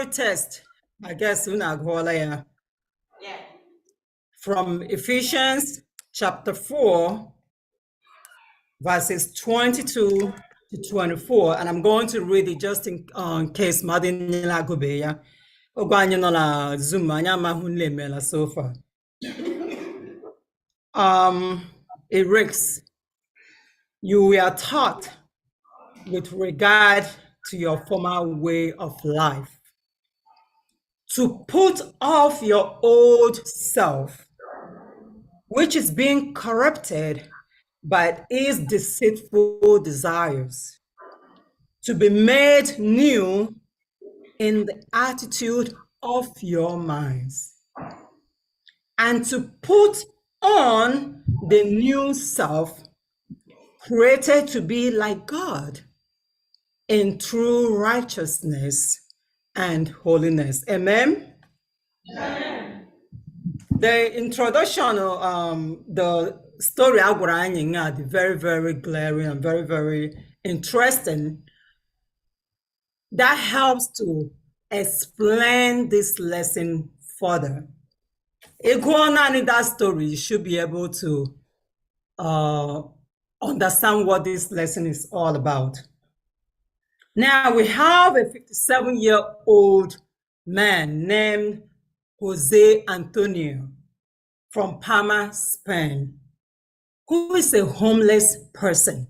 test, I guess, Yeah. from Ephesians chapter 4, verses 22 to 24. And I'm going to read it just in case Madin Lagobeya. Ogwanyanola Zoom, Anyamahunle so far. It reads, you were taught with regard to your former way of life to put off your old self, which is being corrupted by its deceitful desires, to be made new in the attitude of your minds, and to put on the new self, created to be like God in true righteousness and holiness. Amen? Amen. The introduction, the story is very, very glaring and very, very interesting. That helps to explain this lesson further. If you go on in that story, you should be able to understand what this lesson is all about. Now we have a 57-year-old man named Jose Antonio from Palma, Spain, who is a homeless person.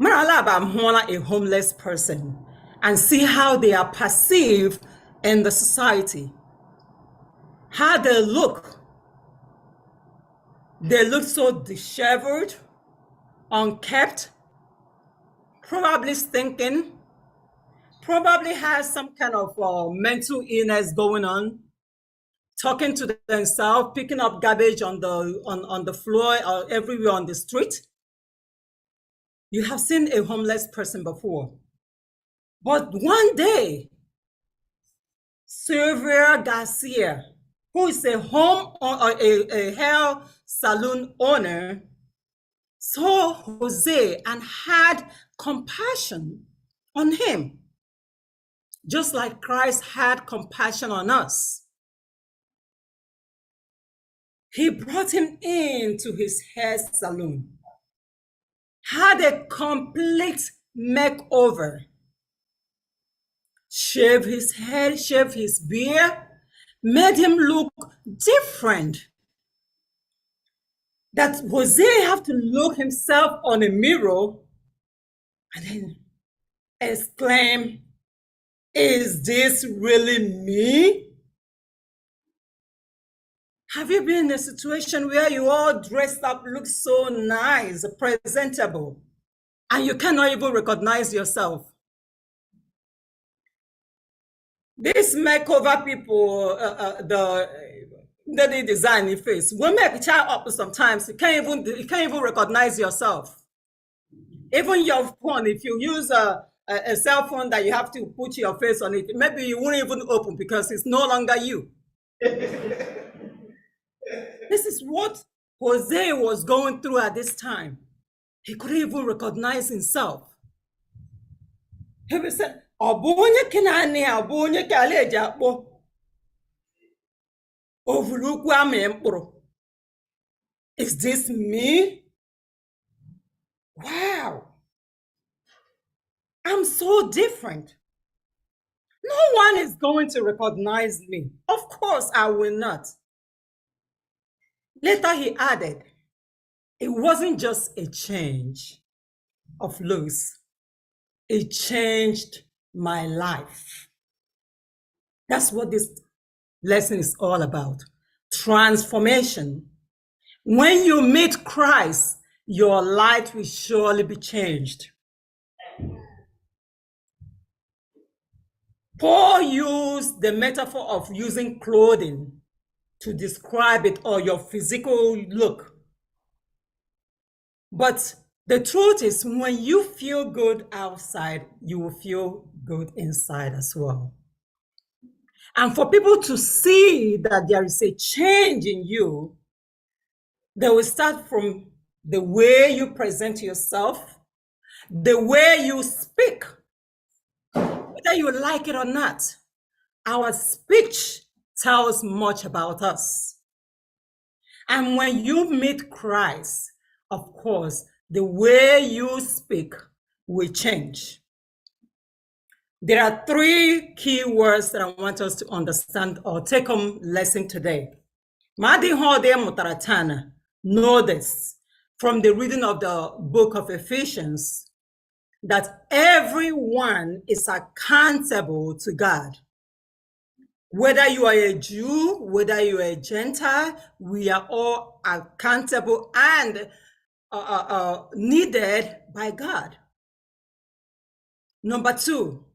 A homeless person and see how they are perceived in the society, how they look. They look so disheveled, unkept, probably stinking, probably has some kind of mental illness going on, talking to themselves, picking up garbage on the floor or everywhere on the street. You have seen a homeless person before. But one day, Sylvia Garcia, who is a hair salon owner, saw Jose and had compassion on him, just like Christ had compassion on us. He brought him into his hair salon, had a complete makeover, shaved his head, shaved his beard, made him look different. That Jose have to look himself on a mirror and then exclaim, is this really me? Have you been in a situation where you all dressed up, look so nice, presentable, and you cannot even recognize yourself? These makeover people, they design your face. We make a child up sometimes. You can't even recognize yourself. Even your phone, if you use a cell phone that you have to put your face on it, maybe you won't even open because it's no longer you. This is what Jose was going through at this time. He couldn't even recognize himself. He was saying, is this me? Wow. I'm so different. No one is going to recognize me. Of course, I will not. Later, he added, it wasn't just a change of looks, it changed my life. That's what this lesson is all about. Transformation. When you meet Christ, your life will surely be changed. Paul used the metaphor of using clothing to describe it, or your physical look. But the truth is, when you feel good outside, you will feel good inside as well. And for people to see that there is a change in you, they will start from the way you present yourself, the way you speak. Whether whether you like it or not, our speech tells much about us. And when you meet Christ, of course, the way you speak will change. There are three key words that I want us to understand or take home lesson today. Know this from the reading of the book of Ephesians, that everyone is accountable to God. Whether you are a Jew, whether you are a Gentile, we are all accountable and needed by God. Number two,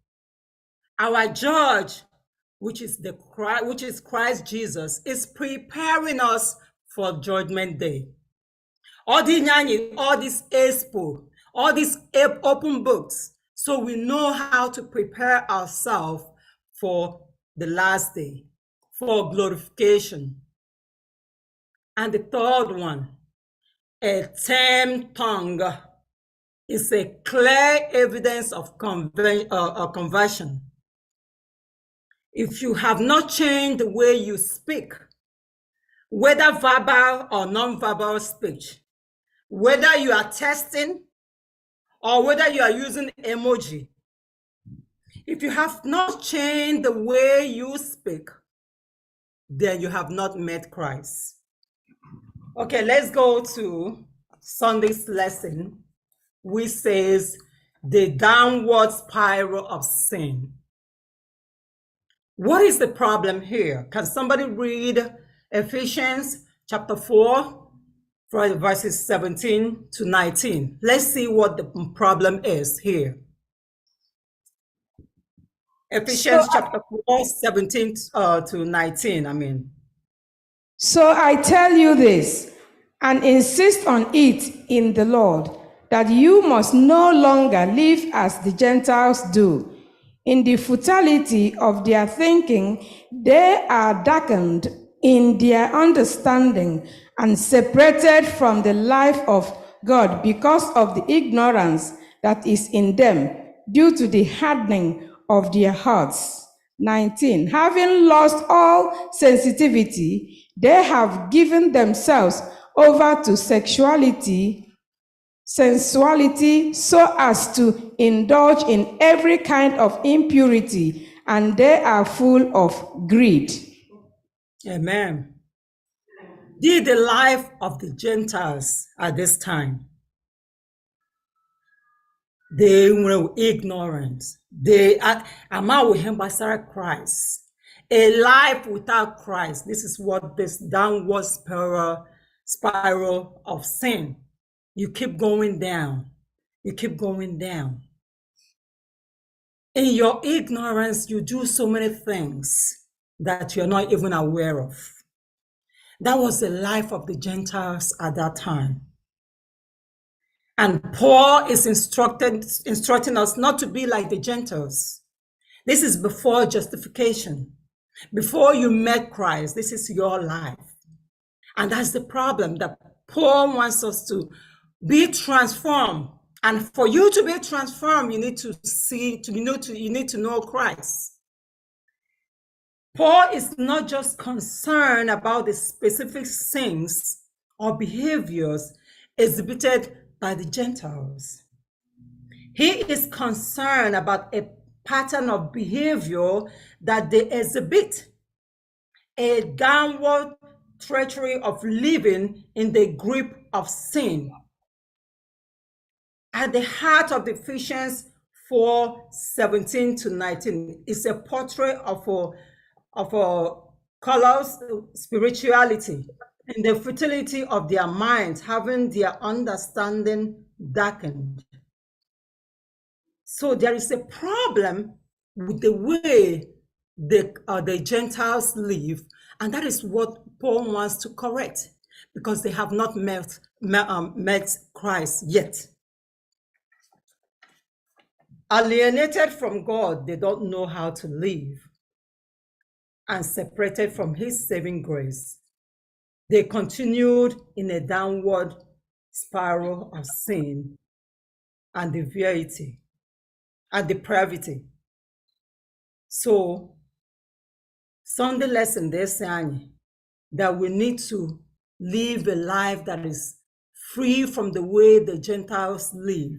our judge, which is Christ Jesus, is preparing us for Judgment Day. All these expo, all these open books, so we know how to prepare ourselves for the last day, for glorification. And the third one, a tame tongue is a clear evidence of conversion. If you have not changed the way you speak, whether verbal or non-verbal speech, whether you are testing or whether you are using emoji, if you have not changed the way you speak, then you have not met Christ. Okay, let's go to Sunday's lesson, which says the downward spiral of sin. What is the problem here? Can somebody read Ephesians chapter 4, verses 17 to 19? Let's see what the problem is here. Ephesians chapter 4, 17 to 19, So I tell you this, and insist on it in the Lord, that you must no longer live as the Gentiles do. In the futility of their thinking, they are darkened in their understanding and separated from the life of God because of the ignorance that is in them due to the hardening of their hearts. 19. Having lost all sensitivity, they have given themselves over to sensuality, so as to indulge in every kind of impurity, and they are full of greed. Amen. Did the life of the Gentiles at this time, they were ignorant. They are Christ. A life without Christ. This is what this downward spiral of sin. You keep going down. You keep going down. In your ignorance, you do so many things that you're not even aware of. That was the life of the Gentiles at that time. And Paul is instructing us not to be like the Gentiles. This is before justification. Before you met Christ, this is your life. And that's the problem, that Paul wants us to be transformed. And for you to be transformed, you need to know Christ. Paul is not just concerned about the specific sins or behaviors exhibited by the Gentiles. He is concerned about a pattern of behavior that they exhibit, a downward treachery of living in the grip of sin. At the heart of Ephesians 4, 17 to 19 is a portrait of a callous spirituality and the futility of their minds, having their understanding darkened. So there is a problem with the way the Gentiles live, and that is what Paul wants to correct, because they have not met Christ yet. Alienated from God, they don't know how to live, and separated from his saving grace, they continued in a downward spiral of sin and depravity. So Sunday lesson they're saying that we need to live a life that is free from the way the Gentiles live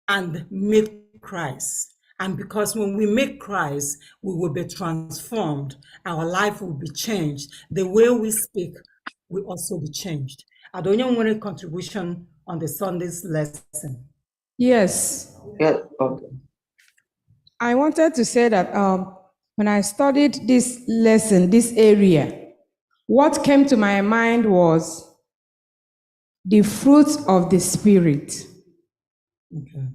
and make Christ. And because when we make Christ, we will be transformed. Our life will be changed. The way we speak will also be changed. I don't know want a contribution on the Sunday's lesson. Yes, Yeah, okay. I wanted to say that when I studied this lesson, this area, what came to my mind was the fruits of the Spirit Okay.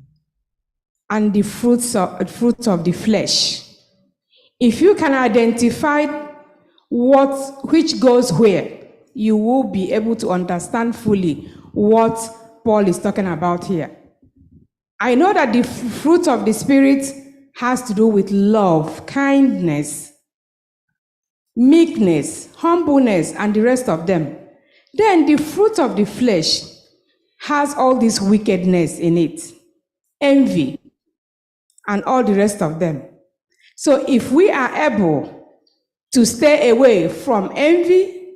and the fruits of the flesh. If you can identify which goes where, you will be able to understand fully what Paul is talking about here. I know that the fruit of the Spirit has to do with love, kindness, meekness, humbleness, and the rest of them. Then the fruit of the flesh has all this wickedness in it, envy, and all the rest of them. So if we are able to stay away from envy,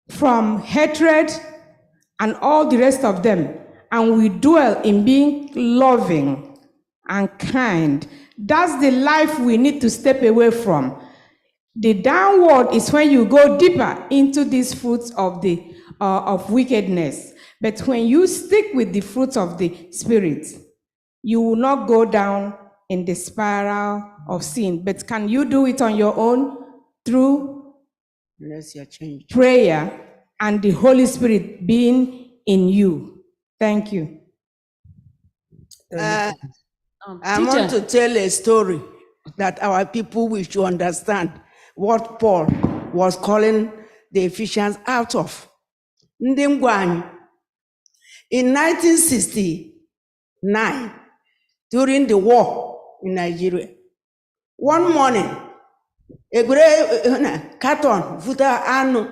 from hatred, and all the rest of them, and we dwell in being loving and kind, that's the life we need to step away from. The downward is when you go deeper into these fruits of the of wickedness. But when you stick with the fruits of the Spirit, you will not go down in the spiral of sin. But can you do it on your own through Unless you're changed. prayer and the Holy Spirit being in you? Thank you. I want to tell a story that our people will should understand what Paul was calling the Ephesians out of. Ndị ngwa anyị. In 1969, during the war in Nigeria, one morning, a great carton vuta anu.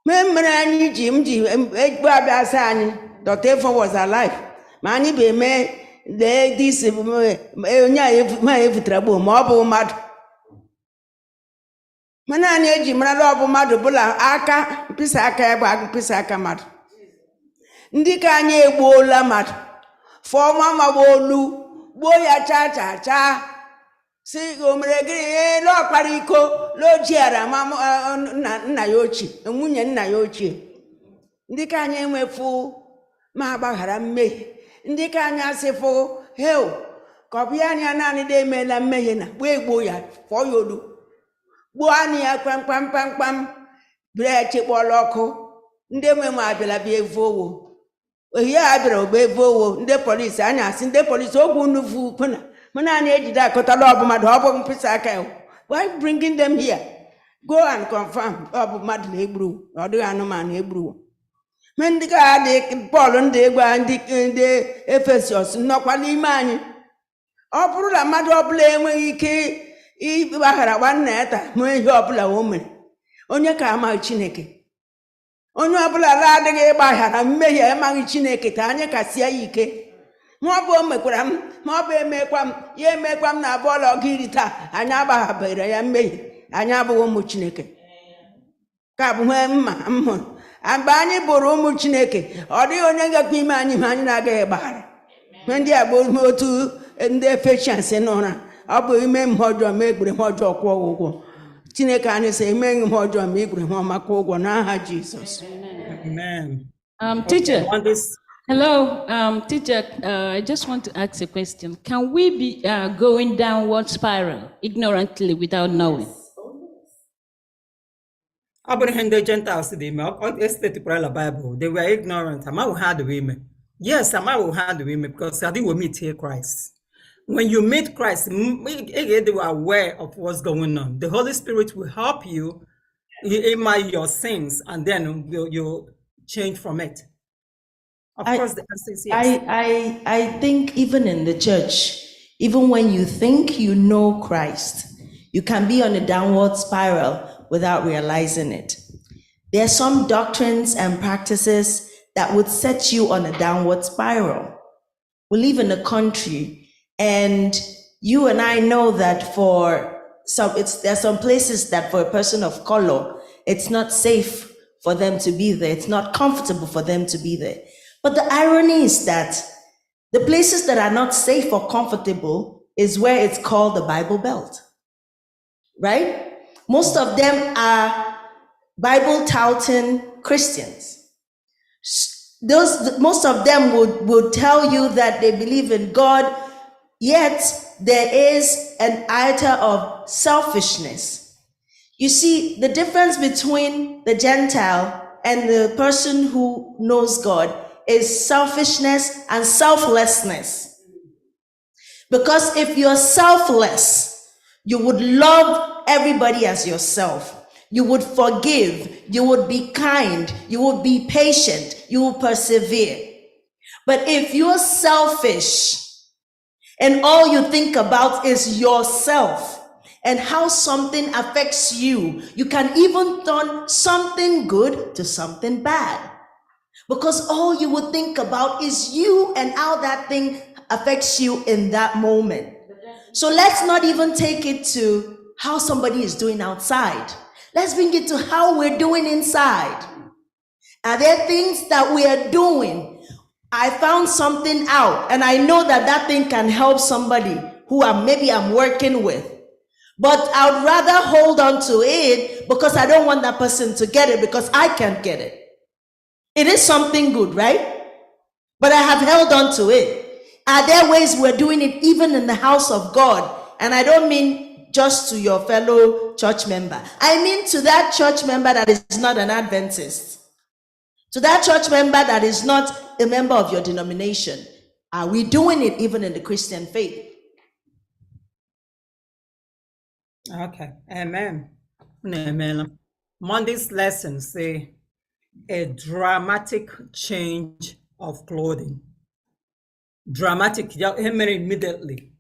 Membre anyị ji egbe abịasa anyị, Dr. Efo was alive. Ma anyị be mee this onye a evutara gbuo ma ọ bụ mmadụ. Mana anyị eji marala ọ bụ mmadụ bụla aka mkpịsị aka ya bụ mkpịsị aka mmadụ. Ndị ka anyị egbuola mmadụ. Fọma magbolu gbuo ya cha si o mere gịnị n'ọkpara iko n'ojiara nna ya ochie nwunye nna ya ochie. Ndị ka anyị enwefu ma agbaghara mmehie. Ndị ka anyị asịfụ heo ka ọ bụ ya anya naanị dị emeela mmehie na gbuo ya fọọ ya olu. Gbuo anụ ya kpam bere ya chekpọọla ọkụ. Ndị nwe m abịala bịa evu owo. Ohiye a bịara ogbe evu owo. Ndị polisi anyị asị ndị polisi ogwu unu vu kwena. Mana anyị ejide akọtala ọ bụ mmadụ ọ bụ mkpịsị aka ya. Why bringing them here? Go and confirm ọ bụ mmadụ na-egburu ọ dịghị anụmanụ egburu. Ndị ka dị Pọl ndị egwa ndị Efesiọs nọkwa n'ime anyị. Ọ bụrụ na mmadụ ọbụla enweghị ike ịgbaghara nwanna ya taa mee ihe ọbụla o mere, onye ka amaghị Chineke. Onye ọbụla na-adịghị ịgbaghara mmehie amaghị Chineke ka anyị kasie ya ike. Ma ọ bụ o mekwara m, ma ọ bụ emekwa m, ya emekwa m na abụọla ọgụ iri taa, anyị agbaghabere ya mmehie, anyị abụghị ụmụ Chineke. Ka bụ mma m hụrụ. Mgbe anyị bụrụ ụmụ Chineke, ọ dịghị onye ngakwa ime anyị ma anyị na-agaghị ịgbaghara. Ndị a bụ otu ndị Ephesians n'ụra. Ọ bụ ime ihe ọjọọ ma egbere ihe ọjọọ kwụọ ụgwọ. Chineke anyị sị ime ihe ọjọọ ma egbere ihe ọma kwụọ ụgwọ n'aha Jizọs. Amen. Teacher, On this, hello, teacher, I just want to ask a question. Can we be going downward spiral ignorantly without knowing? Abraham the Gentiles they the Bible. They were ignorant. Am I will have the women? Yes, am I will have the women because I think we meet here Christ. When you meet Christ, they were aware of what's going on. The Holy Spirit will help you in your sins, and then you change from it. Of course, the answer is yes. I think even in the church, even when you think you know Christ, you can be on a downward spiral without realizing it. There are some doctrines and practices that would set you on a downward spiral. We live in a country And you and I know that for there's some places that for a person of color, it's not safe for them to be there. It's not comfortable for them to be there. But the irony is that the places that are not safe or comfortable is where it's called the Bible Belt, right? Most of them are Bible touting Christians. Most of them would tell you that they believe in God, yet there is an iota of selfishness. You see, the difference between the Gentile and the person who knows God is selfishness and selflessness. Because if you're selfless, you would love everybody as yourself. You would forgive, you would be kind, you would be patient, you will persevere. But if you're selfish and all you think about is yourself and how something affects you, you can even turn something good to something bad. Because all you would think about is you and how that thing affects you in that moment. So let's not even take it to how somebody is doing outside. Let's bring it to how we're doing inside. Are there things that we are doing? I found something out and I know that that thing can help somebody who I'm working with. But I'd rather hold on to it because I don't want that person to get it because I can't get it. It is something good, right? But I have held on to it. Are there ways we're doing it even in the house of God? And I don't mean just to your fellow church member. I mean to that church member that is not an Adventist. To that church member that is not a member of your denomination. Are we doing it even in the Christian faith? Okay, amen. Amen. Monday's lesson say a dramatic change of clothing. Dramatic, immediately.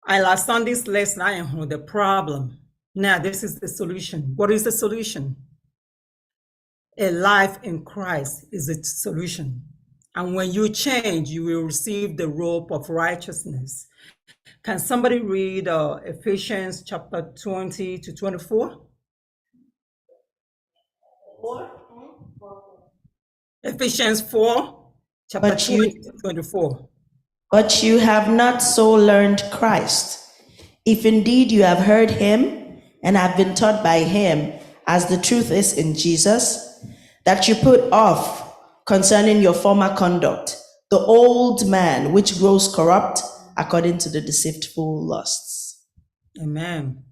I last Sunday's lesson, I am the problem. Now, this is the solution. What is the solution? A life in Christ is the solution. And when you change, you will receive the robe of righteousness. Can somebody read Ephesians chapter 20 to 24? Ephesians 4, chapter 20 to 24. But you have not so learned Christ, if indeed you have heard him and have been taught by him, as the truth is in Jesus, that you put off concerning your former conduct, the old man which grows corrupt according to the deceitful lusts. Amen.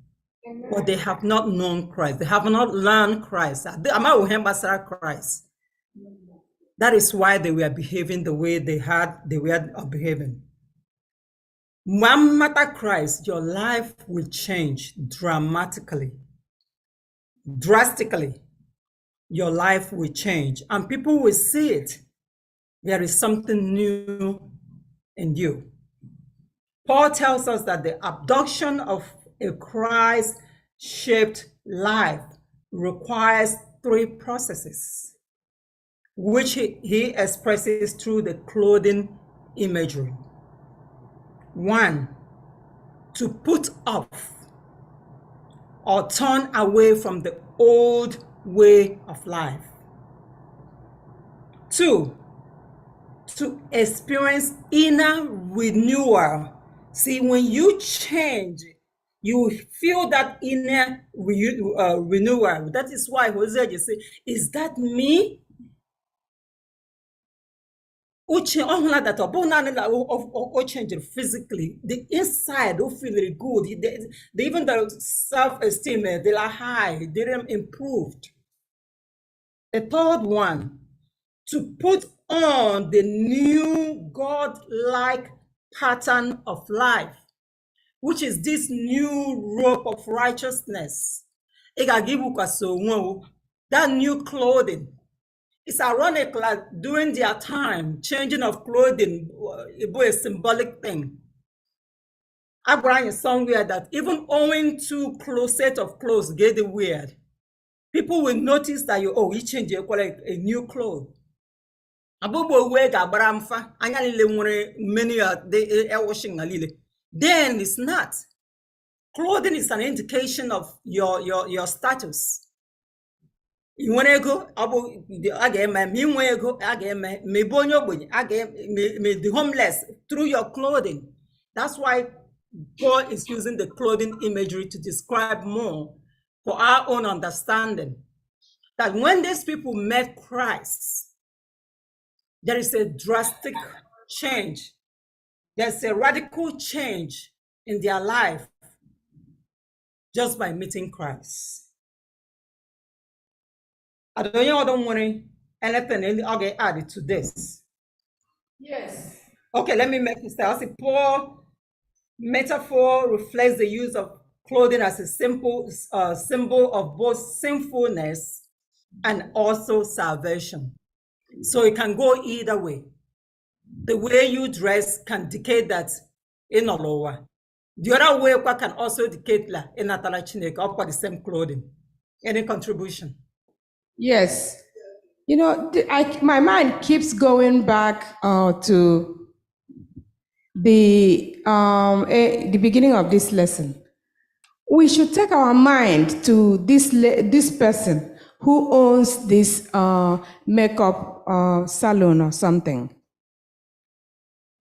But they have not known Christ. They have not learned Christ. Christ. That is why they were behaving the way they were behaving. One matter Christ, your life will change dramatically. Drastically, your life will change. And people will see it. There is something new in you. Paul tells us that the abduction of a Christ-shaped life requires 3 processes, which he expresses through the clothing imagery. 1, to put off or turn away from the old way of life. 2, to experience inner renewal. See, when you change, you feel that inner renewal. That is why Hosea just say, is that me? That change physically, the inside will feel really good. Even the self-esteem, they are high, they're improved. The 3rd one, to put on the new God-like pattern of life, which is this new robe of righteousness. That new clothing. It's ironic, like during their time, changing of clothing, it was a symbolic thing. I brought somewhere that even owning 2 set of clothes get it weird. People will notice that you change, you call it a new clothes. Abụbụ uwe ga-agbara mfa anya niile nwere many washing alile. Then it's not. Clothing is an indication of your status. I nwere ego ọ bụ a ga-eme ma ị nwee ego a ga-eme ma ị bụ onye ogbenye a ga-eme the homeless through your clothing. That's why Paul is using the clothing imagery to describe more for our own understanding that when these people met Christ, there is a drastic change. There's a radical change in their life just by meeting Christ. I don't want anything I'll add to this. Yes. Okay, let me make this. I say Paul metaphor reflects the use of clothing as a simple symbol of both sinfulness and also salvation. So it can go either way. The way you dress can indicate that in a lower. The other way can also indicate that in Natala Chineke up for the same clothing. Any contribution? Yes. You know, my mind keeps going back to the beginning of this lesson. We should take our mind to this person who owns this makeup salon or something.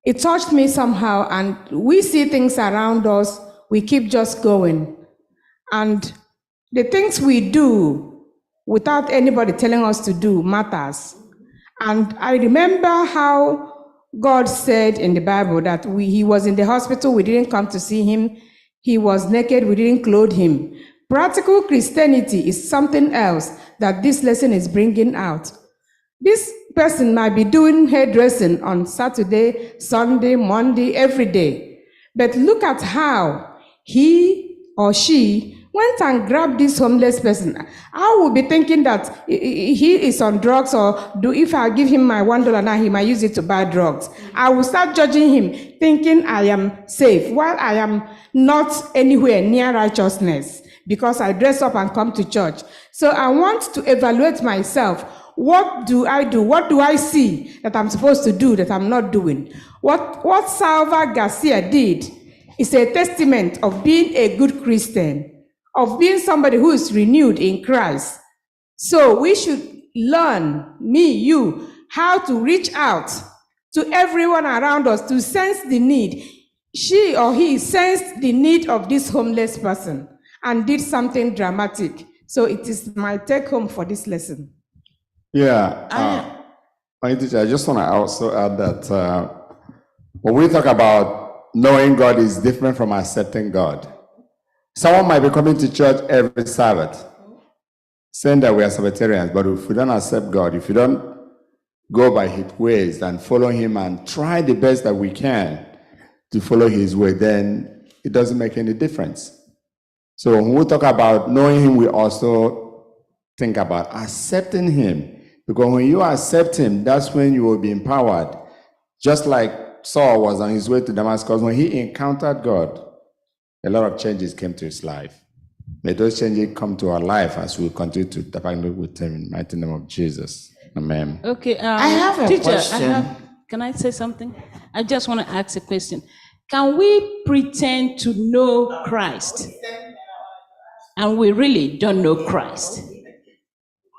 It touched me somehow, and we see things around us, we keep just going. And the things we do without anybody telling us to do matters. And I remember how God said in the Bible that he was in the hospital, we didn't come to see him. He was naked, we didn't clothe him. Practical Christianity is something else that this lesson is bringing out. This person might be doing hairdressing on Saturday, Sunday, Monday, every day. But look at how he or she went and grabbed this homeless person. I would be thinking that he is on drugs, or if I give him my $1 now, he might use it to buy drugs. I will start judging him, thinking I am safe, while I am not anywhere near righteousness, because I dress up and come to church. So I want to evaluate myself. What do I do? What do I see that I'm supposed to do that I'm not doing? What Salva Garcia did is a testament of being a good Christian, of being somebody who is renewed in Christ. So we should learn, me, you, how to reach out to everyone around us to sense the need. She or he sensed the need of this homeless person and did something dramatic. So it is my take home for this lesson. Yeah, my teacher, I just want to also add that when we talk about knowing God is different from accepting God. Someone might be coming to church every Sabbath, saying that we are Sabbatarians, but if we don't accept God, if we don't go by his ways and follow him and try the best that we can to follow his way, then it doesn't make any difference. So when we talk about knowing him, we also think about accepting him. Because when you accept him, that's when you will be empowered. Just like Saul was on his way to Damascus, when he encountered God, a lot of changes came to his life. May those changes come to our life as we continue to partner with him in the mighty name of Jesus. Amen. Okay, I have a teacher, question. Can I say something? I just want to ask a question. Can we pretend to know Christ and we really don't know Christ?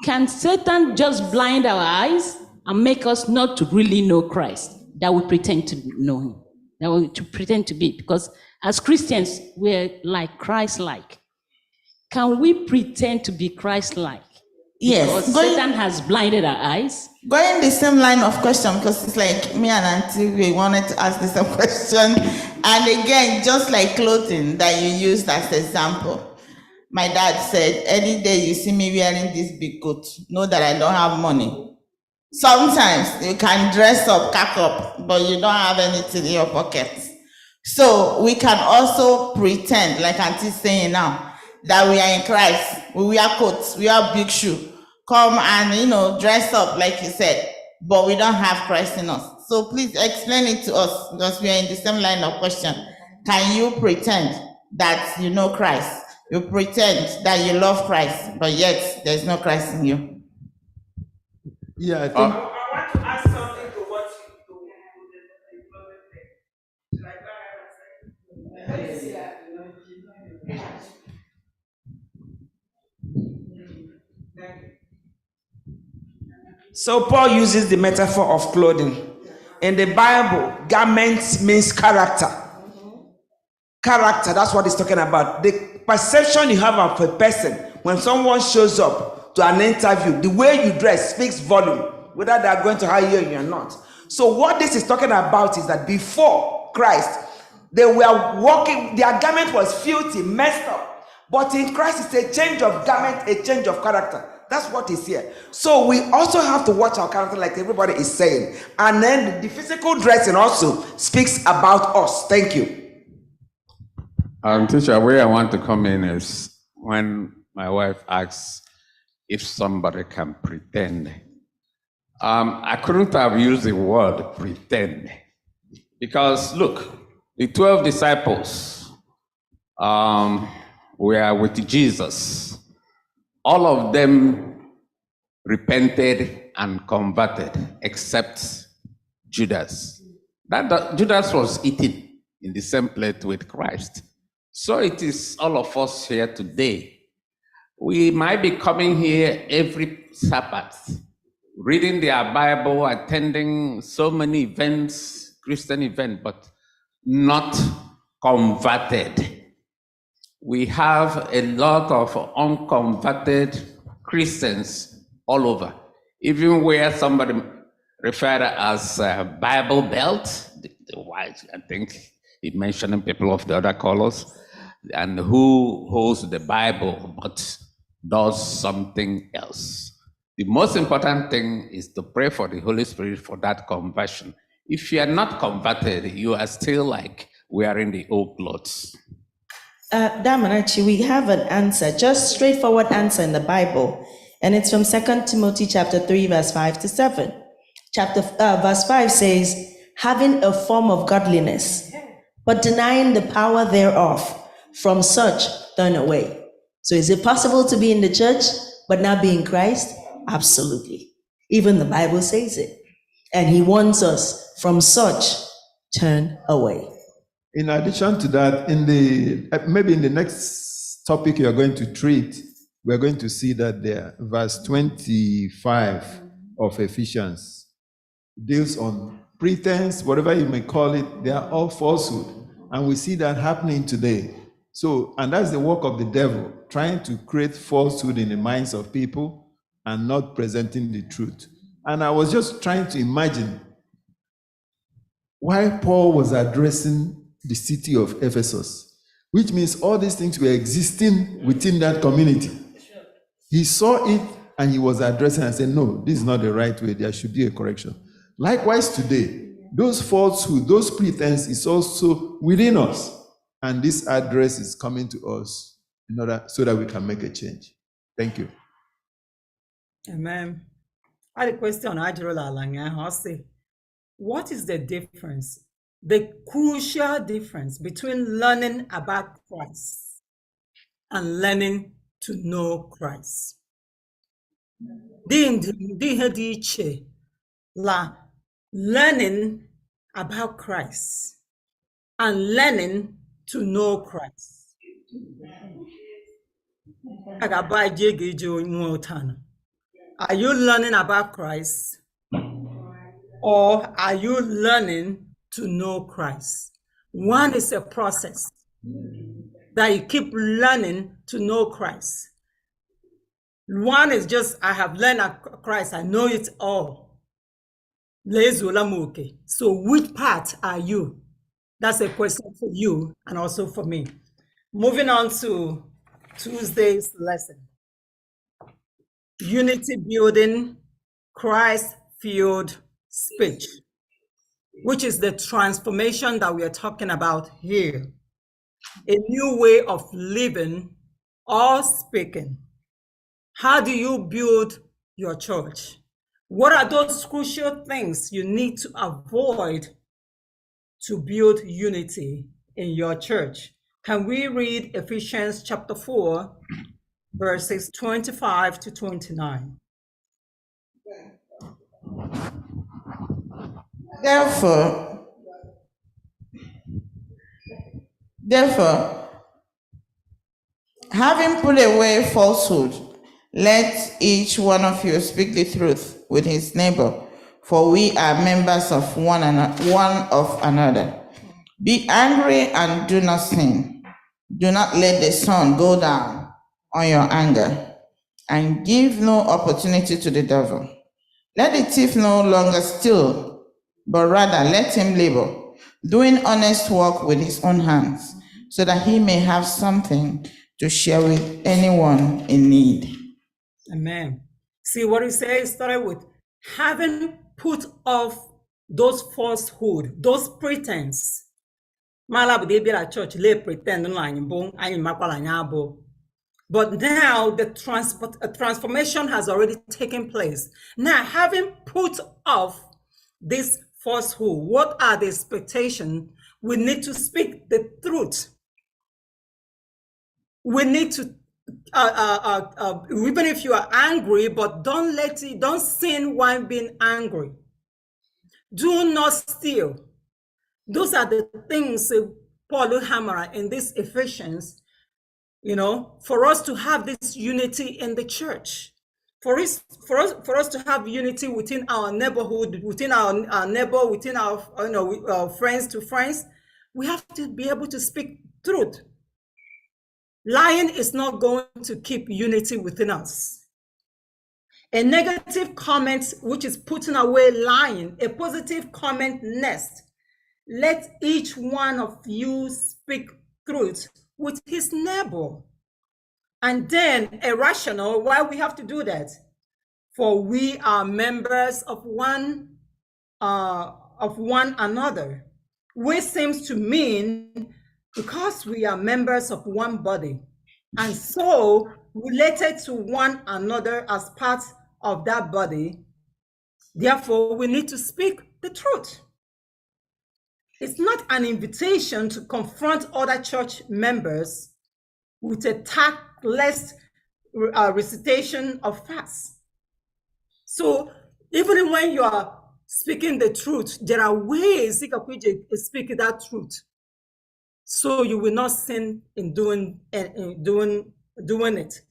Can Satan just blind our eyes and make us not to really know Christ, that we pretend to know him, that we to pretend to be? Because as Christians, we're like Christ-like. Can we pretend to be Christ-like? Yes. Because Satan has blinded our eyes. Going the same line of question, because it's like me and Auntie, we wanted to ask the same question. And again, just like clothing that you used as example. My dad said, any day you see me wearing this big coat, know that I don't have money. Sometimes you can dress up, cack up, but you don't have anything in your pocket. So we can also pretend, like Auntie's saying now, that we are in Christ. We wear coats, we wear big shoe, come and, dress up like you said, but we don't have Christ in us. So please explain it to us, because we are in the same line of question. Can you pretend that you know Christ? You pretend that you love Christ, but yet there's no Christ in you. Yeah, I think. I want to ask something. So Paul uses the metaphor of clothing. In the Bible, garments means character. Character, that's what it's talking about. The perception you have of a person when someone shows up to an interview, the way you dress speaks volume, whether they are going to hire you or not. So what this is talking about is that before Christ, they were walking, their garment was filthy, messed up. But in Christ, it's a change of garment, a change of character. That's what is here. So we also have to watch our character, like everybody is saying. And then the physical dressing also speaks about us. Thank you. Teacher, where I want to come in is when my wife asks if somebody can pretend. I couldn't have used the word pretend because look, the 12 disciples were with Jesus. All of them repented and converted except Judas. Judas was eating in the same plate with Christ. So it is all of us here today. We might be coming here every Sabbath, reading their Bible, attending so many events, Christian events, but not converted. We have a lot of unconverted Christians all over, even where somebody referred as Bible Belt, the white, I think he mentioned people of the other colors, and who holds the Bible but does something else. The most important thing is to pray for the Holy Spirit for that conversion. If you are not converted, you are still like wearing the old clothes. Damanachi, we have an answer, just straightforward answer in the Bible, and it's from 2 Timothy chapter 3, verse 5 to 7. Verse 5 says, having a form of godliness, but denying the power thereof, from such turn away. So is it possible to be in the church but not be in Christ? Absolutely. Even the Bible says it. And he wants us from such turn away. In addition to that, maybe in the next topic you are going to treat, we're going to see that there, verse 25 of Ephesians deals on pretense, whatever you may call it, they are all falsehood. And we see that happening today. So, and that's the work of the devil, trying to create falsehood in the minds of people and not presenting the truth. And I was just trying to imagine why Paul was addressing the city of Ephesus, which means all these things were existing within that community. He saw it and he was addressing and said, no, this is not the right way. There should be a correction. Likewise today, those falsehood, those pretense is also within us. And this address is coming to us in order so that we can make a change. Thank you. Amen. I had a question. I'll say, what is the difference, the crucial difference between learning about Christ and learning to know Christ? Learning about Christ and learning to know Christ. Are you learning about Christ or are you learning to know Christ? One is a process that you keep learning to know Christ. One is just, I have learned Christ, I know it all. So which part are you? That's a question for you and also for me. Moving on to Tuesday's lesson. Unity building, Christ-filled speech, which is the transformation that we are talking about here. A new way of living or speaking. How do you build your church? What are those crucial things you need to avoid to build unity in your church? Can we read Ephesians chapter 4, verses 25 to 29? Therefore, having put away falsehood, let each one of you speak the truth with his neighbor, for we are members of one of another. Be angry and do not sin. Do not let the sun go down on your anger, and give no opportunity to the devil. Let the thief no longer steal, but rather let him labor, doing honest work with his own hands, so that he may have something to share with anyone in need. Amen. See what he says, started with having put off those falsehood, those pretense. Malab de be la church, lay pretend line bone, I makwala. But now the transformation has already taken place. Now, having put off this falsehood, what are the expectations? We need to speak the truth. We need to, even if you are angry, but don't sin while being angry. Do not steal. Those are the things Paul will hammer in this Ephesians. For us to have this unity in the church, for us to have unity within our neighborhood, within our neighbor, within our friends to friends, we have to be able to speak truth. Lying is not going to keep unity within us. A negative comment, which is putting away lying, a positive comment next. Let each one of you speak truth with his neighbor. And then a rationale why we have to do that. For we are members of one another, which seems to mean because we are members of one body, and so related to one another as part of that body, therefore we need to speak the truth. It's not an invitation to confront other church members with a tactless recitation of facts. So even when you are speaking the truth, there are ways you can speak that truth, so you will not sin in doing it.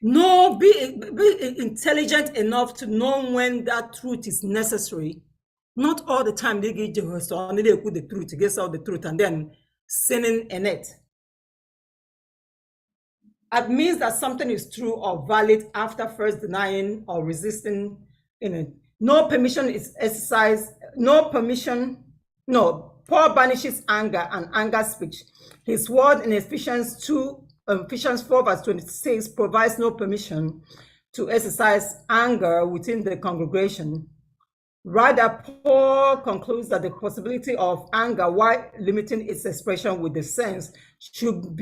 No, be intelligent enough to know when that truth is necessary. Not all the time they get you, so they put the truth, gets out the truth, and then sinning in it. It means that something is true or valid after first denying or resisting in it. No permission is exercised. Paul banishes anger and anger speech. His word in Ephesians 4 verse 26 provides no permission to exercise anger within the congregation. Rather, Paul concludes that the possibility of anger, while limiting its expression with the sense, should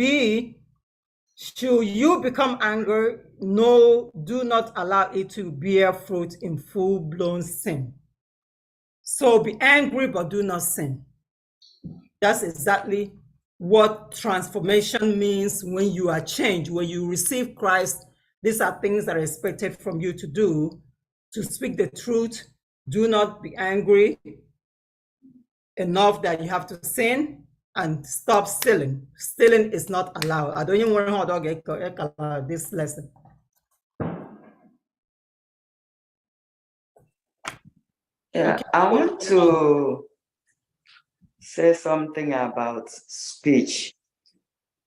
you become angry, no, do not allow it to bear fruit in full-blown sin. So be angry, but do not sin. That's exactly what transformation means when you are changed, when you receive Christ. These are things that are expected from you to do, to speak the truth. Do not be angry enough that you have to sin, and stop stealing. Stealing is not allowed. I don't even want to get this lesson. Yeah, okay. I want to say something about speech.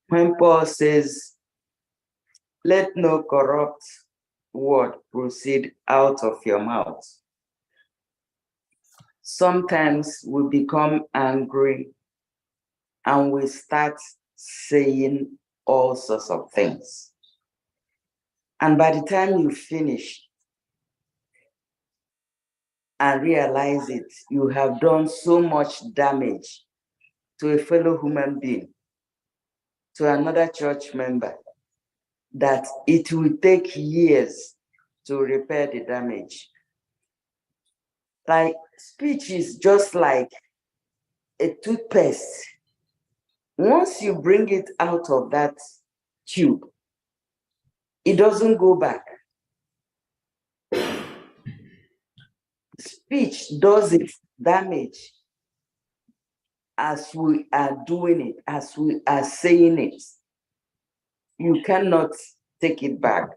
When Paul says, let no corrupt word proceed out of your mouth. Sometimes we become angry and we start saying all sorts of things. And by the time you finish and realize it, you have done so much damage to a fellow human being, to another church member, that it will take years to repair the damage. Like, speech is just like a toothpaste. Once you bring it out of that tube, it doesn't go back. Speech does its damage as we are doing it, as we are saying it. You cannot take it back.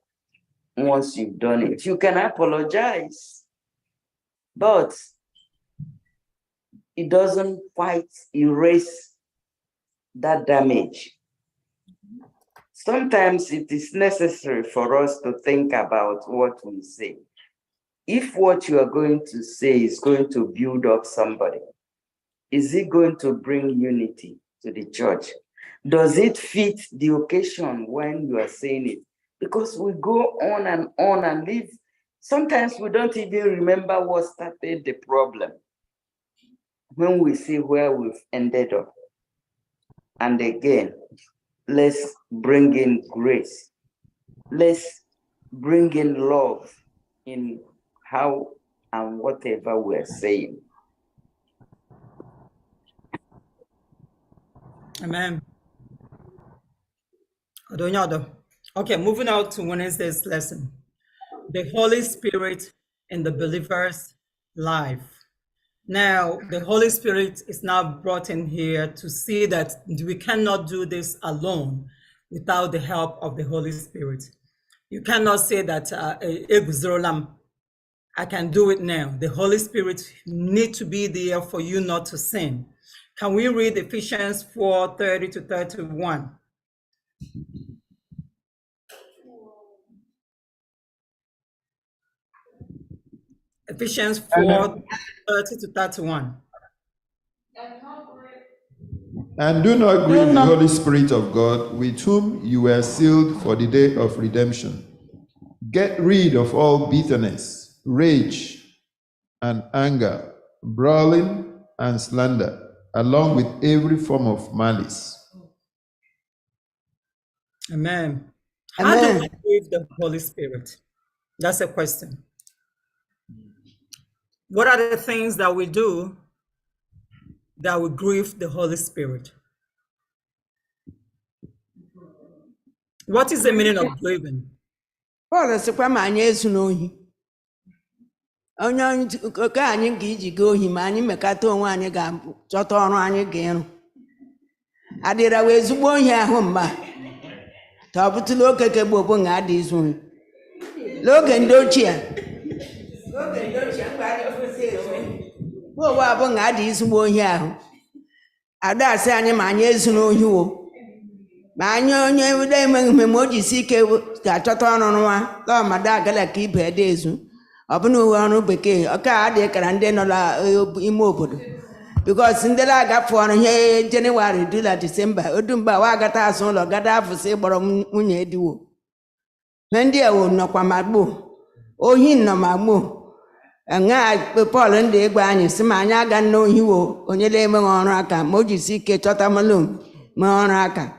once you've done it. You can apologize, but it doesn't quite erase that damage. Sometimes it is necessary for us to think about what we say. If what you are going to say is going to build up somebody, is it going to bring unity to the church? Does it fit the occasion when you are saying it? Because we go on and live. Sometimes we don't even remember what started the problem when we see where we've ended up. And again, let's bring in grace. Let's bring in love in how and whatever we're saying. Amen. Okay, moving on to Wednesday's lesson. The Holy Spirit in the believer's life. Now, the Holy Spirit is now brought in here to see that we cannot do this alone without the help of the Holy Spirit. You cannot say that I can do it now. The Holy Spirit needs to be there for you not to sin. Can we read Ephesians 4:30 to 31? Ephesians 4:30 to 31. And do not grieve the Holy Spirit of God, with whom you were sealed for the day of redemption. Get rid of all bitterness, rage, and anger, brawling, and slander, along with every form of malice. Amen. How do we grieve the Holy Spirit? That's a question. What are the things that we do that will grieve the Holy Spirit? What is the meaning of grieving? Paul sịkwa ma anyị ezu n'ohi. Onye oke anyị ga iji gaa ohi ma anyị mekata onwe anyị ga-chọta ọrụ anyị ga-ịrụ. Adịra wee zugbo ohi ahụ mma. Ta ọ bụtụla oke ke gboo bụ nga adị izu ohi. N'oge ndị ochie gboo abụ nga adị izugbo ohi ahụ. Ada asị anyị ma anyị ezu n'ohi wo. Ma anyị onye emeghị mmemme o jisi ike ga-achọta ọrụ nwa lọmada agala ka ibe ede ezu. Ọ bụ na uwe ọrụ bekee ọka adị kara ndị nọ n'ime obodo. Because ndị na-agafe ọrụ ihe Jenụwarị dula Disemba odumba wa agata asụ ụlọ gada afụsị gbọrọ nwunye ediwo. Na ndị ewu nọkwa ma gboo. Ohi nọ ma gboo. Nga Paul ndị egbe anyị sị ma anyị aga n'ohi wo onye na-emeghị ọrụ aka ma o jisi ike chọta malum mee ọrụ aka.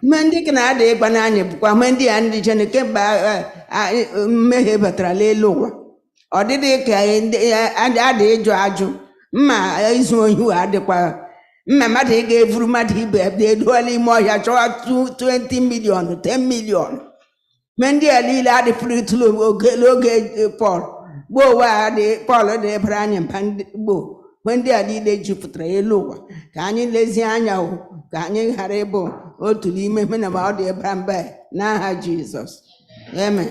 Mgbe ndị ka na-ada ịgba n'anya bụkwa mgbe ndị a ndị jene kemgbe mmehie batara n'elu ụwa. Ọ dịdị ka ada ịjụ ajụ mma izu ohi adịkwa mma mmadụ ị ga-evuru mmadụ ibe eduola ime ọhịa chọwa 20 million 10 million. Mgbe ndị a niile adịpụrụ ịtụlụ oge Paul gboo ụwa Paul dị ebere anyị mba gboo mgbe ndị a niile jupụtara elu ụwa ka anyị lezie anya ka anyị ghara ịbụ otu n'ime ihe na ọ dị ebere mba n'aha Jizọs. Amen.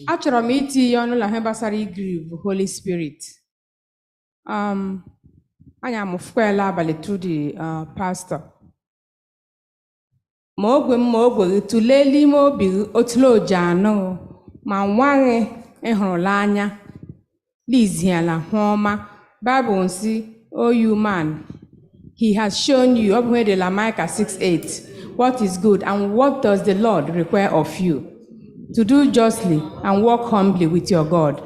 Achọrọ m itinye ọnụ na ihe gbasara igrieve Holy Spirit. Anyị amụfukwala abalị to the pastor. Ma ogwe m ma ogwe gị tụlee n'ime obi gị otule oji anụ ma nwa gị ịhụrụla anya liziala hụ ọma. Bible nsị o you man, he has shown you ọ bụ ihe dị la Micah 6:8 what is good and what does the Lord require of you to do justly and walk humbly with your God.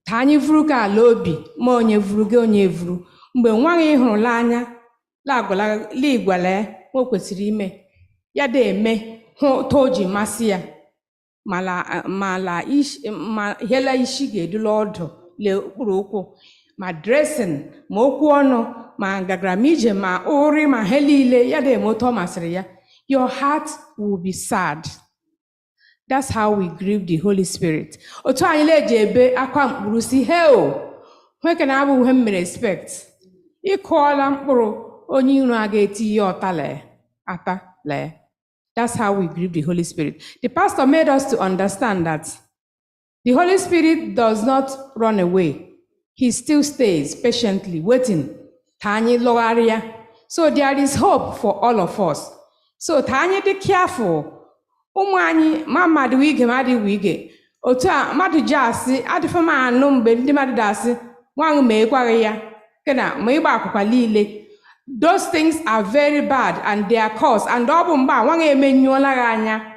Ka anyị vuru ka ala obi ma onye vuru gị onye vuru. Mgbe nwa gị hụrụla anya igwale o kwesịrị ime ya da eme hụ toji masị ya ma hela isi ga-edula ọdụ lee okpuru ụkwụ ma dressing ma okwu ọnụ ma ngagara ije ma ori ma he niile ya da eme otu ọ masịrị ya. Your heart will be sad. That's how we grieve the Holy Spirit. Otu anyị na-eji ebe akwa mkpụrụ si heo nweke na abụ ihe mere expect ịkụọla mkpụrụ onye iro a ga-eti ya ata lee. That's how we grieve the Holy Spirit. The pastor made us to understand that The Holy Spirit does not run away. He still stays patiently waiting. Ka anyị lọgharịa. So there is hope for all of us. So ka anyị dị careful. Ụmụ anyị ma mmadụ wige ma adịghị wige. Otu a mmadụ ji asị adịfe m anụ mgbe ndị mmadụ dasị nwaanyị ma ekwaghị ya kena ma ịgba akwụkwọ niile. Those things are very bad and they are cause. And ọ bụ mgbe a nwaanyị emenyụọla gị anya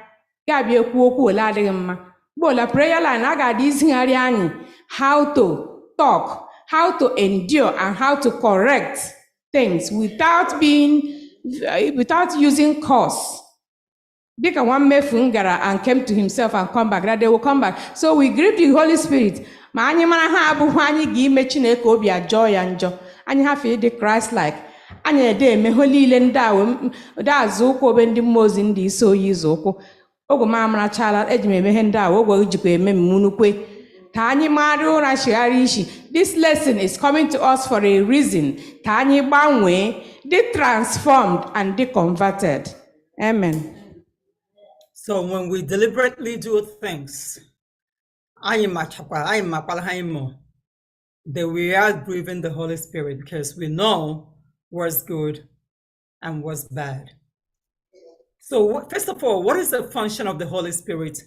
ga-abịa ekwu okwu ole adịghị mma. Bola prayer line a ga-adị izigharị anyị how to talk, how to endure, and how to correct things without using curse. Dịka nwa mmefu m gara and came to himself and come back, that they will come back. So we grieve the Holy Spirit. Ma anyị mara ha abụghị anyị ga-ime Chineke obi ajọọ ya njọ. Anyị hafe ịdị Christ-like. Anyị ede eme ihe niile ndị azụ ụkwụ obe ndị mmụọ ozi ndị isi oyi ịzụ ụkwụ. Ogo m amarachala eji m eme ihe ndị ogo jikwa eme mmunukwe. Ka anyị mara ụra chigharị isi. This lesson is coming to us for a reason. Ka anyị gbanwee, be transformed and be converted. Amen. So when we deliberately do things, then we are grieving the Holy Spirit because we know what's good and what's bad. So first of all, what is the function of the Holy Spirit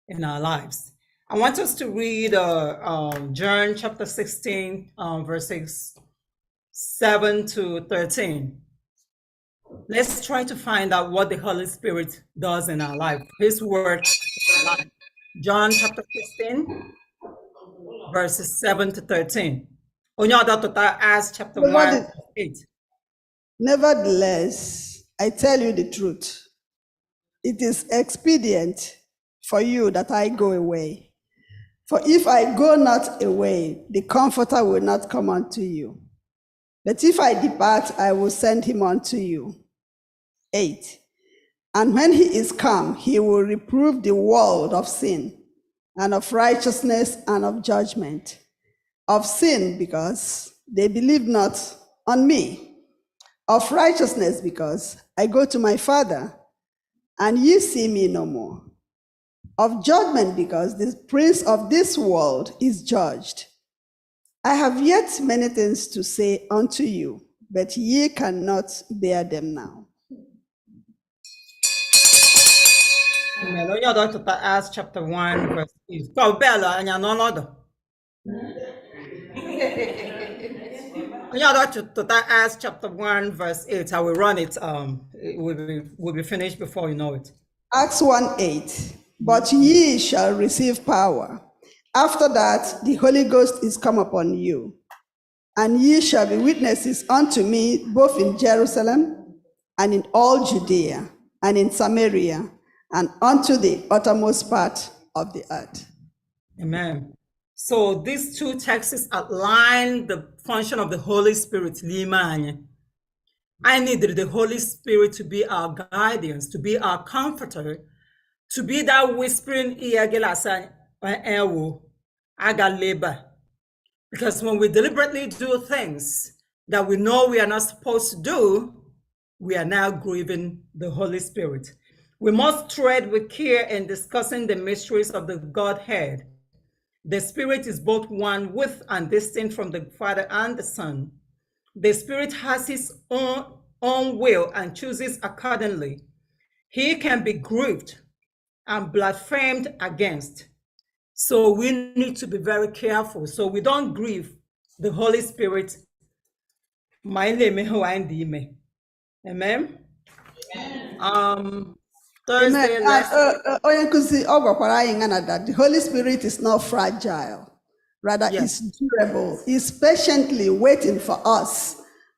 in our lives? I want us to read John chapter 16, verses 7 to 13. Let's try to find out what the Holy Spirit does in our life. His word in our life. John chapter 16, verses 7 to 13. Acts chapter 1, verse 8. Nevertheless, I tell you the truth. It is expedient for you that I go away. For if I go not away, the Comforter will not come unto you. But if I depart, I will send him unto you. 8. And when he is come, he will reprove the world of sin, and of righteousness, and of judgment. Of sin, because they believe not on me. Of righteousness, because I go to my Father, and ye see me no more. Of judgment, because the prince of this world is judged. I have yet many things to say unto you, but ye cannot bear them now. Amen. Onye ọdọ tụta Acts chapter 1 verse 8. Ka ọbịala anya n'ọnọdụ. Onye ọdọ tụta Acts chapter 1 verse 8. I will run it. It will be finished before you know it. Acts 1:8. But ye shall receive power. After that, the Holy Ghost is come upon you, and ye shall be witnesses unto me both in Jerusalem and in all Judea and in Samaria and unto the uttermost part of the earth. Amen. So these two texts outline the function of the Holy Spirit. I needed the Holy Spirit to be our guidance, to be our comforter, to be that whispering ear. Because when we deliberately do things that we know we are not supposed to do, we are now grieving the Holy Spirit. We must tread with care in discussing the mysteries of the Godhead. The Spirit is both one with and distinct from the Father and the Son. The Spirit has his own will and chooses accordingly. He can be grieved and blasphemed against. So we need to be very careful so we don't grieve the Holy Spirit. Amen. Thursday. That the Holy Spirit is not fragile, rather it's durable. He's patiently waiting for us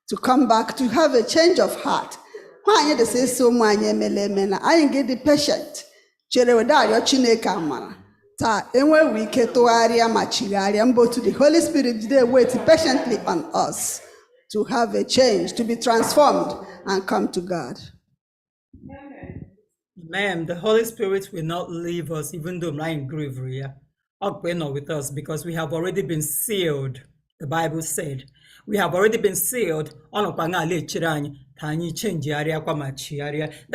to come back, to have a change of heart. Why you say so much? I get the patient. When we get to area to the Holy Spirit, they wait patiently on us to have a change, to be transformed and come to God. Amen. The Holy Spirit will not leave us, even though we're in grief, not with us, because we have already been sealed, the Bible said. We have already been sealed. That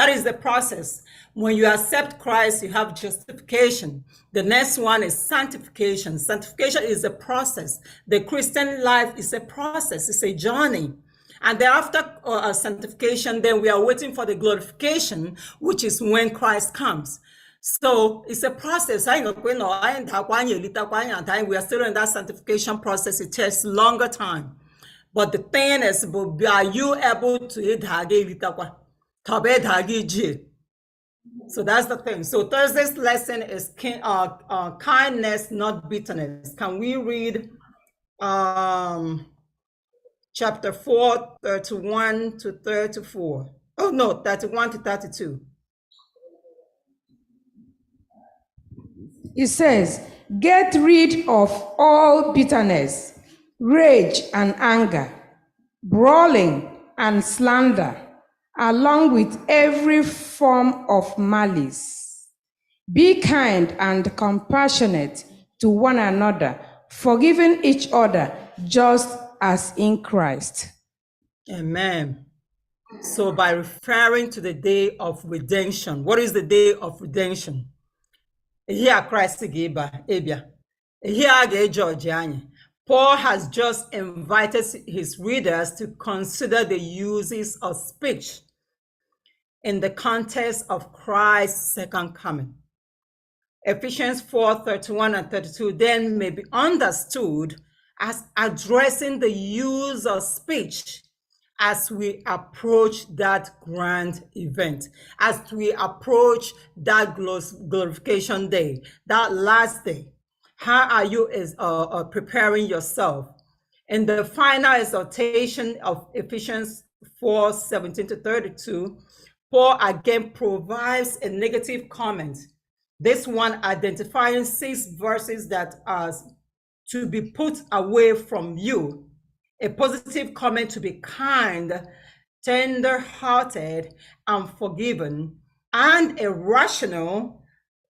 is the process. When you accept Christ, you have justification. The next one is sanctification. Sanctification is a process. The Christian life is a process, it's a journey. And then after sanctification, then we are waiting for the glorification, which is when Christ comes. So it's a process. We are still in that sanctification process. It takes longer time. But the thing is, are you able to so that's the thing. So Thursday's lesson is kindness, not bitterness. Can we read chapter 4, 31 to 34? Oh no, 31 to 32. It says, get rid of all bitterness, rage and anger, brawling and slander, along with every form of malice. Be kind and compassionate to one another, forgiving each other just as in Christ. Amen. So by referring to the day of redemption, what is the day of redemption? Here Christ gave Abia. Here George. Paul has just invited his readers to consider the uses of speech in the context of Christ's second coming. Ephesians 4, 31 and 32 then may be understood as addressing the use of speech as we approach that grand event, as we approach that glorification day, that last day. How are you preparing yourself? In the final exhortation of Ephesians 4, 17 to 32, Paul again provides a negative comment. This one identifying 6 verses that are to be put away from you. A positive comment to be kind, tender-hearted, and forgiving, and a rational.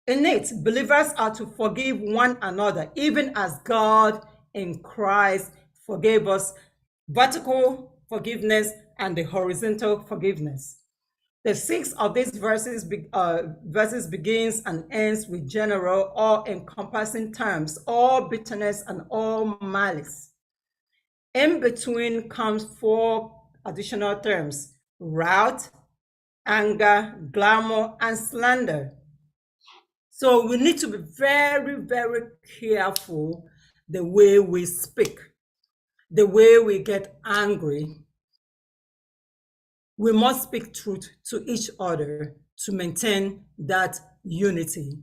In it, believers are to forgive one another, even as God in Christ forgave us. Vertical forgiveness and the horizontal forgiveness. The 6 of these verses begins and ends with general, all-encompassing terms, all bitterness and all malice. In between comes 4 additional terms: wrath, anger, glamour, and slander. So we need to be very, very careful the way we speak, the way we get angry. We must speak truth to each other to maintain that unity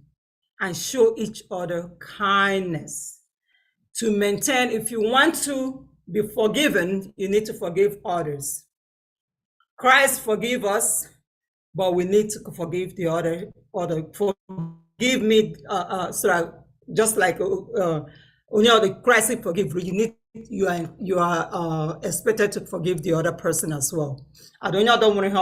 and show each other kindness. To maintain, if you want to be forgiven, you need to forgive others. Christ forgive us, but we need to forgive the other. Forgive me, just like the Christ forgive you. You are expected to forgive the other person as well. I don't want to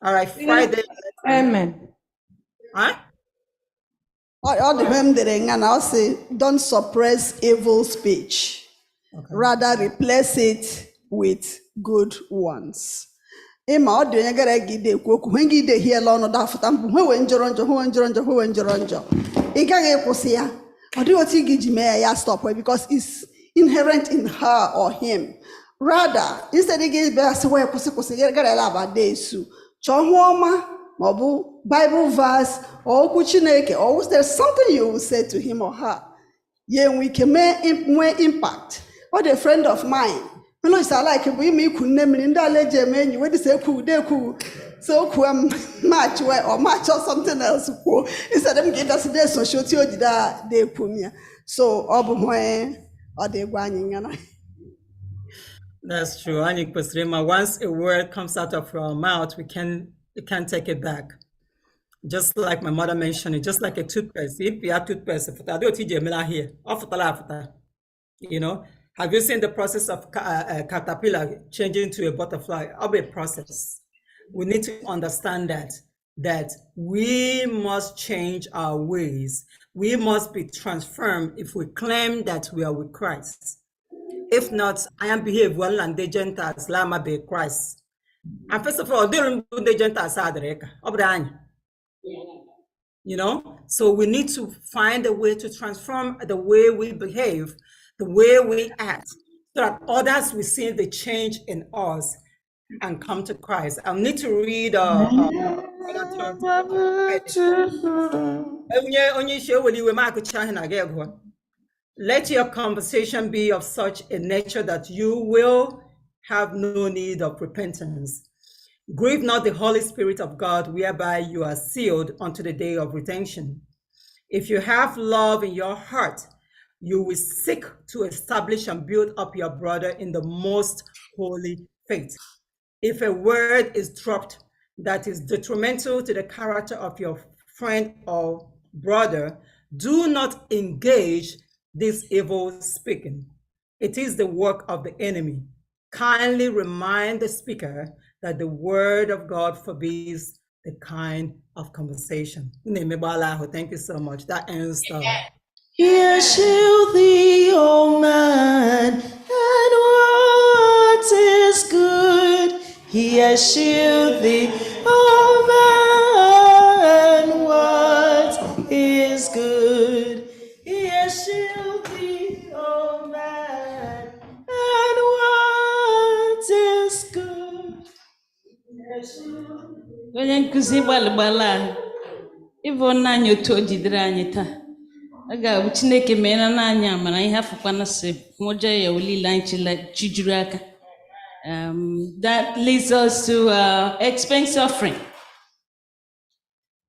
all right, Friday. Amen. Huh? All the hymn and I'll say, don't suppress evil speech. Okay. Rather replace it with good ones. Ima ọ dị onye gara gide ekwu okwu hwe gị ide hiela ọnụ dafụta mbụ hwe wee njọrọ njọ hwe njọrọ njọ hwe njọrọ njọ ị gaghị ekwụsị ya ọ dịghị otu ị ga-eji mee ya stop because it's inherent in her or him. Rather, instead ị ga-ebe asị wee kwụsị gara ala abade esu chọọ hụ ọma ma ọ bụ Bible verse or okwu Chineke or there's something you will say to him or her. Yeah, we can make impact. Or a friend of mine. You know, it's like we make name in the legend menu. What is a cool day cool? So match or match or something else. Instead of get us there, so show you that they put me. So or they guaning. That's true. Once a word comes out of our mouth, we can't take it back. Just like my mother mentioned, just like a toothpaste. If you have toothpaste, you know, have you seen the process of caterpillar changing to a butterfly? It'll be a process. We need to understand that that we must change our ways. We must be transformed if we claim that we are with Christ. If not, I am behave well and the Gentiles, Lama be Christ. And first of all, they don't do the Gentiles you know, so we need to find a way to transform the way we behave, the way we act, so that others will see the change in us and come to Christ. I'll need to read let your conversation be of such a nature that you will have no need of repentance. Grieve not the Holy Spirit of God, whereby you are sealed unto the day of redemption. If you have love in your heart, you will seek to establish and build up your brother in the most holy faith. If a word is dropped that is detrimental to the character of your friend or brother, do not engage this evil speaking. It is the work of the enemy. Kindly remind the speaker that the word of God forbids the kind of conversation. Thank you so much. That ends the. Here shall thee, O man, and what is good? Here shall thee, O man, what is good? Here shall thee, O man, and what is good? Onye nkụzi gbalịgbala ịbụ nna anyị otu o jidere anyị taa. A ga-abụ Chineke meere n'anya amara ihe afụkwana sị nwụjọ ya olile anyị chijuru aka. That leads us to expense offering.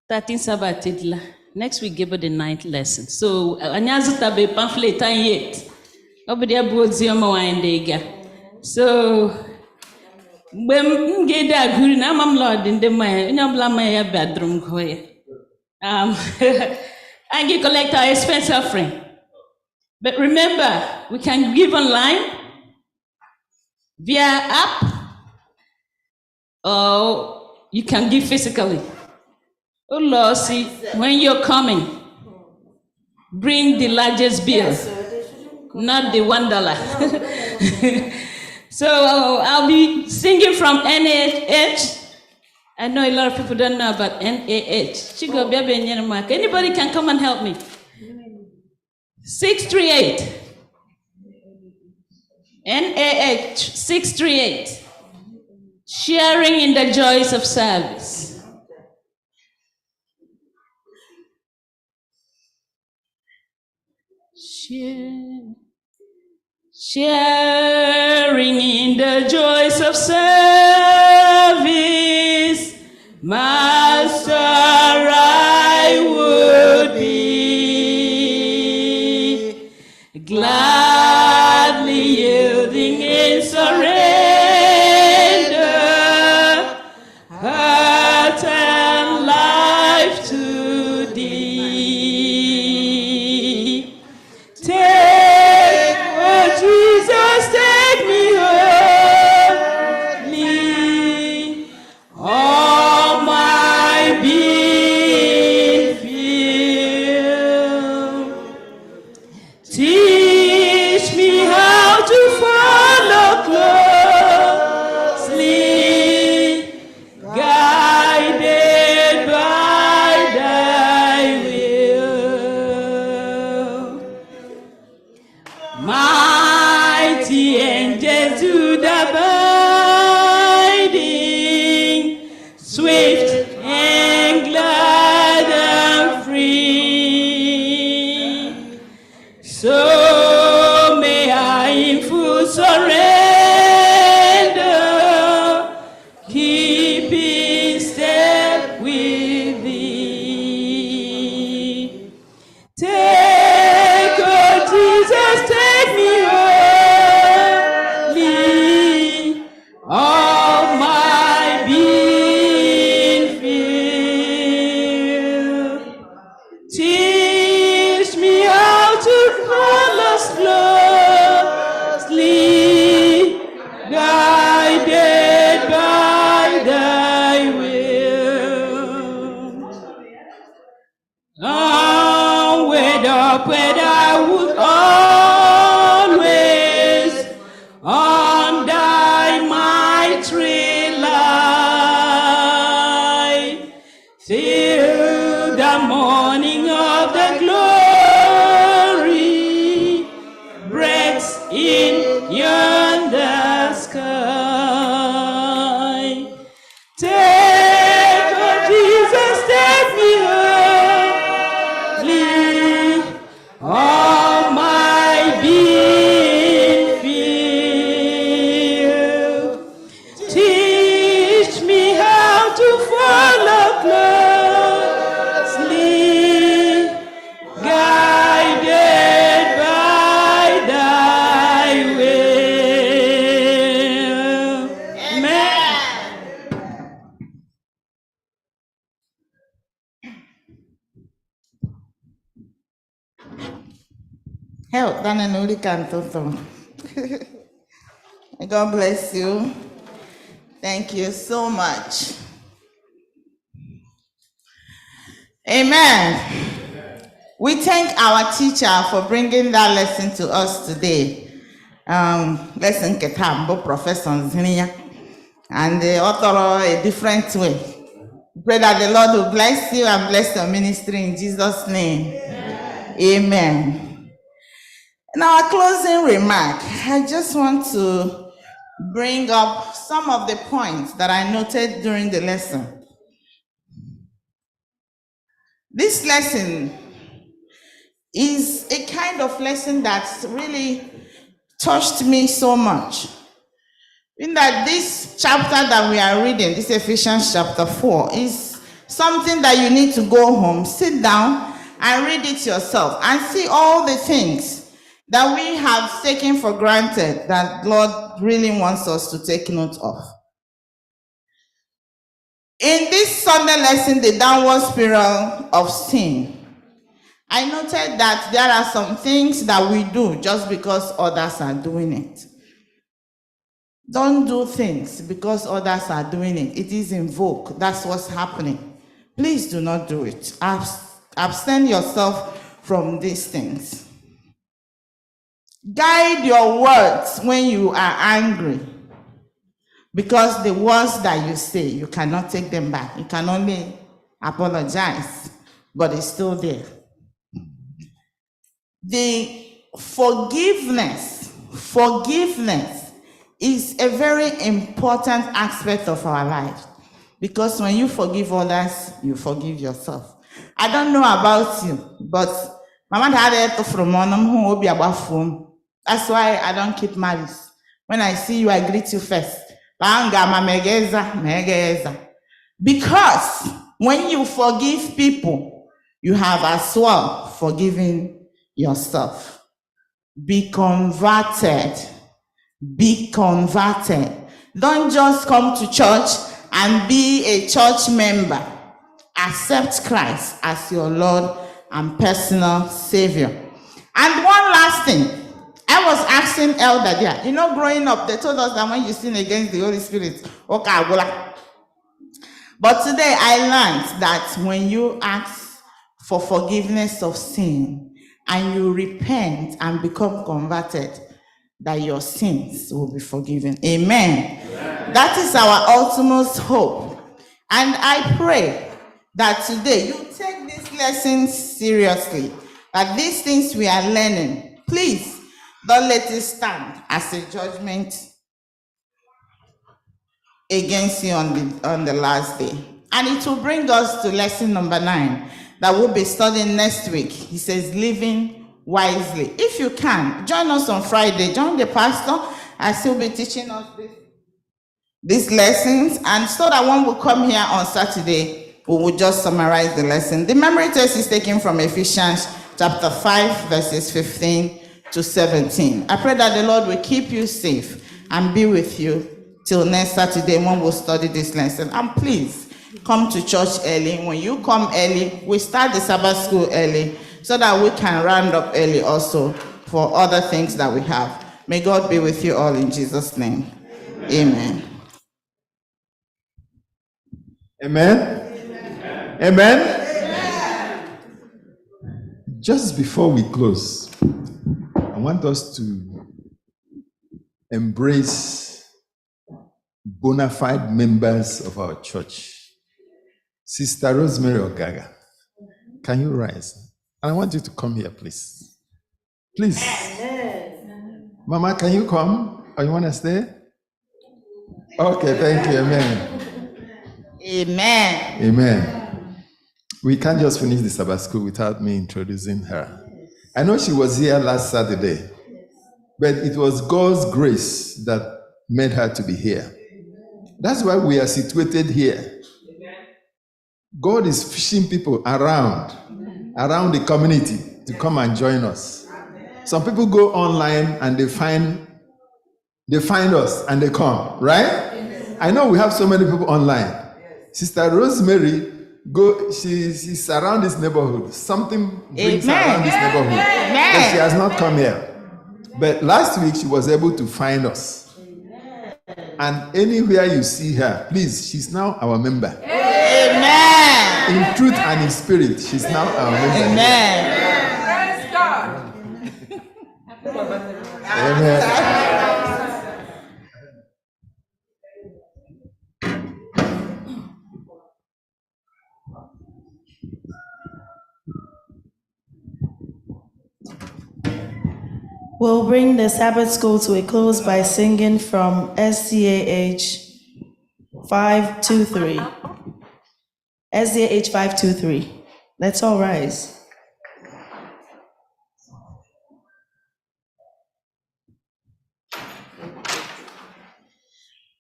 13 Sabbath edila. Next week give the 9th lesson. So anyị azụtabe pamphlet anyị yet. Ọ bụ ya bụ ozi ọma nwanyị ndị ga. So mgbe m ga-ede agụri na ama m Lord ndị mmanya onye ọbụla mmanya ya bịadụrụ m gụọ ya. And you collect our expense offering. But remember, we can give online via app, or you can give physically. Oh Lord, see, when you're coming, bring the largest bill, not the $1. So I'll be singing from NAH. I know a lot of people don't know about NAH. Anybody can come and help me. 638. NAH 638. Sharing in the joys of service. Sharing in the joys of service, Master, I would be gladly yielding in surrender, heart and life to thee. Take, oh Jesus, take me wholly, all my being filled. Teach me how to follow closely, guided by thy will. Mighty angels to the binding, swift and glad and free. So may I in full surrender keep in step with thee. Take, oh Jesus, take me wholly, all my being filled. Teach me how to follow Help, God bless you. Thank you so much. Amen. We thank our teacher for bringing that lesson to us today. Lesson Ketambo, Professor Ziniya, and the author a different way. Pray that the Lord will bless you and bless your ministry in Jesus' name. Amen. In our closing remark, I just want to bring up some of the points that I noted during the lesson. This lesson is a kind of lesson that's really touched me so much. In that this chapter that we are reading, this Ephesians chapter 4, is something that you need to go home, sit down, and read it yourself, and see all the things that we have taken for granted that Lord really wants us to take note of. In this Sunday lesson, the downward spiral of sin, I noted that there are some things that we do just because others are doing it. Don't do things because others are doing it. It is in vogue. That's what's happening. Please do not do it. Abstain yourself from these things. Guide your words when you are angry, because the words that you say, you cannot take them back. You can only apologize, but it's still there. The forgiveness is a very important aspect of our life, because when you forgive others, you forgive yourself. I don't know about you, but Mama had it from one who will be about phone. That's why I don't keep malice. When I see you, I greet you first. Because when you forgive people, you have as well forgiven yourself. Be converted. Be converted. Don't just come to church and be a church member. Accept Christ as your Lord and personal Savior. And one last thing. I was asking Elder there, growing up, they told us that when you sin against the Holy Spirit, okay. But today I learned that when you ask for forgiveness of sin and you repent and become converted, that your sins will be forgiven. Amen. That is our ultimate hope. And I pray that today you take this lesson seriously, that these things we are learning, please don't let it stand as a judgment against you on the last day. And it will bring us to lesson number 9 that we'll be studying next week. He says, living wisely. If you can, join us on Friday. Join the pastor as he'll be teaching us these lessons. And so that when we come here on Saturday, we will just summarize the lesson. The memory text is taken from Ephesians chapter 5, verses 15 to 17. I pray that the Lord will keep you safe and be with you till next Saturday when we'll study this lesson. And please come to church early. When you come early, we start the Sabbath school early so that we can round up early also for other things that we have. May God be with you all in Jesus' name. Amen. Amen. Amen. Just before we close, I want us to embrace bona fide members of our church. Sister Rosemary Ogaga, can you rise? And I want you to come here, please. Please. Mama, can you come? Or you want to stay? Okay, thank you. Amen. Amen. Amen. We can't just finish the Sabbath school without me introducing her. I know she was here last Saturday, but it was God's grace that made her to be here. That's why we are situated here. God is fishing people around the community to come and join us. Some people go online and they find us and they come, right? I know we have so many people online. Sister Rosemary Go. She's around this neighborhood. Something brings her Amen. around this neighborhood. Amen. But she has not come here. But last week she was able to find us. And anywhere you see her, please, she's now our member. Amen. In truth and in spirit, she's now our member. Amen. Praise God. Amen. We'll bring the Sabbath school to a close by singing from SDAH 523. SDAH 523. Let's all rise.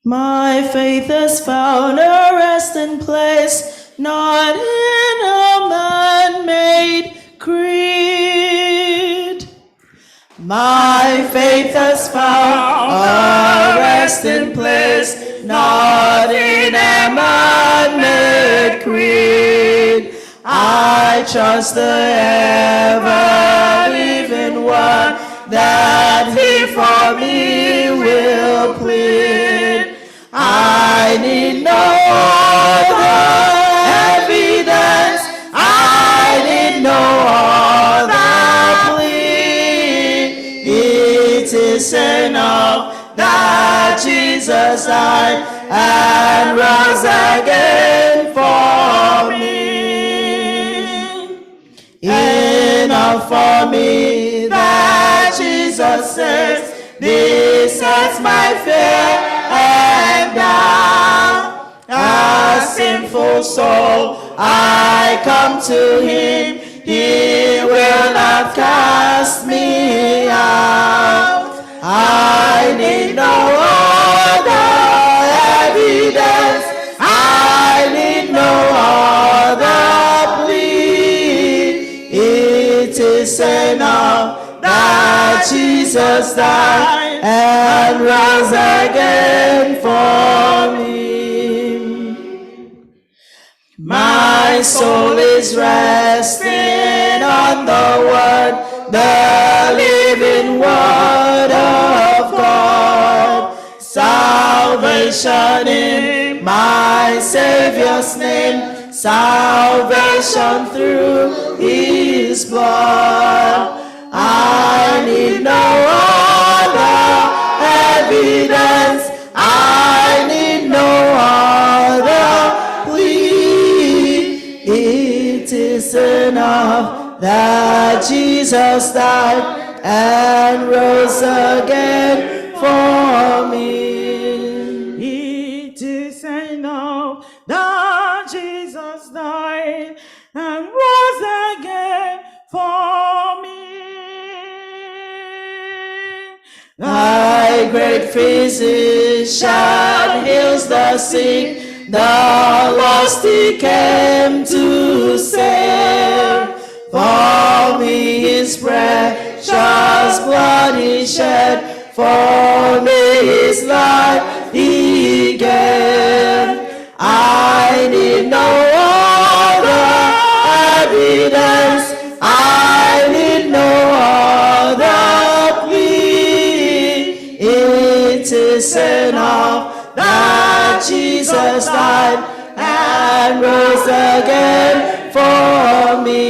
My faith has found a resting place, not in a man-made creed. My faith has found a resting place, not in a man-made creed. I trust the ever-living one, that he for me will plead. I need no other evidence, I need no other plea. It is enough that Jesus died and rose again for me. Enough for me that Jesus says, this sets my fear and down. A sinful soul, I come to him, he will not cast me out. I need no other evidence, I need no other plea. It is enough that Jesus died and rose again for me. My soul is resting on the word, the living word of God. Salvation in my Savior's name, salvation through his blood. I need no other evidence, I need no other plea. It is enough that Jesus died and rose again for me. It is enough that Jesus died and rose again for me. Thy great physician heals the sick, the lost he came to save. For me his precious blood he shed, for me his life he gave. I need no other evidence, I need no other plea. It is enough that Jesus died and rose again for me.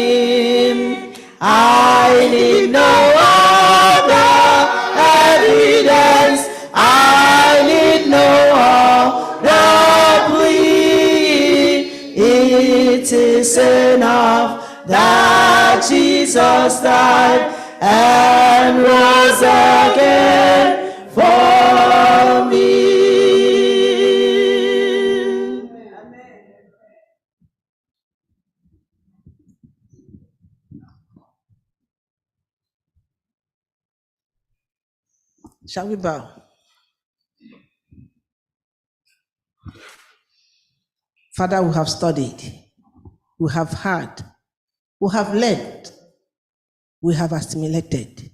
I need no other evidence, I need no other plea. It is enough that Jesus died and rose again for me. Shall we bow? Father, we have studied, we have heard, we have learned, we have assimilated.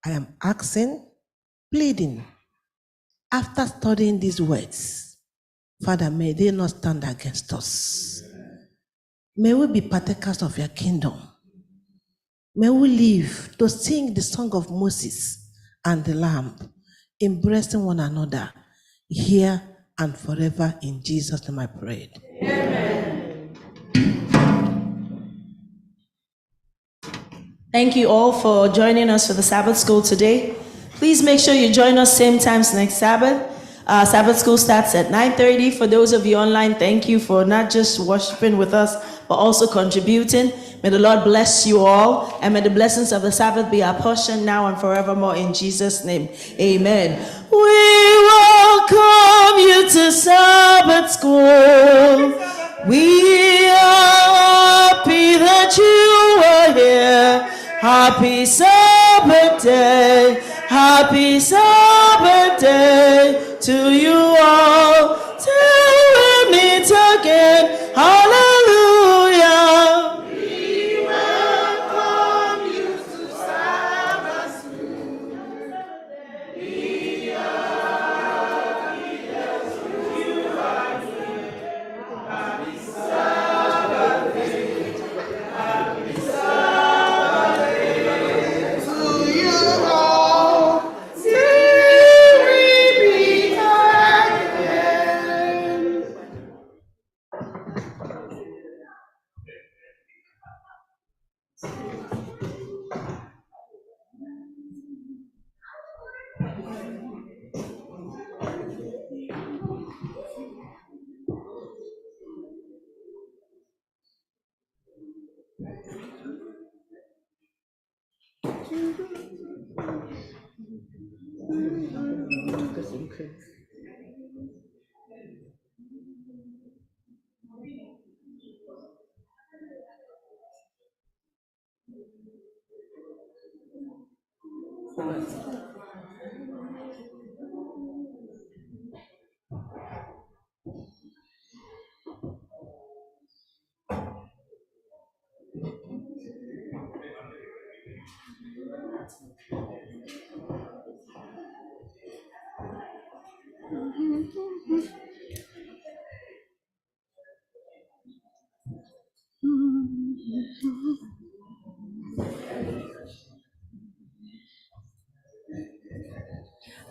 I am asking, pleading, after studying these words, Father, may they not stand against us. May we be partakers of your kingdom. May we live to sing the song of Moses and the Lamb, embracing one another here and forever. In Jesus' name I prayed. Thank you all for joining us for the Sabbath School today. Please make sure you join us same times next Sabbath. Sabbath School starts at 9:30. For those of you online, thank you for not just worshiping with us, but also contributing. May the Lord bless you all, and may the blessings of the Sabbath be our portion now and forevermore. In Jesus' name, amen. We welcome you to Sabbath School. We are happy that you are here. Happy Sabbath day, happy Sabbath day to you all. Till we meet again, hallelujah. We welcome you to Sabbath school. We are happy that you are here. Happy Sabbath day, happy Sabbath day to you all. Till we meet again.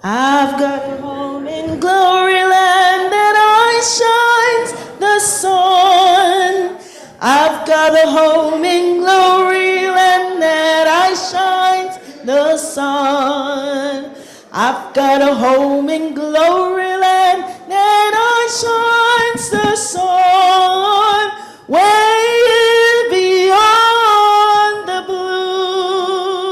I've got a home in glory land that I shines the sun. I've got a home in glory land that I shines the sun. I've got a home in glory land that I shines the sun. Way beyond the blues.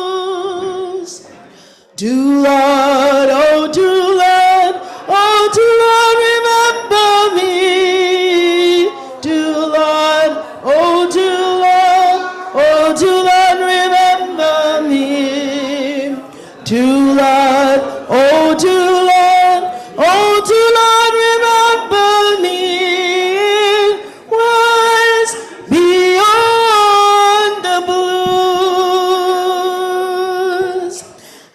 Do Lord, oh do Lord, oh do Lord, remember me. Do Lord, oh do Lord, oh do Lord, remember me. Do Lord, oh do Lord, oh do Lord, remember me. Was beyond the blues.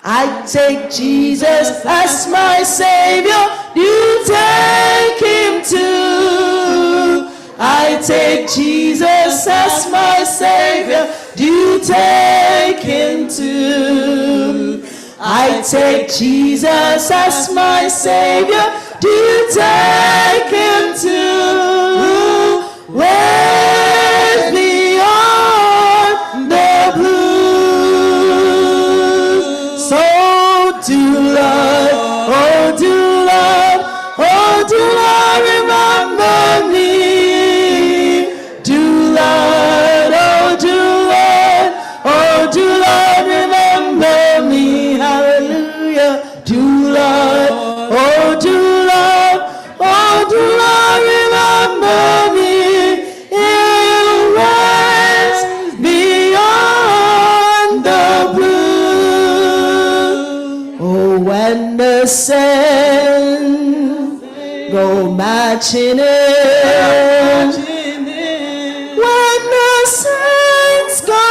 I take Jesus as my Savior, you take him too. I take Jesus as my Savior, you take him too. I take Jesus as my Savior, you take him too. Way beyond the blues. So do Lord, oh do Lord, oh do Lord, remember me. Do Lord, oh do Lord, oh do Lord, remember me. Hallelujah. Do Lord, oh do Lord, oh do Lord, remember me. You rise beyond the blue. Oh, when the saints go marching in, when the saints go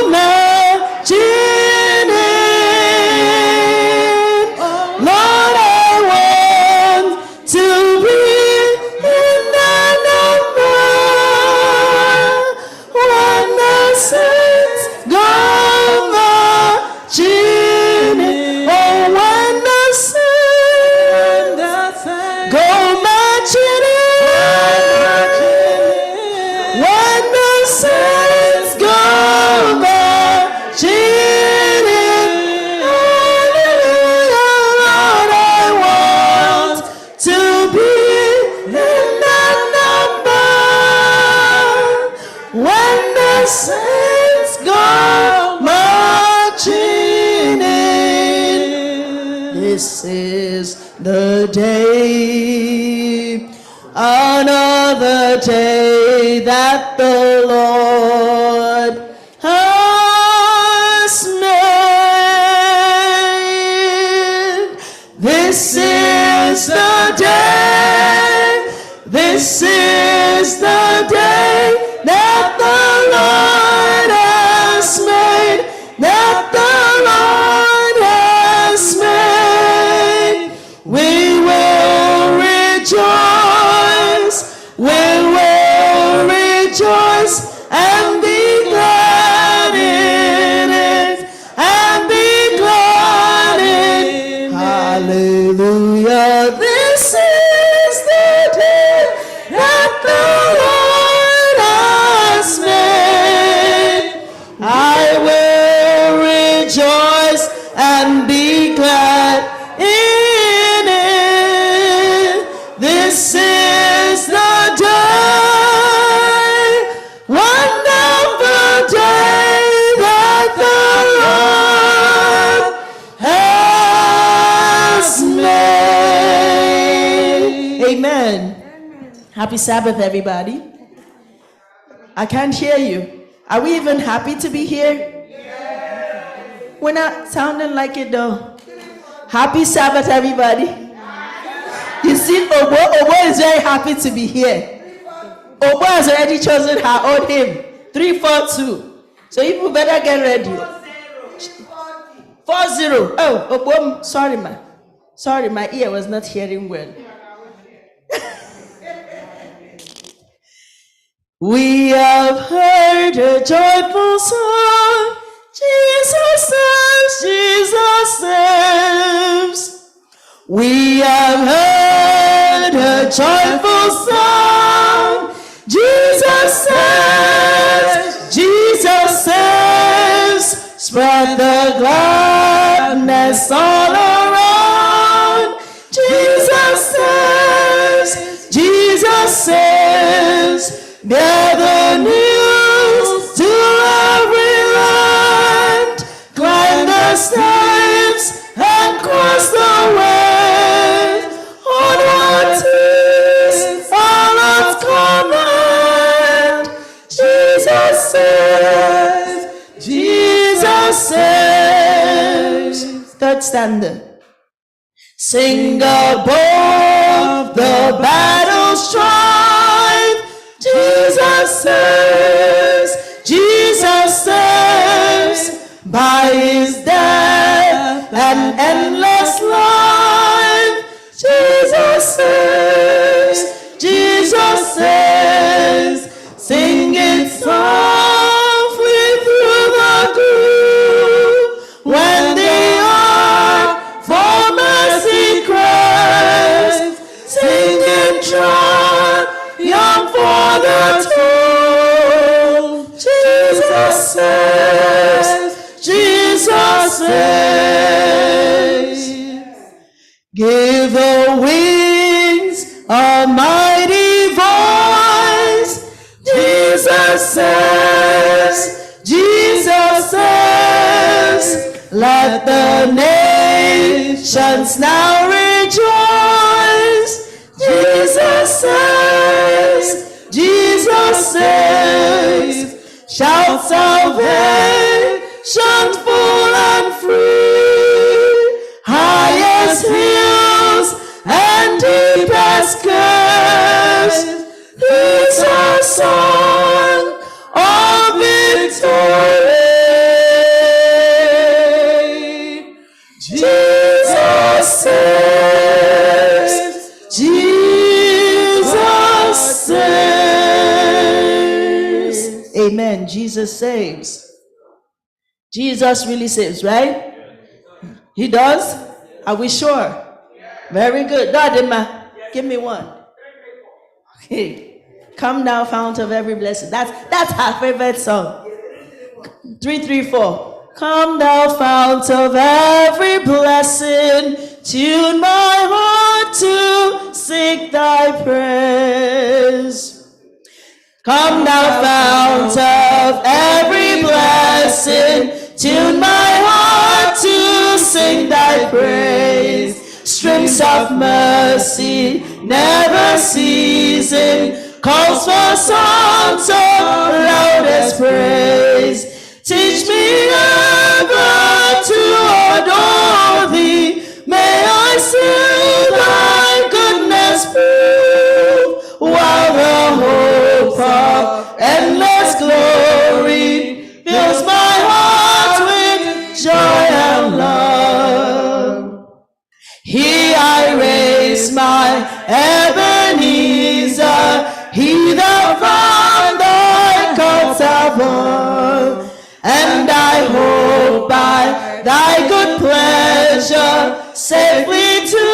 marching in, Lord, I want to be in the number. this is the day, another day that the Lord has made. This is the day, this is the day that the Lord has made, that the Lord has made. We will rejoice, we will rejoice and be glad in it, and be glad in it. Hallelujah. This is the day that the Lord has made. I will rejoice and be glad in it. This is the day, wonderful day that the Lord has made. Amen. Happy Sabbath, everybody. I can't hear you. Are we even happy to be here? We're not sounding like it though. Happy Sabbath, everybody. You see, Obo is very happy to be here. Obo has already chosen her own hymn, 342. So you better get ready. 40. Oh, Obo, sorry, ma. Sorry, my ear was not hearing well. We have heard a joyful song. Jesus saves, Jesus saves. We have heard a joyful song. Jesus saves, Jesus saves. Spread the gladness all around. Jesus saves, Jesus saves. Bear the news to every land. Climb the steps and cross the way. Onward is all of command. Jesus saves, Jesus saves. Third stanza. Sing above the battle strife. Jesus saves, Jesus saves. By his death and endless life. Jesus saves, Jesus saves. Sing it softly through the groove. When the heart for mercy cries, sing it triumph for the tomb. Jesus saves, Jesus saves. Give the wings a mighty voice. Jesus says, Jesus says. Let the nations now rejoice. Jesus says, Jesus says. Shout salvation full and free. Highest hills and deepest caves. It's our song of victory. Jesus saves, Jesus saves. Amen. Jesus saves. Jesus really saves, right? He does? Are we sure? Very good. Dadima, give me one. Okay. Come thou fount of every blessing. That's our favorite song. 334. Come thou fount of every blessing. Tune my heart to sing thy praise. Come thou fount of every blessing. Tune my heart to sing thy praise. streams of mercy, never ceasing, calls for songs of loudest praise. Teach me ever to adore thee, may I still thy goodness prove, while the hope of endless glory fills my heart with joy and love. Here I raise my Ebenezer, he that found thy cause above, and I hope by thy good pleasure safely to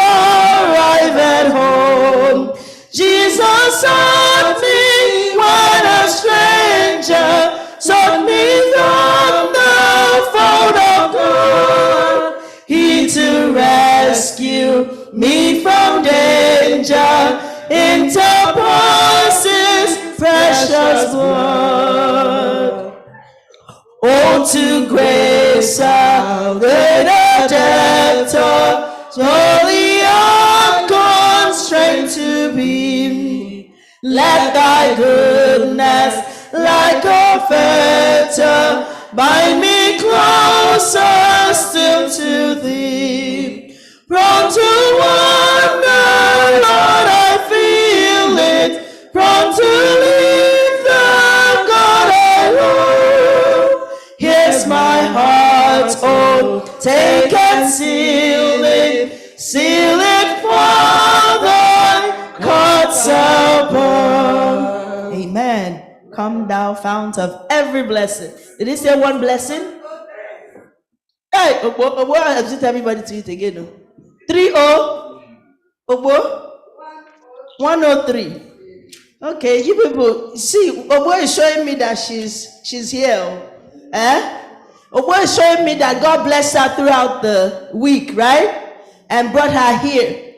arrive at home. Jesus sought me when a stranger, sought me from the fold of God. He to rescue me from danger interposes precious blood. Oh, to grace a greater depth of holy unconstrained to be. Let thy goodness like a fetter bind me closer still to thee. Prone to wander, Lord, I feel it. Prone to leave the God I love. Here's my heart, oh, take and seal it for thy courts above. Amen. Come thou fount of every blessing. Did he say one blessing? Hey, Obo, I've seen everybody to it again. No? 3-0. Obo? 103. Okay, you people, see, Obo is showing me that she's here. Obo is showing me that God blessed her throughout the week, right? And brought her here.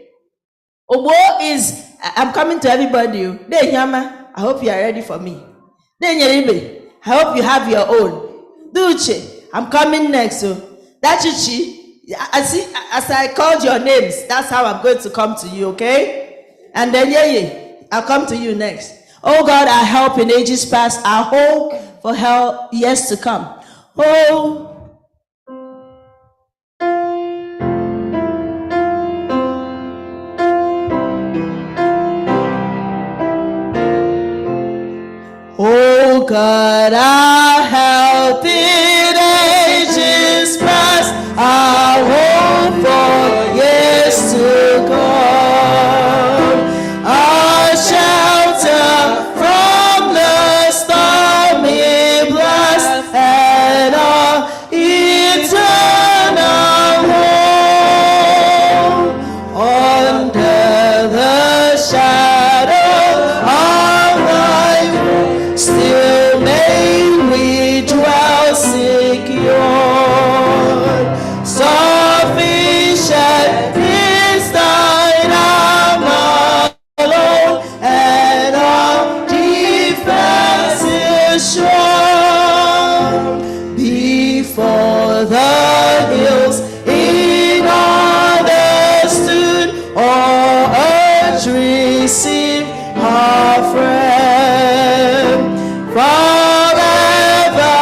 Obo is, I'm coming to everybody. Hey, Yama, I hope you are ready for me. Then Yeribe, I hope you have your own. Duche, I'm coming next. So that Chichi, I see, as I called your names, that's how I'm going to come to you, okay? And then Yeye, I'll come to you next. Oh God, our help in ages past, our hope for help years to come. Oh, oh God, our help in ages past, our hope for years to come, our shelter from the stormy blast, and our eternal home under the shadow of thy wings. Still may we dwell secure. Sufficient is thine arm alone, and our defense is strong. Before the hills in order stood, or earth received our friend. Forever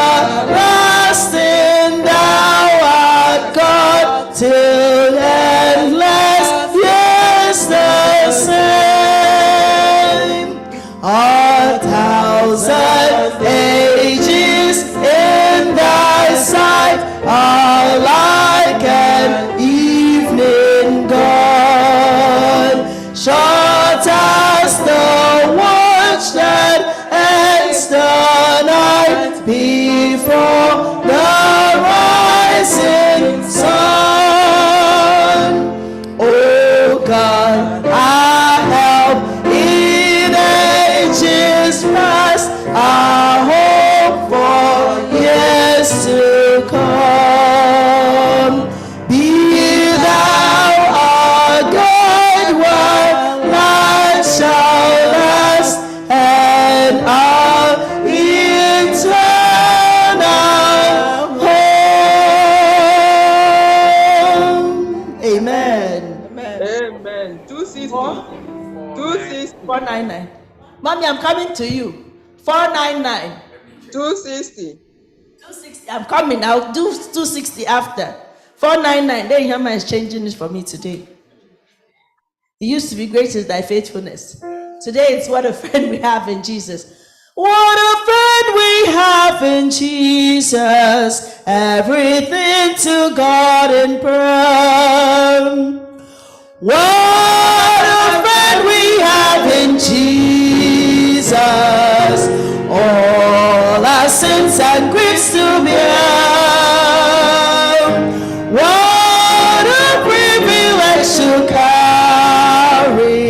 lasting thou art God, till endless years the same. A thousand ages in thy sight are like an evening gone, short as the watch that ends the night before the rising sun. Oh God, our help in ages past, our hope for years to come. Be thou our guide while life shall last, and our eternal 499. Mommy, I'm coming to you. 499. 260. 260. I'm coming. I'll do 260 after. 499. Then Yama is changing it for me today. It used to be great is thy faithfulness. Today it's what a friend we have in Jesus. What a friend we have in Jesus. Everything to God in prayer. What a friend we have in Jesus. All our sins and griefs to bear. What a privilege to carry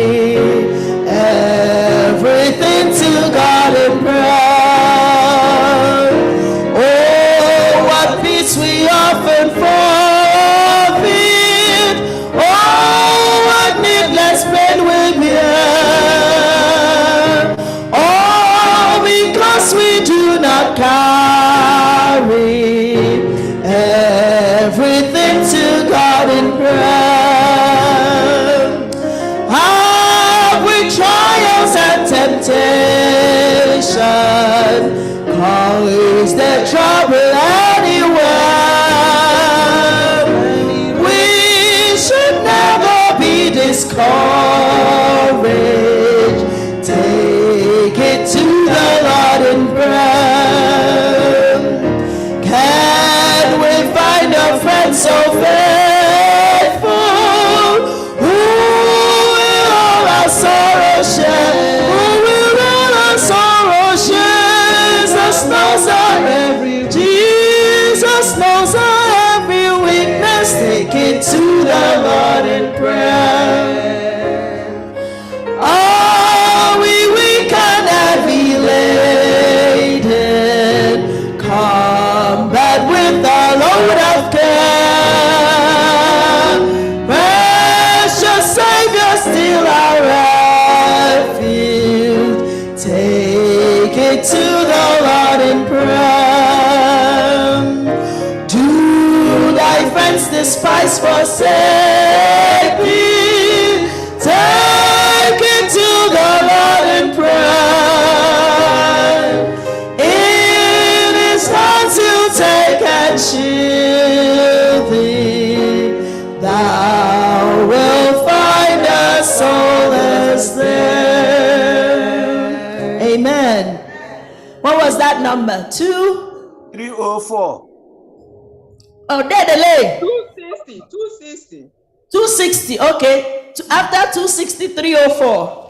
everything to God in prayer. Oh, what peace we often forfeit. Oh, what needless pain we bear. All because we do not carry everything to God in prayer. Have we trials and temptation? Cause there trouble anywhere? We should never be discouraged. Take it to the Lord in prayer. Can we find a friend so faithful who will all our sorrow share? Who will all our sorrow share? Jesus knows our every Jesus knows our every weakness. Take it to the Lord in prayer. Are we weak and heavy laden? Come back with a load of care. Precious Savior, still our refuge. Take it to the Lord in prayer. Do thy friends despise, forsake thee? Take it to the Lord in prayer. In his hands he'll take and shield thee. Thou wilt find a solace there. Amen. What was that number? 304. Oh, there the lane. 260. 260. 260. Okay. After 260, 304.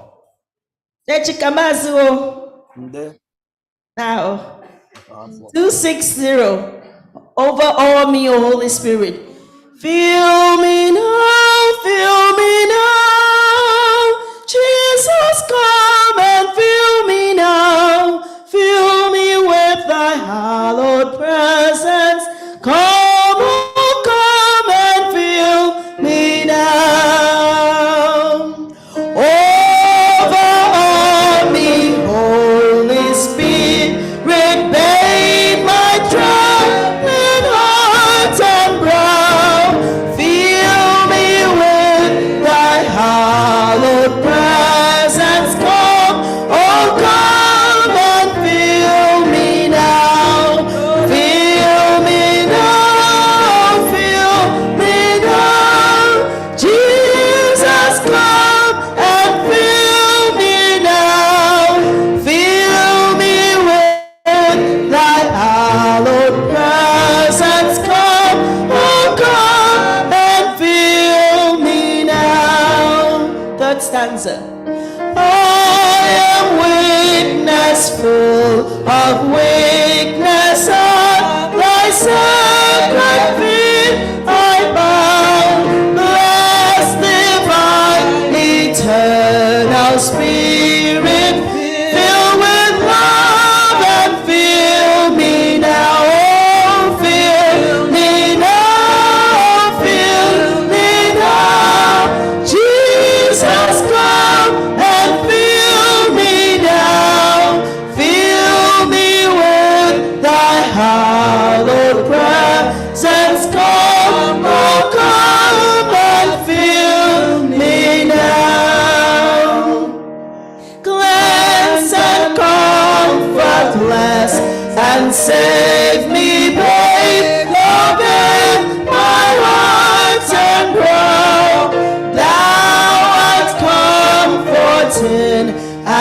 Now, 260. Over all me, O Holy Spirit. Fill me now, fill me now. Jesus, come and fill me now. Fill me with thy hallowed presence. Come, oh, come and fill me now. Over all me, Holy Spirit, bathe my trembling heart and brow. Fill me with thy hallowed presence. Come, oh, come and fill me now. Fill me now, fill me now. Jesus, come and fill me now. Fill me with thy hallowed presence. Come, oh, come and fill me now. Third stanza. I am weakness, full of weakness. At thy sacred feet I bow. Bless divine, eternal Spirit, fill with love and fill me now. Oh, fill me now, fill me now. Jesus, come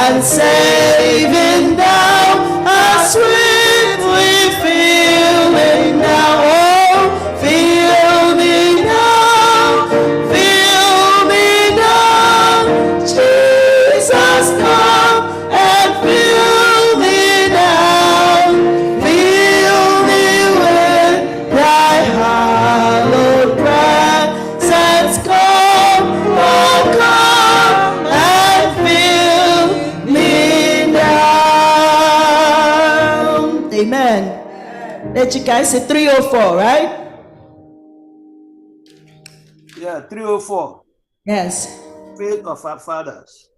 and saving now, how sweetly feeling now. Oh, feel me now, feel me now. Jesus, come and feel me now. Feel me with thy hallowed presence. Come, oh, come and fill me now. Amen. Let you guys say 304, right? Yeah, 304. Yes. Faith of our fathers.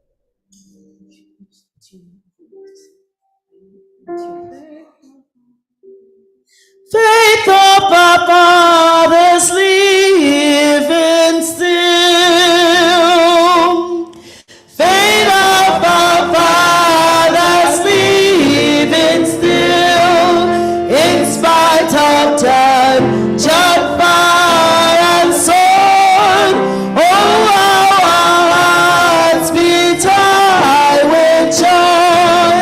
Faith of our fathers living still. Faith of our fathers living still. In spite of time, jump, fire, and sword. Oh, our hearts beat high with joy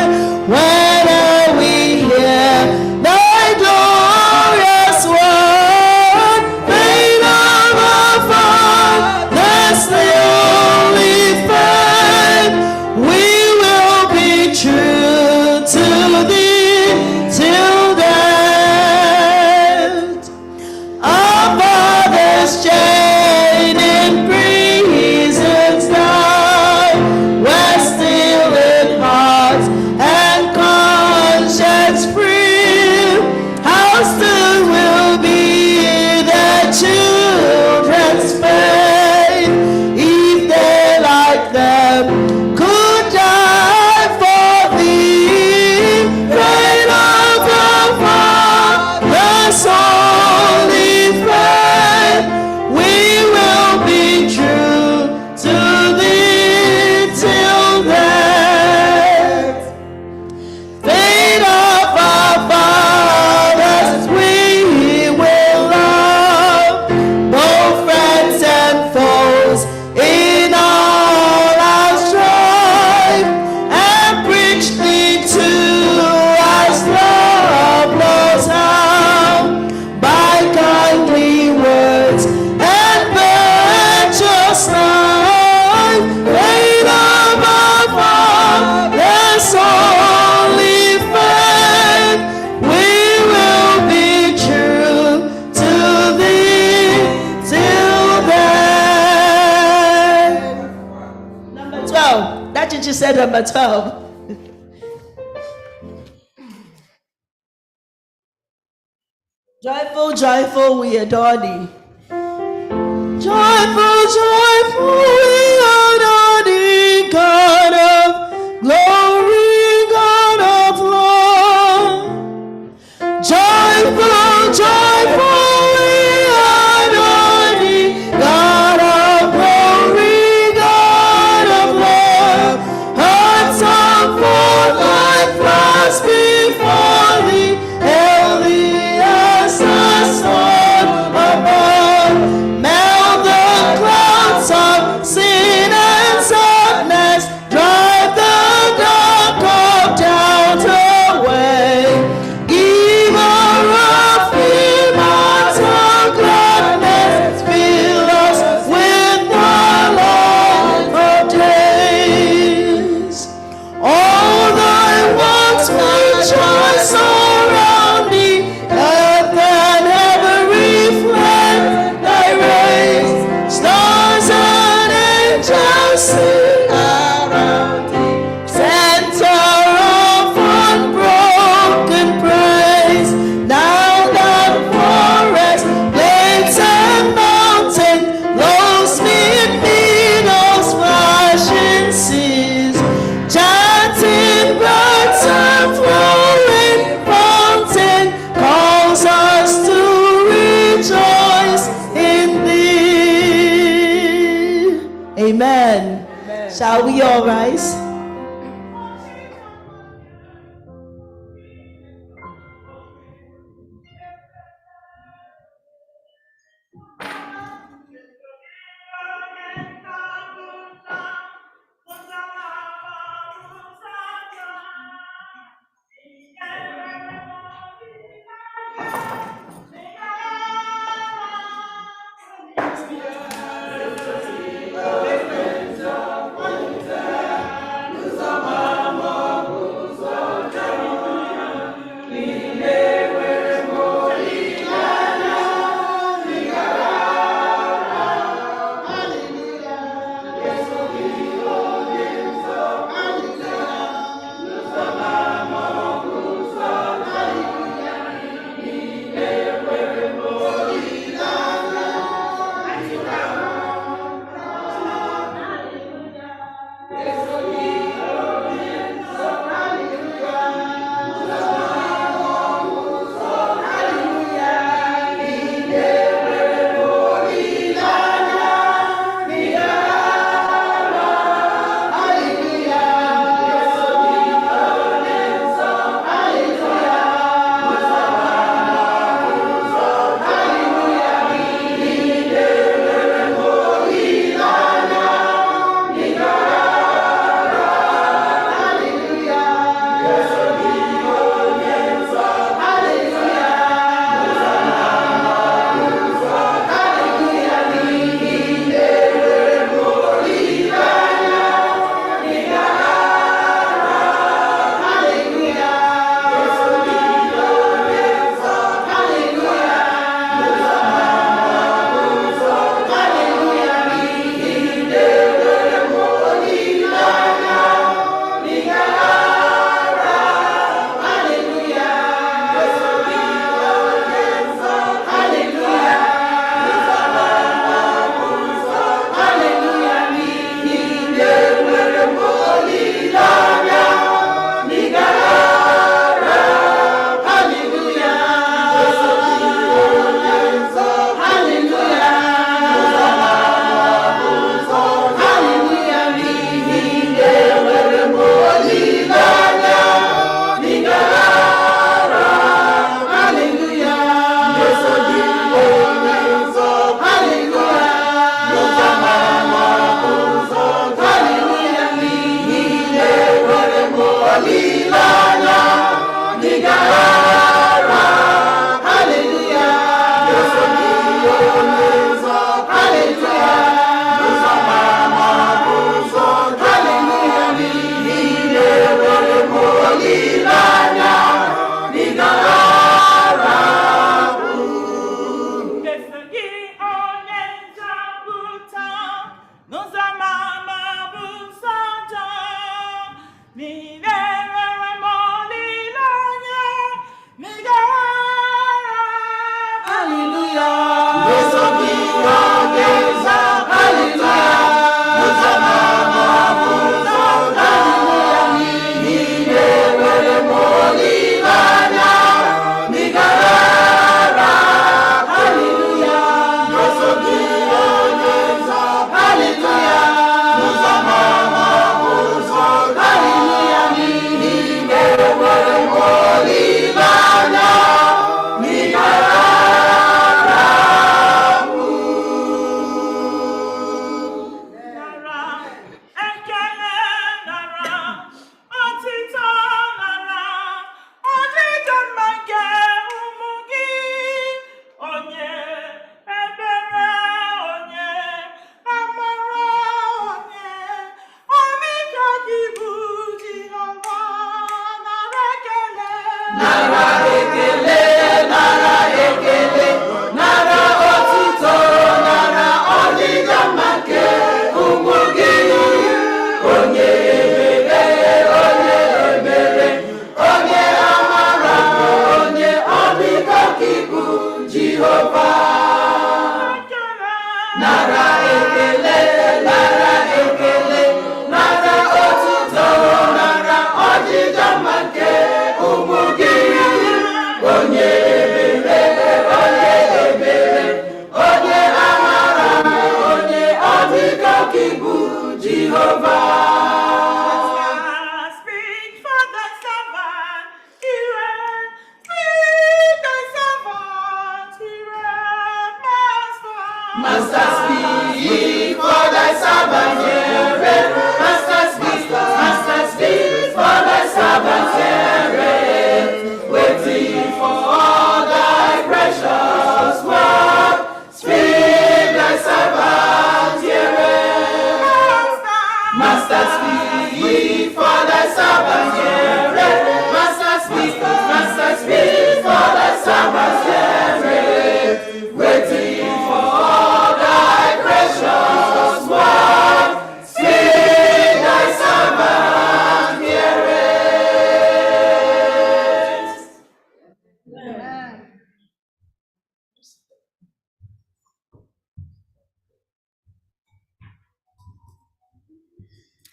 whenever we hear thy glorious word. Faith of our fathers, the only faith. We will be true to thee till death. Our fathers chained in prisons die, we're still in heart and conscience free. How still will be their children's faith if they like them could die for thee. Faith of our fathers, only faith. We will be true to thee till death. Faith of our fathers, we will love both friends and foes in all our strife, and preach thee to as love knows how, by kindly words and virtuous life. Faith of our fathers, only faith. We will be true to thee till death. Number 12. That's what you said, number 12. Joyful, joyful, we adore thee. Joyful, joyful, we adore thee, God of glory, God of love. Joyful, joyful, we adore thee, God of glory, God of love. Hearts are full like flowers before thee, hail thee as the sun above. Melt the clouds of sin and sadness, drive the dark of doubt away. Give a rough immortal gladness, fill us with the light of days. All thy works rejoice around thee, earth and heaven reflect thy rays. Stars and angels sing around thee, center of unbroken praise. Now that forest, lakes and mountains, lows, mid meadows, flashing seas, chanting birds and flowing fountain, calls us to rejoice in thee. Amen. Shall we all rise?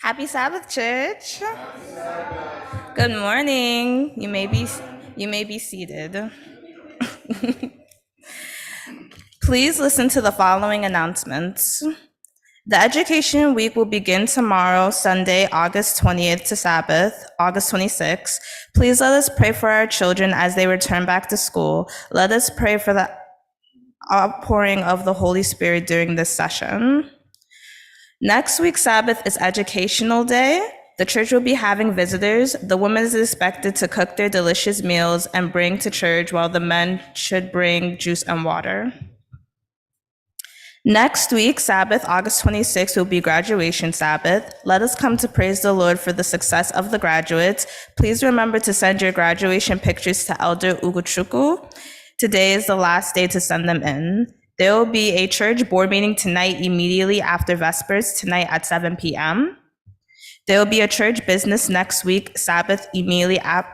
Happy Sabbath, church. Good morning. You may be seated. Please listen to the following announcements. The Education Week will begin tomorrow, Sunday, August 20th to Sabbath, August 26th. Please let us pray for our children as they return back to school. Let us pray for the outpouring of the Holy Spirit during this session. Next week's Sabbath is Educational Day. The church will be having visitors. The women is expected to cook their delicious meals and bring to church, while the men should bring juice and water. Next week, Sabbath, August 26th, will be Graduation Sabbath. Let us come to praise the Lord for the success of the graduates. Please remember to send your graduation pictures to Elder Ugochukwu. Today is the last day to send them in. There will be a church board meeting tonight immediately after Vespers, tonight at 7 p.m. There will be a church business next week, Sabbath, immediately after.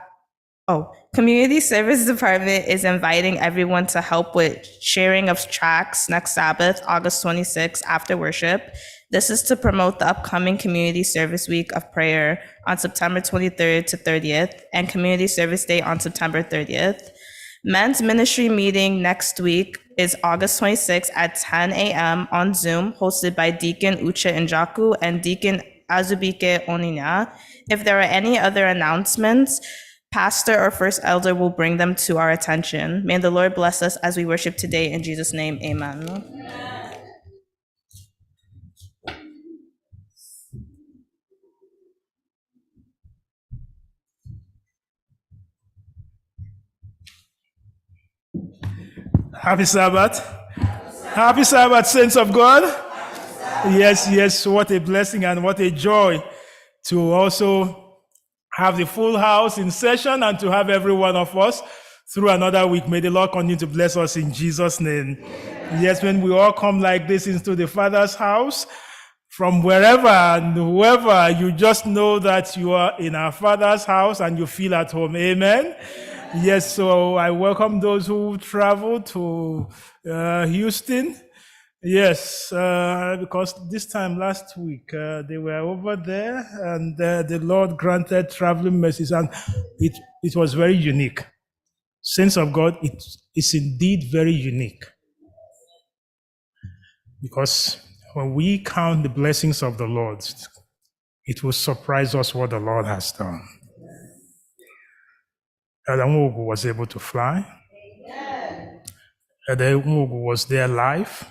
Community Service Department is inviting everyone to help with sharing of tracts next Sabbath, August 26th, after worship. This is to promote the upcoming Community Service Week of Prayer on September 23rd to 30th and Community Service Day on September 30th. Men's ministry meeting next week is August 26th at 10 a.m. on Zoom, hosted by Deacon Uche Njaku and Deacon Azubike Oninya. If there are any other announcements, pastor or first elder will bring them to our attention. May the Lord bless us as we worship today. In Jesus' name, amen. Happy Sabbath. Happy Sabbath, saints of God. Yes, what a blessing and what a joy to also have the full house in session and to have every one of us through another week. May the Lord continue to bless us in Jesus' name. Yes, when we all come like this into the Father's house, from wherever and whoever, you just know that you are in our Father's house and you feel at home. Amen. Yes, so I welcome those who travel to Houston. Yes, because this time last week they were over there, and the Lord granted traveling mercies, and it was very unique. Saints of God, it's indeed very unique. Because when we count the blessings of the Lord, it will surprise us what the Lord has done. Elder Nwogu was able to fly. Elder Nwogu was there live.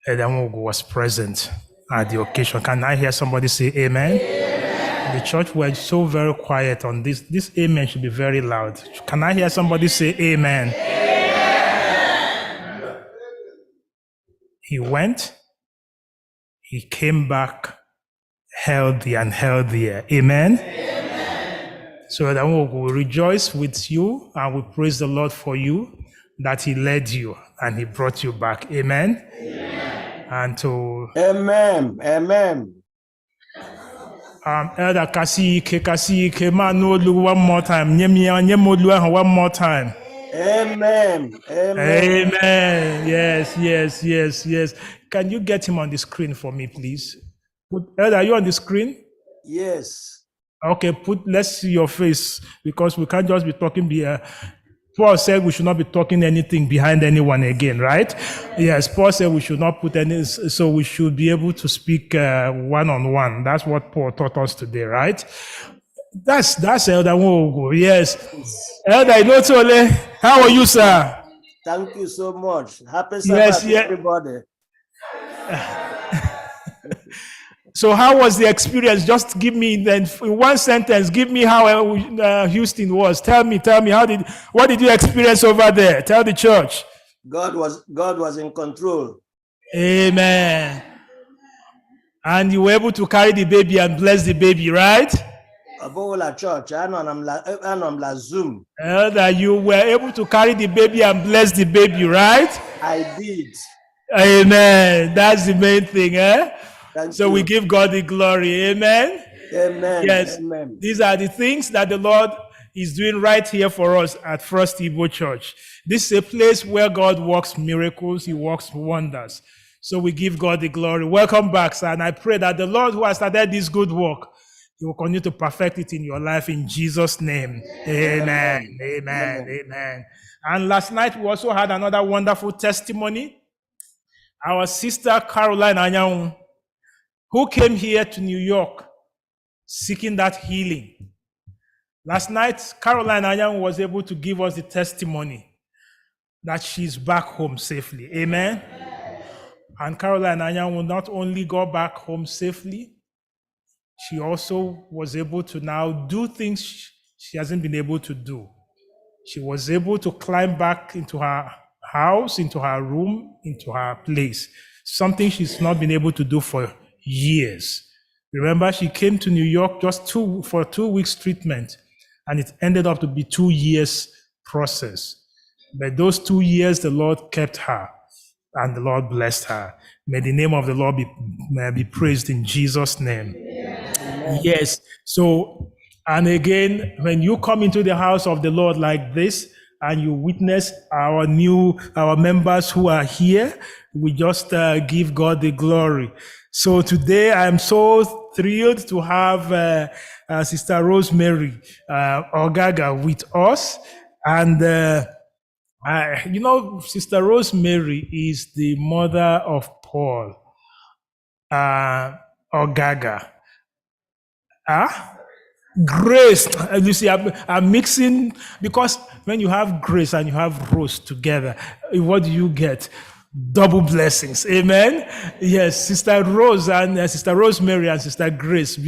Elder Nwogu was present at the occasion. Can I hear somebody say amen? The church were so very quiet on this. This amen should be very loud. Can I hear somebody say amen? He went, he came back healthy and healthier. Amen? So that we will rejoice with you and we praise the Lord for you that he led you and he brought you back. Amen? And to Amen. Amen. Elder Kasike, man, one more time. One more time. Amen. Amen. Amen. Yes. Can you get him on the screen for me, please? Elder, are you on the screen? Yes. Okay, let's see your face because we can't just be talking. Paul said we should not be talking anything behind anyone again, right? Yes, Paul said we should not put any, so we should be able to speak one-on-one. That's what Paul taught us today, right? That's Elder Nwogu, yes. Elder Inotole, how are you, sir? Thank you so much. Happy Sabbath, everybody. So how was the experience? Just give me then in one sentence, give me how Houston was. Tell me, what did you experience over there? Tell the church. God was in control. Amen. And you were able to carry the baby and bless the baby, right? Abola church, I'm Zoom. Elder, you were able to carry the baby and bless the baby, right? I did. Amen. That's the main thing, eh? So we give God the glory. Amen. Amen. Yes. Amen. These are the things that the Lord is doing right here for us at First Igbo Church. This is a place where God works miracles. He works wonders. So we give God the glory. Welcome back, sir. And I pray that the Lord who has started this good work, he will continue to perfect it in your life in Jesus' name. Amen. Amen. And last night we also had another wonderful testimony. Our sister Caroline Anyanwu, who came here to New York seeking that healing. Last night, Caroline Anyanwu was able to give us the testimony that she's back home safely. Amen? And Caroline Anyanwu not only got back home safely, she also was able to now do things she hasn't been able to do. She was able to climb back into her house, into her room, into her place. Something she's not been able to do for years. Remember, she came to New York just for 2 weeks treatment, and it ended up to be 2 years process. But those 2 years, the Lord kept her, and the Lord blessed her. May the name of the Lord be praised in Jesus' name. Amen. Yes. So, and again, when you come into the house of the Lord like this, and you witness our members who are here, we just give God the glory. So today I'm so thrilled to have Sister Rosemary Ogaga with us. And, Sister Rosemary is the mother of Paul Ogaga. Grace. You see, I'm mixing, because when you have Grace and you have Rose together, what do you get? Double blessings. Amen. Yes, Sister Rose and Sister Rosemary and Sister Grace,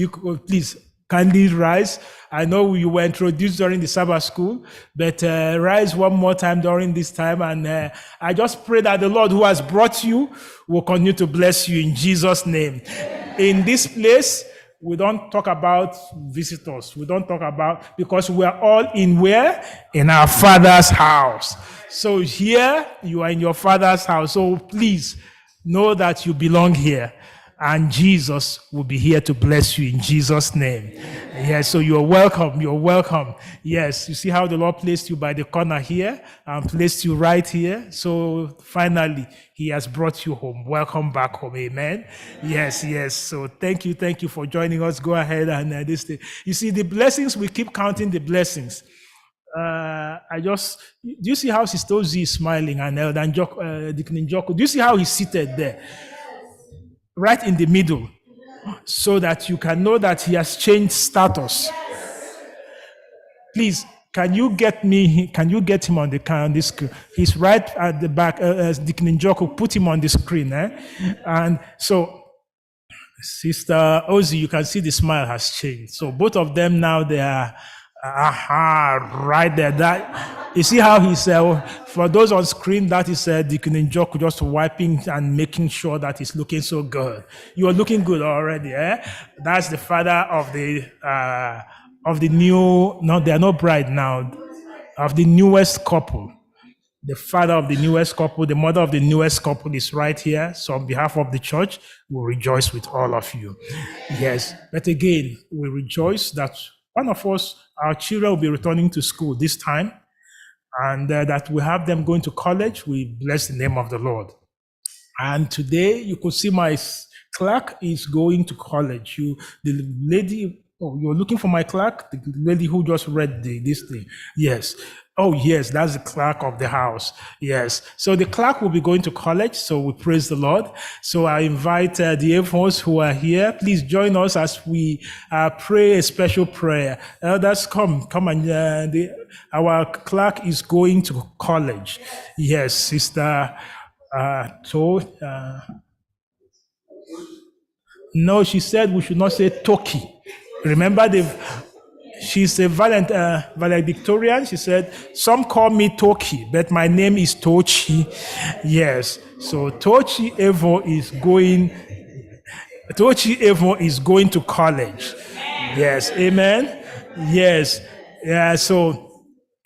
please kindly rise. I know you were introduced during the Sabbath school, but rise one more time during this time. And I just pray that the Lord who has brought you will continue to bless you in Jesus' name. In this place, we don't talk about visitors. We don't talk about, because we are all in where? In our Father's house. So here, you are in your Father's house. So please know that you belong here. And Jesus will be here to bless you in Jesus' name. Yes, so you're welcome. You're welcome. Yes, you see how the Lord placed you by the corner here and placed you right here. So finally, he has brought you home. Welcome back home. Amen. Yes. So thank you for joining us. Go ahead and this thing. You see, the blessings, we keep counting the blessings. do you see how Sister Ozzy is smiling and Elder Deacon Njoku? Do you see how he's seated there? Right in the middle, so that you can know that he has changed status. Please, can you get him on the screen? He's right at the back. Deacon Njoku, put him on the screen. And so, Sister Ozzy, you can see the smile has changed. So both of them now, they are right there. That you see how he's for those on screen, that is Deacon Njoku just wiping and making sure that he's looking so good. You are looking good already. That's the father of the new. No, they are not bride now. Of the newest couple. The father of the newest couple, the mother of the newest couple is right here. So on behalf of the church, we rejoice with all of you. Yes, but again, we rejoice that one of us, our children, will be returning to school this time, and that we have them going to college. We bless the name of the Lord. And today, you could see my clerk is going to college. The lady, you're looking for my clerk? The lady who just read this thing. Yes. Oh, yes, that's the clerk of the house. Yes. So the clerk will be going to college, so we praise the Lord. So I invite the elders who are here. Please join us as we pray a special prayer. Elders, come and our clerk is going to college. Yes, Sister no, she said we should not say Toki. Remember, she's a valedictorian. She said, some call me Toki, but my name is Tochi. Yes. So Tochi Evo is going to college. Yes. Amen. Yes. Yeah. So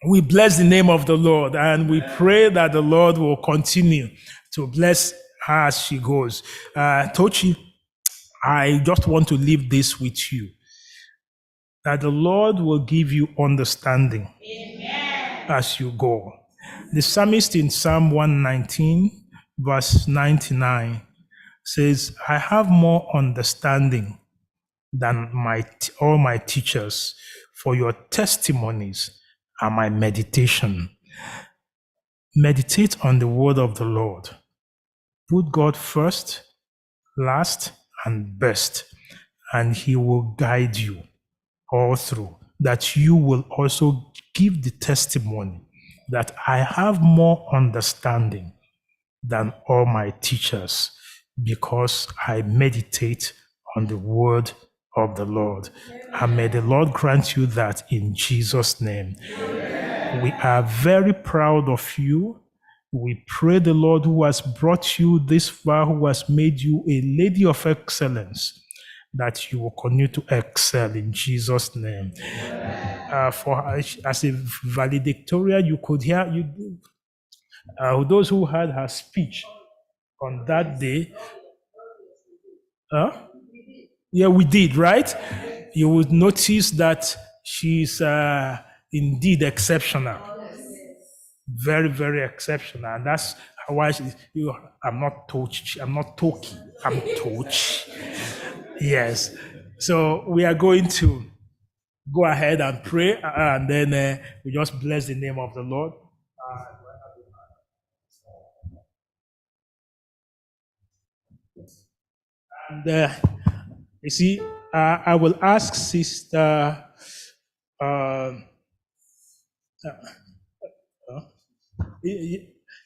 we bless the name of the Lord, and we pray that the Lord will continue to bless her as she goes. Tochi, I just want to leave this with you, that the Lord will give you understanding. Amen. As you go. The psalmist in Psalm 119, verse 99, says, I have more understanding than all my teachers, for your testimonies are my meditation. Meditate on the word of the Lord. Put God first, last, and best, and he will guide you all through, that you will also give the testimony that I have more understanding than all my teachers, because I meditate on the word of the Lord. And may the Lord grant you that in Jesus' name. Amen. We are very proud of you. We pray the Lord who has brought you this far, who has made you a lady of excellence, that you will continue to excel in Jesus' name. As a valedictorian, you could hear those who heard her speech on that day. Yeah, we did, right? You would notice that she's indeed exceptional. Very, very exceptional. And that's why I'm not Tochi. I'm Tochi. Yes. So we are going to go ahead and pray, and then we just bless the name of the Lord. And you see, I will ask Sister.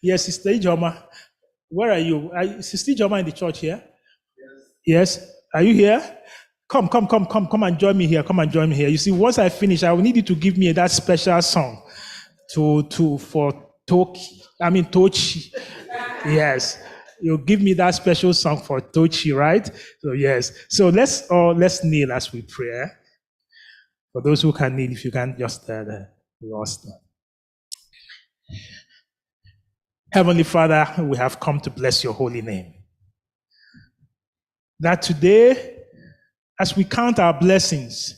Yes, Sister Ijoma. Where are you? Sister Ijoma in the church here? Yes. Are you here? Come and join me here. Come and join me here. You see, once I finish, I will need you to give me that special song for Tochi. Yes. You give me that special song for Tochi, right? So yes. So let's kneel as we pray. For those who can kneel, if you can just lost. Heavenly Father, we have come to bless your holy name. That today, as we count our blessings,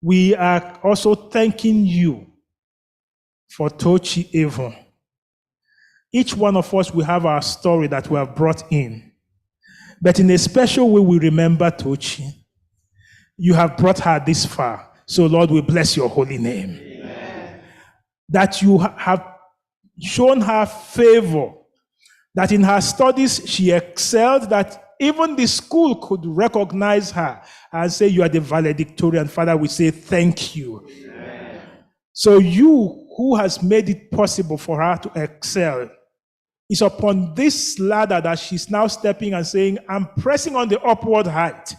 we are also thanking you for Tochi Evo. Each one of us will have our story that we have brought in. But in a special way, we remember Tochi. You have brought her this far. So, Lord, we bless your holy name. Amen. that you have shown her favor, that in her studies she excelled, that even the school could recognize her and say, you are the valedictorian. Father, we say thank you. Amen. So you who has made it possible for her to excel, it's upon this ladder that she's now stepping and saying, I'm pressing on the upward height.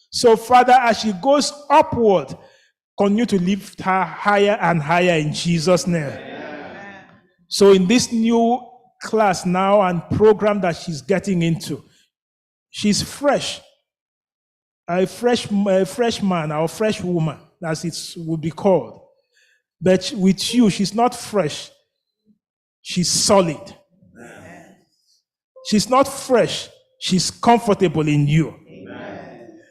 So Father, as she goes upward, continue to lift her higher and higher in Jesus' name. Amen. So in this new class now and program that she's getting into, she's fresh, a freshman or fresh woman, as it would be called. But with you, she's not fresh. She's solid. She's not fresh. She's comfortable in you. Amen.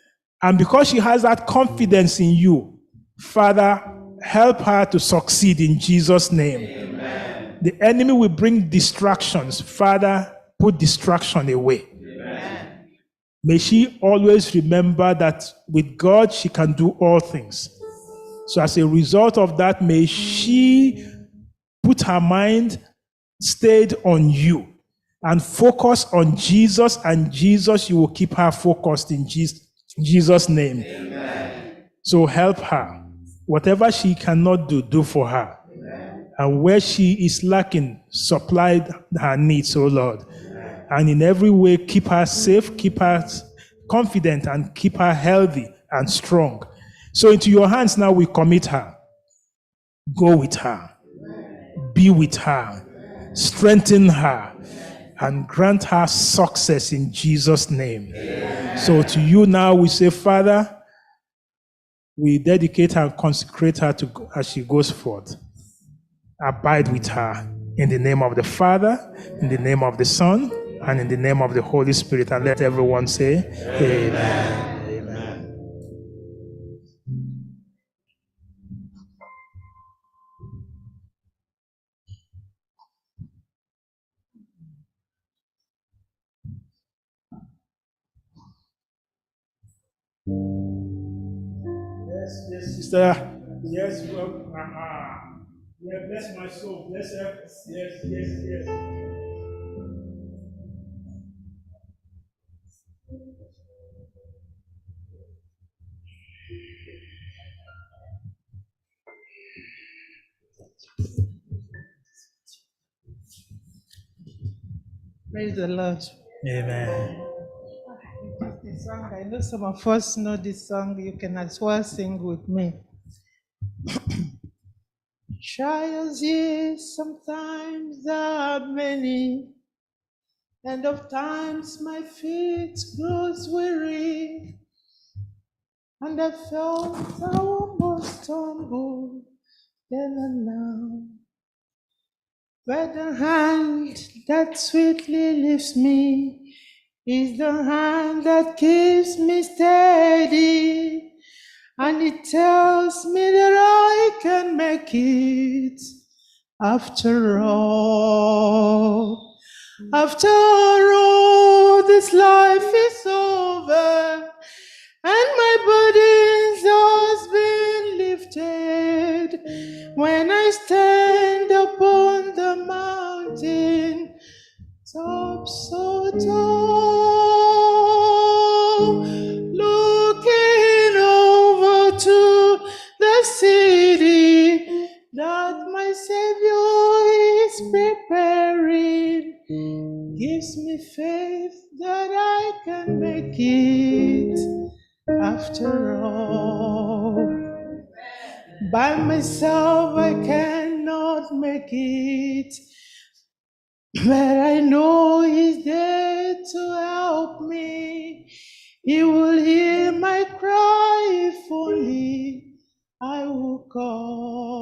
And because she has that confidence in you, Father, help her to succeed in Jesus' name. Amen. The enemy will bring distractions. Father, put distraction away. May she always remember that with God, she can do all things. So as a result of that, may she put her mind stayed on you and focus on Jesus, and Jesus, you will keep her focused in Jesus' name. Amen. So help her. Whatever she cannot do, do for her. Amen. And where she is lacking, supply her needs, oh Lord. And in every way, keep her safe, keep her confident, and keep her healthy and strong. So into your hands now we commit her. Go with her. Be with her. Strengthen her. And grant her success in Jesus' name. Amen. So to you now we say, Father, we dedicate her and consecrate her as she goes forth. Abide with her in the name of the Father, in the name of the Son, and in the name of the Holy Spirit. And let everyone say, Amen. Amen. Yes, sister. Yes, well, yeah, bless my soul. Bless her. Yes. Praise the Lord. Amen. This song, I know some of us know this song. You can as well sing with me. Trials, yes, sometimes are many, and of times my feet grows weary, and I felt I almost stumbled then and now. But the hand that sweetly lifts me is the hand that keeps me steady. And it tells me that I can make it after all. After all, this life is over, and my burden's has been lifted. When I stand upon the mountain, top so tall, looking over to the city that my Savior is preparing, gives me faith that I can make it after all. By myself I cannot make it, but I know He's there to help me. He will hear my cry if only I will call.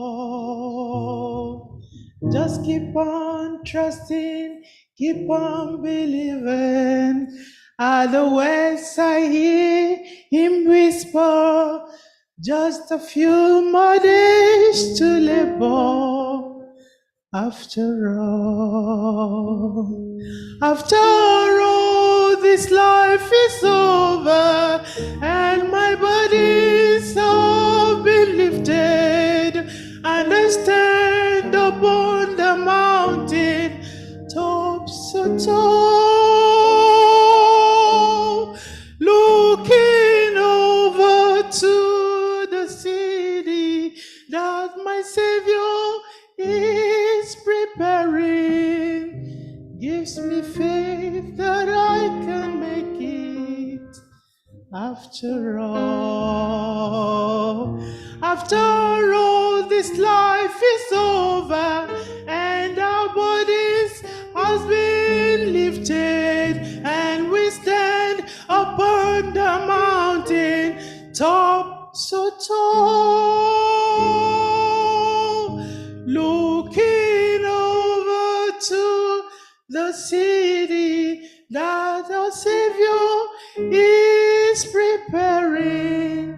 Just keep on trusting, keep on believing. Otherwise I hear Him whisper, just a few more days to labor. After all, this life is over, and my bodies have been lifted, and I stand so tall, looking over to the city that my Savior is preparing, gives me faith that I can make it after all. After all, this life is over and our bodies has been lifted, and we stand upon the mountain top so tall, looking over to the city that our Savior is preparing,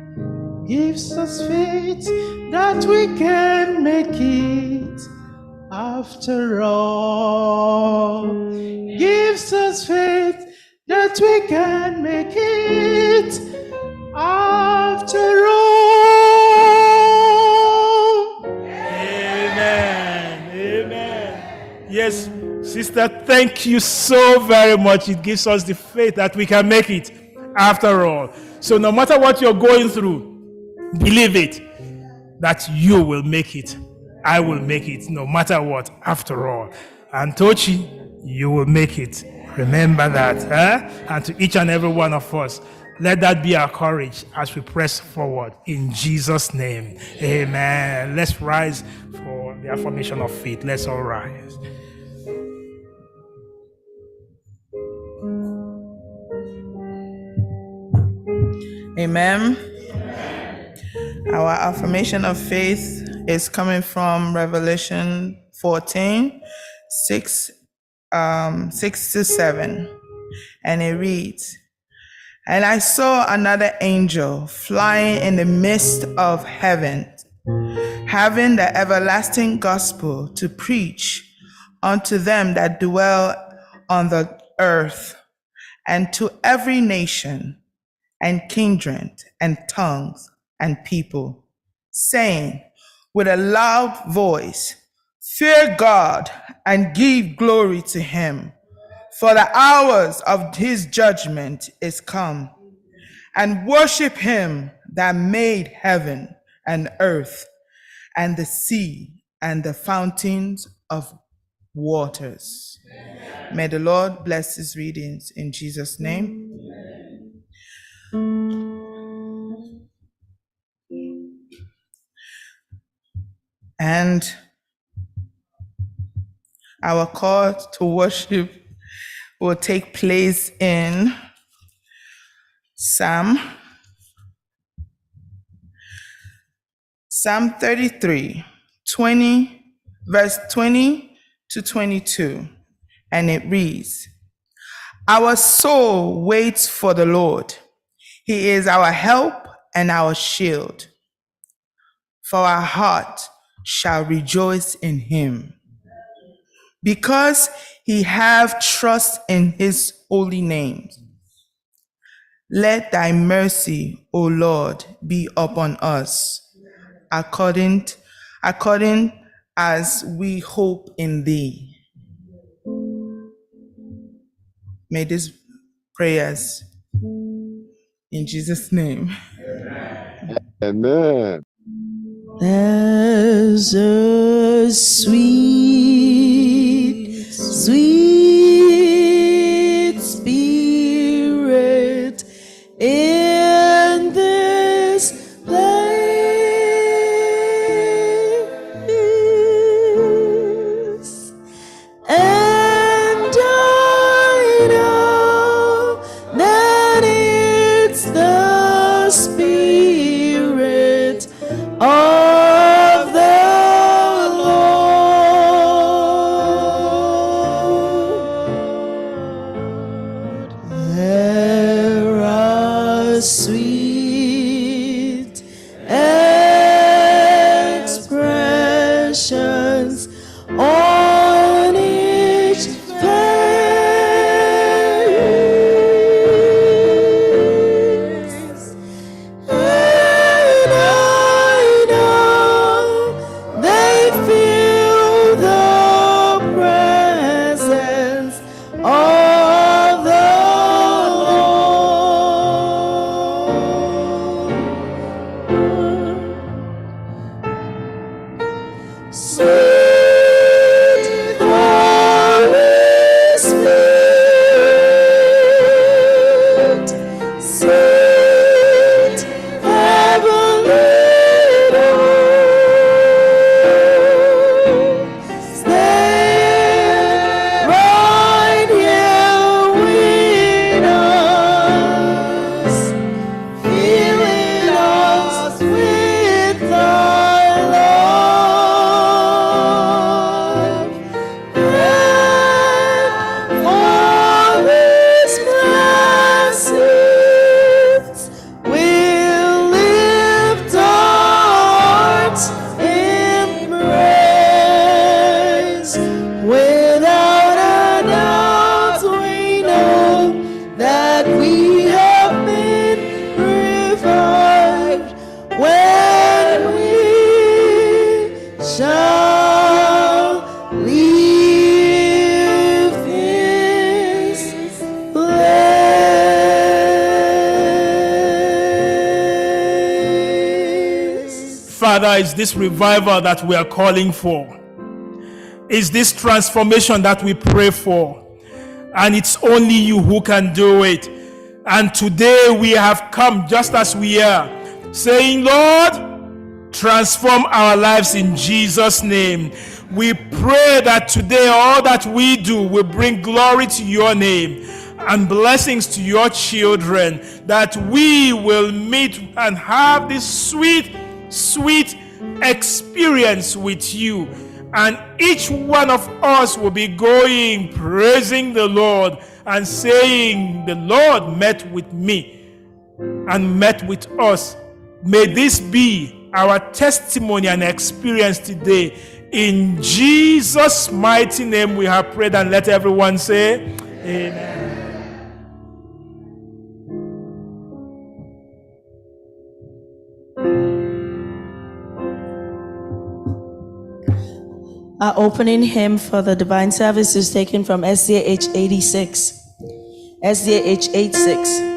gives us faith that we can make it after all. Gives us faith that we can make it after all. Amen. Amen. Yes, sister, thank you so very much. It gives us the faith that we can make it after all. So no matter what you're going through, believe it, that you will make it. I will make it no matter what after all. And Tochi, you will make it. Remember that. And to each and every one of us, let that be our courage as we press forward. In Jesus' name, amen. Let's rise for the affirmation of faith. Let's all rise. Amen. Our affirmation of faith is coming from Revelation 14, 6 to 7. And it reads, "And I saw another angel flying in the midst of heaven, having the everlasting gospel to preach unto them that dwell on the earth, and to every nation and kindred and tongues and people, saying with a loud voice, Fear God and give glory to him, for the hours of his judgment is come, and worship him that made heaven and earth and the sea and the fountains of waters." Amen. May the Lord bless his readings in Jesus' name. Amen. And our call to worship will take place in Psalm 33, verse 20 to 22. And it reads, "Our soul waits for the Lord. He is our help and our shield. For our heart shall rejoice in him, because he have trust in his holy name. Let thy mercy, O Lord, be upon us, according as we hope in thee." May these prayers in Jesus' name. Amen. There's a sweet, sweet spirit in this place, and I know that it's the Spirit of the Lord. Father, is this revival that we are calling for. Is this transformation that we pray for. And it's only you who can do it. And today we have come just as we are, saying, Lord, transform our lives in Jesus' name. We pray that today all that we do will bring glory to your name and blessings to your children, that we will meet and have this sweet, sweet experience with you. And each one of us will be going, praising the Lord and saying, the Lord met with me and met with us. May this be our testimony and experience today. In Jesus' mighty name we have prayed, and let everyone say, Amen. Our opening hymn for the divine service is taken from SDH 86. SDH 86.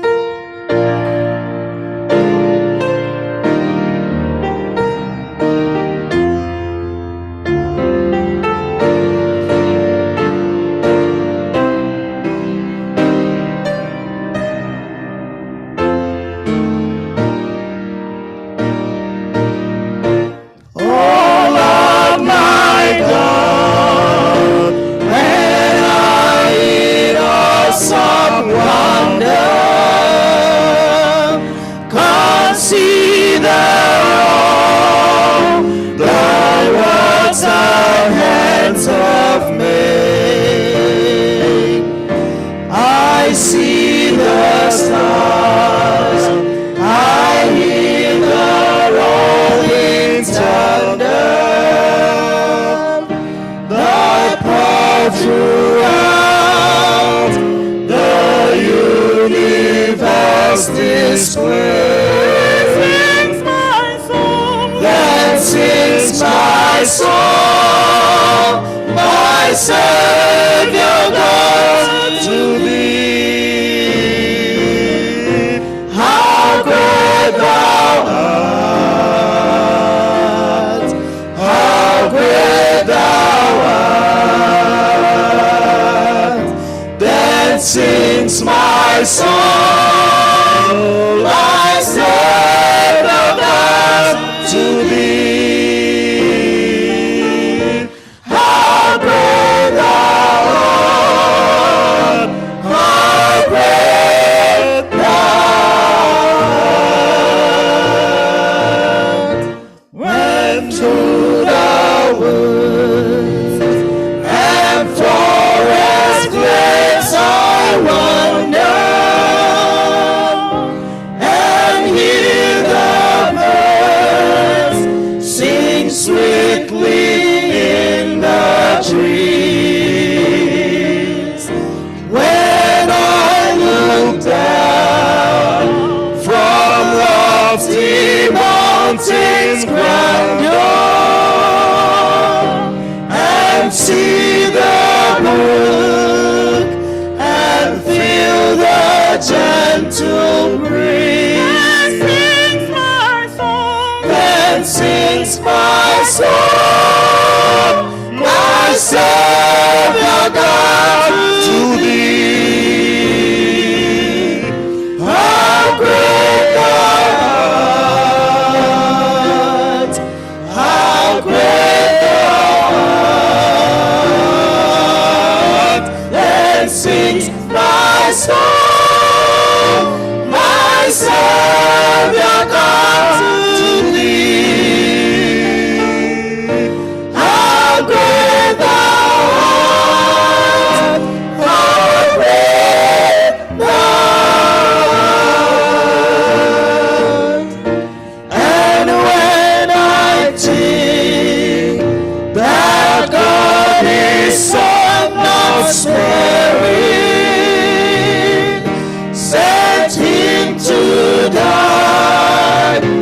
Sent him to die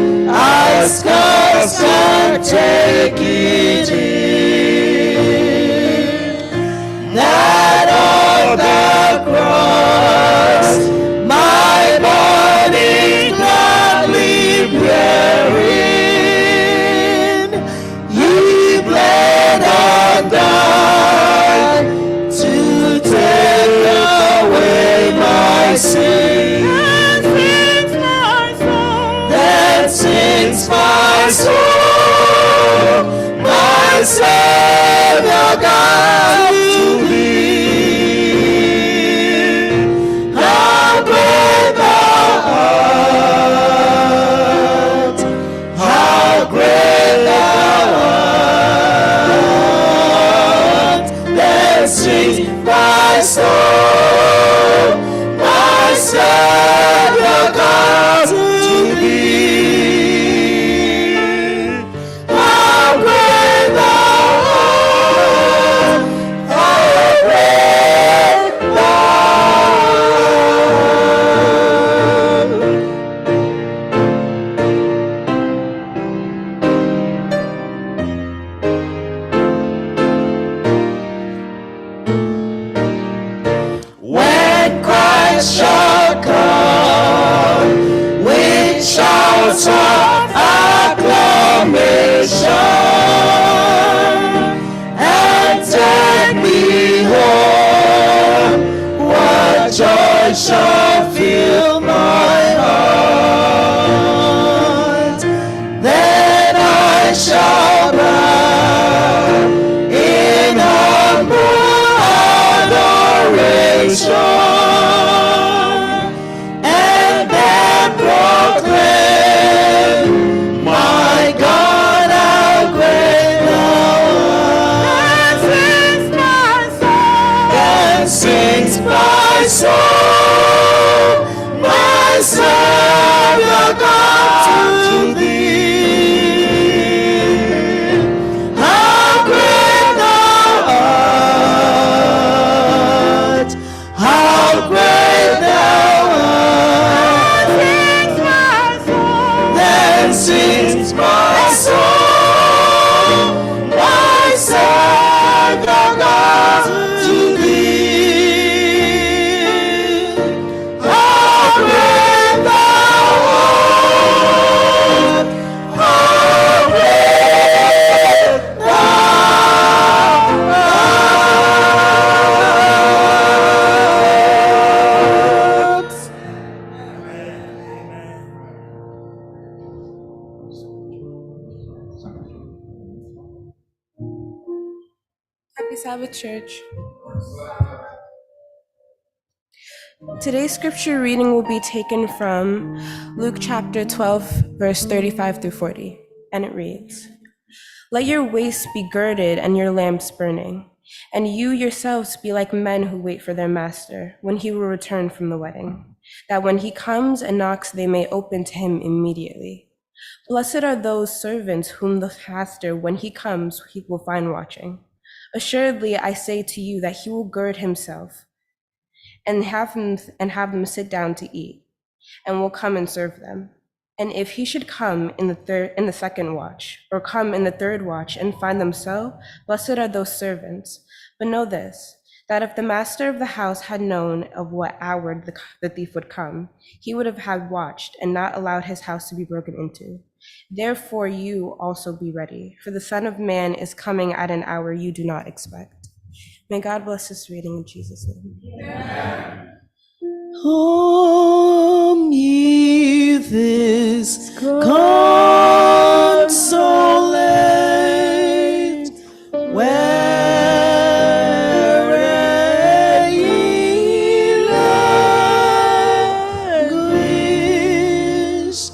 and Christ shall come with shouts of acclamation and take me home. What joy shall fill my heart? Then I shall bow in humble adoration and then proclaim, my God, how great thou art. Then sings my soul, my Savior God, to thee. How great thou art, how great thou art. Then sings my soul, my Savior God, to thee. How great thou art, how great thou art. Happy Sabbath, Church. Today's scripture reading will be taken from Luke chapter 12, verse 35 through 40, and it reads, Let your waists be girded and your lamps burning, and you yourselves be like men who wait for their master when he will return from the wedding, that when he comes and knocks, they may open to him immediately. Blessed are those servants whom the master, when he comes, he will find watching. Assuredly, I say to you that he will gird himself and have them sit down to eat, and will come and serve them. And if he should come in the second watch, or come in the third watch, and find them so, blessed are those servants. But know this, that if the master of the house had known of what hour the thief would come, he would have had watched and not allowed his house to be broken into. Therefore you also be ready, for the Son of Man is coming at an hour you do not expect. May God bless this reading in Jesus' name. Home ye this consolate, where ye languish,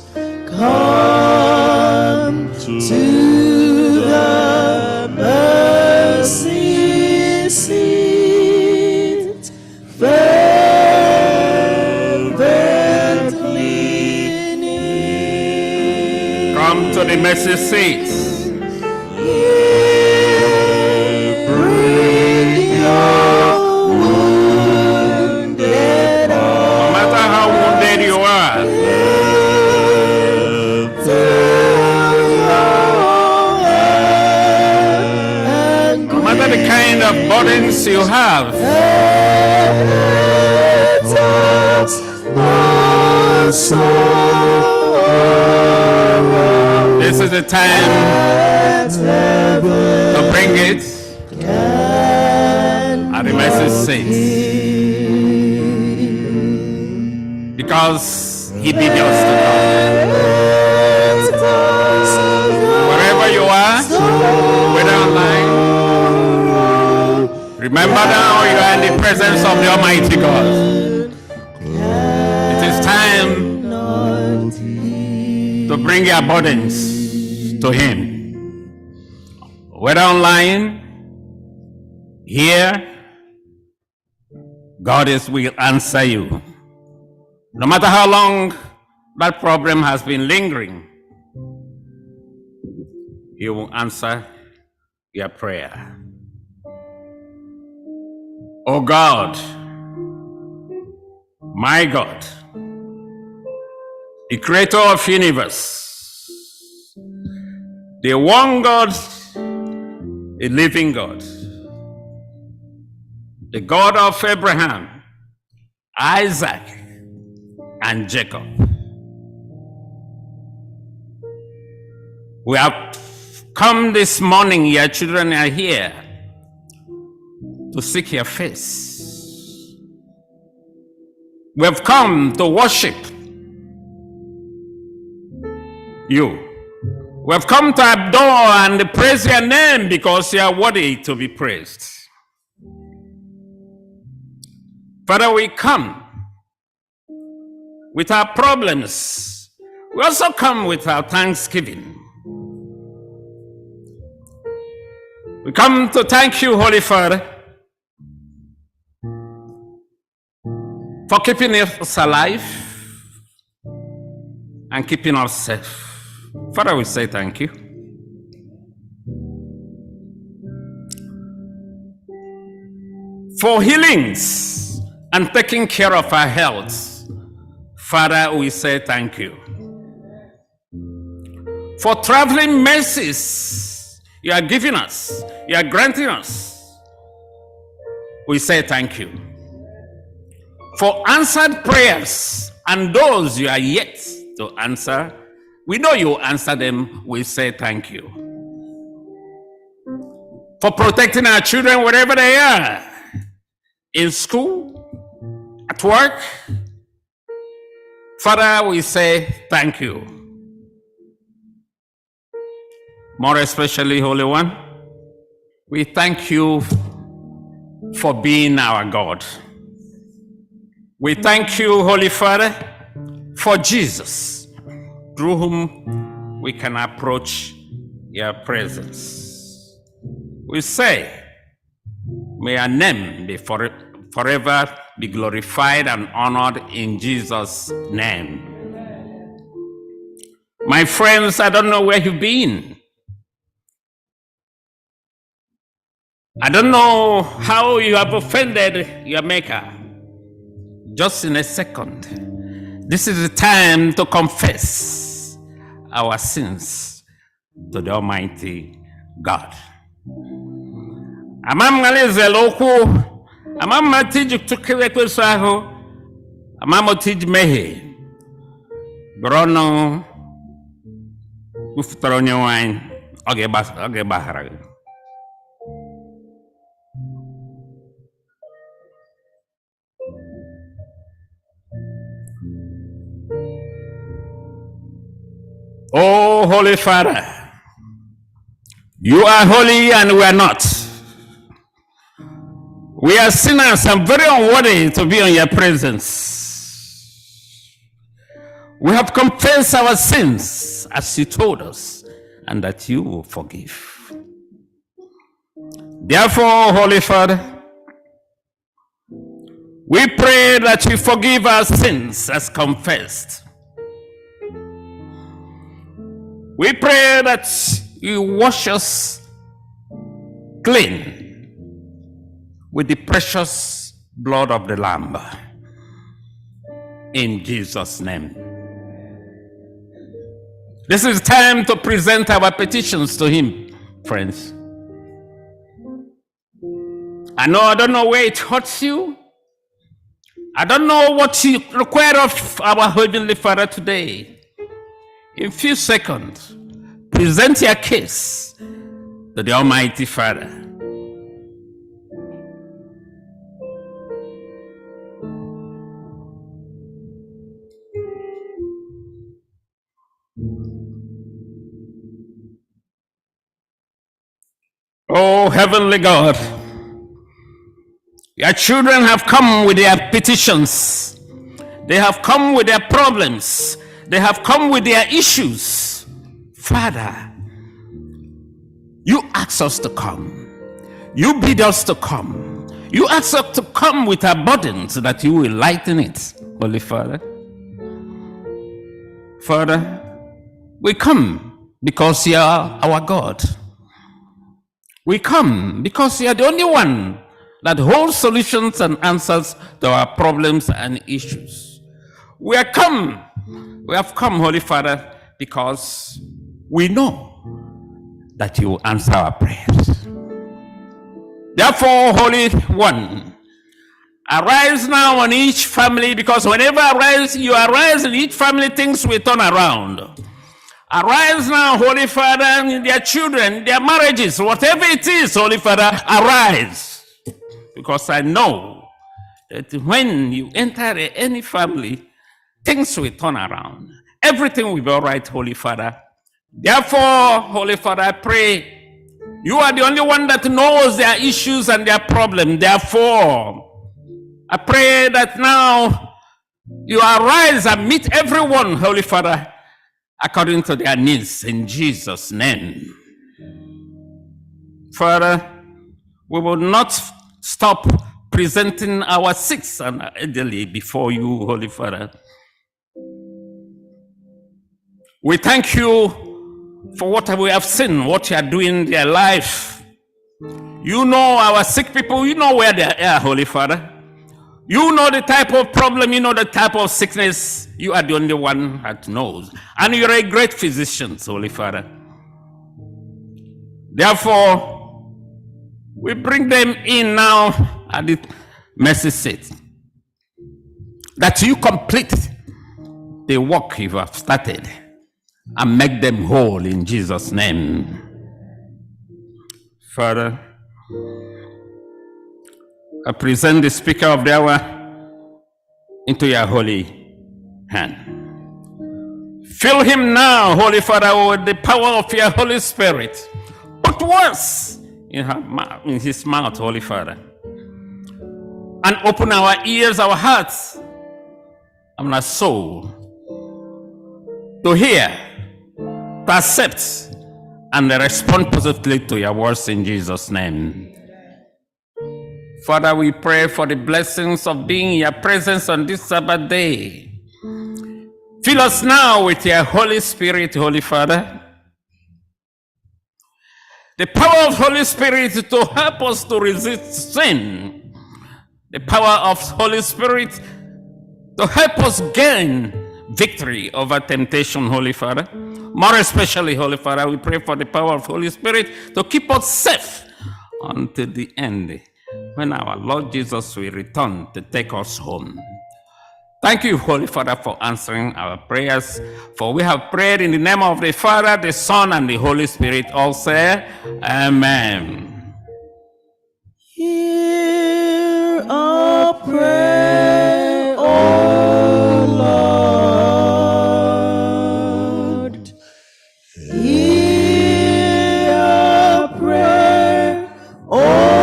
come to the mercy seat, fervently near. Come to the mercy seat. Bring your wounded No matter how wounded you are, no matter the kind of burdens you have, this is the time to bring it at the mercy seat. Because he did us to come. Wherever you are, whether online, remember now you are in the presence of the Almighty God. It is time to bring your burdens to him. Whether online, here, God will answer you. No matter how long that problem has been lingering, he will answer your prayer. Oh God, my God, the creator of universe, the one God, a living God, the God of Abraham, Isaac, and Jacob. We have come this morning, your children are here to seek your face. We have come to worship you. We have come to adore and praise your name because you are worthy to be praised. Father, we come with our problems. We also come with our thanksgiving. We come to thank you, Holy Father, for keeping us alive and keeping us safe. Father, we say thank you. For healings and taking care of our health, Father, we say thank you. For traveling mercies you are giving us, you are granting us, we say thank you. For answered prayers and those you are yet to answer, we know you answer them, we say thank you. For protecting our children wherever they are, in school, at work, Father, we say thank you. More especially, Holy One, we thank you for being our God. We thank you, Holy Father, for Jesus, through whom we can approach your presence. We say, may your name be forever be glorified and honored in Jesus' name. My friends, I don't know where you've been. I don't know how you have offended your Maker. Just in a second, this is the time to confess our sins to the Almighty God. Amam ngaleze loko, amam matij tukire kwesaho, amam otij mehe. Grono uftaronye wine, oge bahara. Oh, Holy Father, you are holy and we are not. We are sinners and very unworthy to be in your presence. We have confessed our sins as you told us, and that you will forgive. Therefore, Holy Father, we pray that you forgive our sins as confessed. We pray that you wash us clean with the precious blood of the Lamb. In Jesus' name. This is time to present our petitions to him, friends. I don't know where it hurts you. I don't know what you require of our Heavenly Father today. In few seconds, present your case to the Almighty Father. Oh, Heavenly God, your children have come with their petitions. They have come with their problems. They have come with their issues. Father, you ask us to come. You bid us to come. You ask us to come with our burdens so that you will lighten it, Holy Father. Father, we come because you are our God. We come because you are the only one that holds solutions and answers to our problems and issues. We have come, Holy Father, because we know that you answer our prayers. Therefore, Holy One, Arise now on each family, because whenever you arise in each family, things will turn around. Arise now, Holy Father, in their children, their marriages, whatever it is, Holy Father, arise. Because I know that when you enter any family, things will turn around. Everything will be all right, Holy Father. Therefore, Holy Father, I pray, you are the only one that knows their issues and their problems. Therefore, I pray that now you arise and meet everyone, Holy Father, according to their needs, in Jesus' name. Father, we will not stop presenting our sick and elderly before you, Holy Father. We thank you for what we have seen, what you are doing in their life. You know our sick people, you know where they are, Holy Father. You know the type of problem, you know the type of sickness. You are the only one that knows. And you're a great physician, Holy Father. Therefore, we bring them in now at the mercy seat, that you complete the work you have started and make them whole in Jesus' name. Father, I present the speaker of the hour into your holy hand. Fill him now, Holy Father, with the power of your Holy Spirit. Put words in his mouth, Holy Father. And open our ears, our hearts, and our soul to hear, to accept, and respond positively to your words in Jesus' name. Father, we pray for the blessings of being in your presence on this Sabbath day. Fill us now with your Holy Spirit, Holy Father. The power of Holy Spirit to help us to resist sin. The power of Holy Spirit to help us gain victory over temptation, Holy Father. More especially, Holy Father, we pray for the power of Holy Spirit to keep us safe until the end, when our Lord Jesus will return to take us home. Thank you, Holy Father, for answering our prayers. For we have prayed in the name of the Father, the Son, and the Holy Spirit. All say, Amen. Hear our prayer, O Lord. Hear our prayer, O Lord.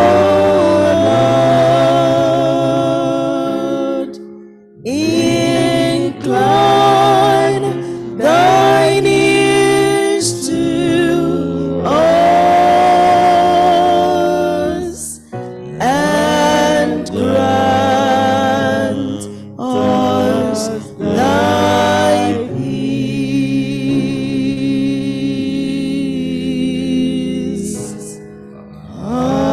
Incline thine ears to us and grant us thy peace. Amen.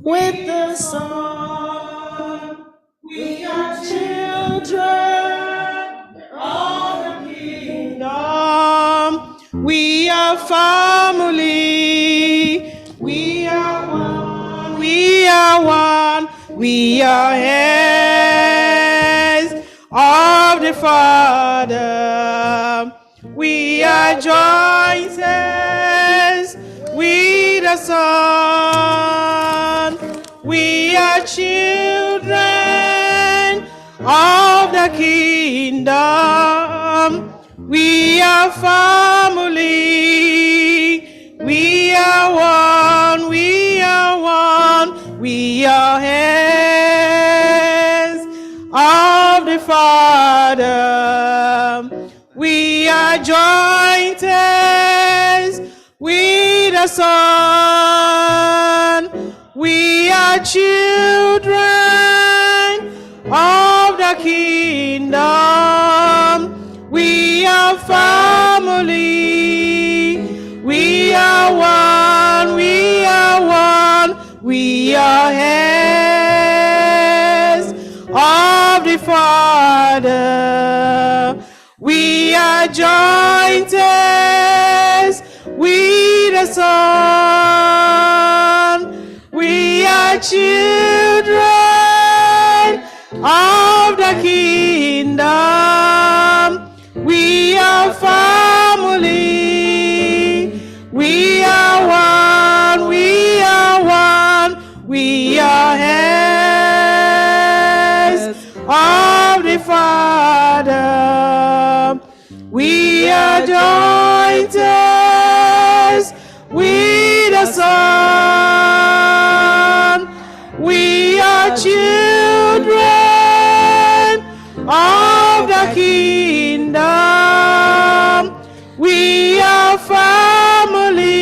With the Son, we are children of the kingdom. We are family. We are one. We are one. We are heirs of the Father. We are joint heirs with the Son. We are children of the kingdom. We are family. We are one. We are one. We are heirs of the Father. We are joint heirs with the Son. We are children kingdom. We are family. We are one. We are one. We are heirs of the Father. We are joint heirs with the Son. We are children of the kingdom. We are family. We are one. We are one. We are heirs of the Father. We are joint heirs with the Son. We are children of the kingdom. We are family.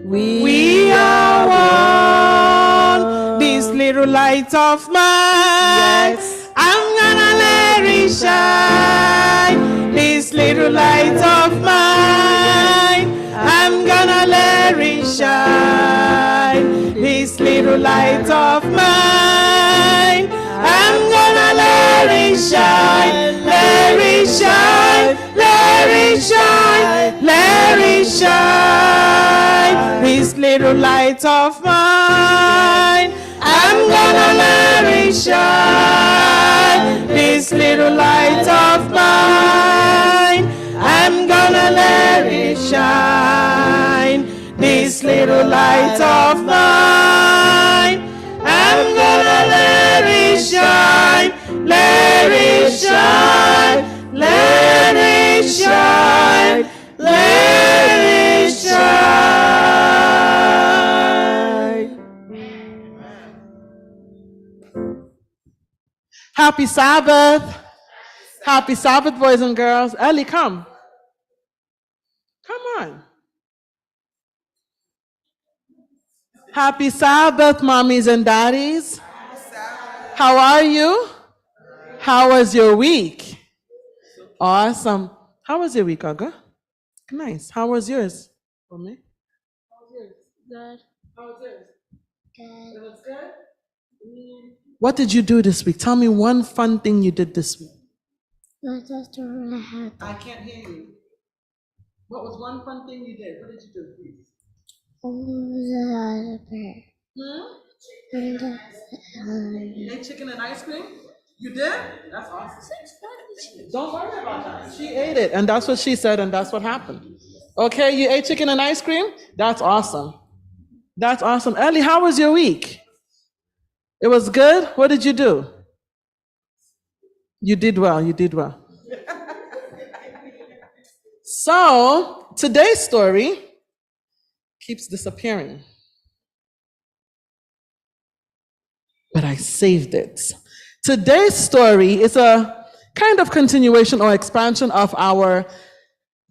We are one. This little light of mine, I'm gonna let it shine. This little light of mine, I'm gonna let it shine. This little light of mine, I'm gonna let it shine. Let it shine. Let it shine. Let it shine. This little light of mine, I'm gonna let it shine. This little light of mine, I'm gonna let it shine. This little light of mine, I'm gonna let it shine. Let it shine. Let it shine. Let it shine. Happy Sabbath. Happy Sabbath, boys and girls. Ellie, come. Come on. Happy Sabbath, mommies and daddies. How are you? How was your week? Awesome. How was your week, Aga? Nice. How was yours? For me? How was yours? Good. How was yours? Good. It was good? What did you do this week? Tell me one fun thing you did this week. My sister and I had I can't hear you. What was one fun thing you did? What did you do, please? You ate chicken and ice cream? You did? That's awesome. Don't worry about that. She ate it, and that's what she said, and that's what happened. Okay, you ate chicken and ice cream? That's awesome. That's awesome. Ellie, how was your week? It was good? What did you do? You did well. You did well. So, today's story keeps disappearing. But I saved it. Today's story is a kind of continuation or expansion of our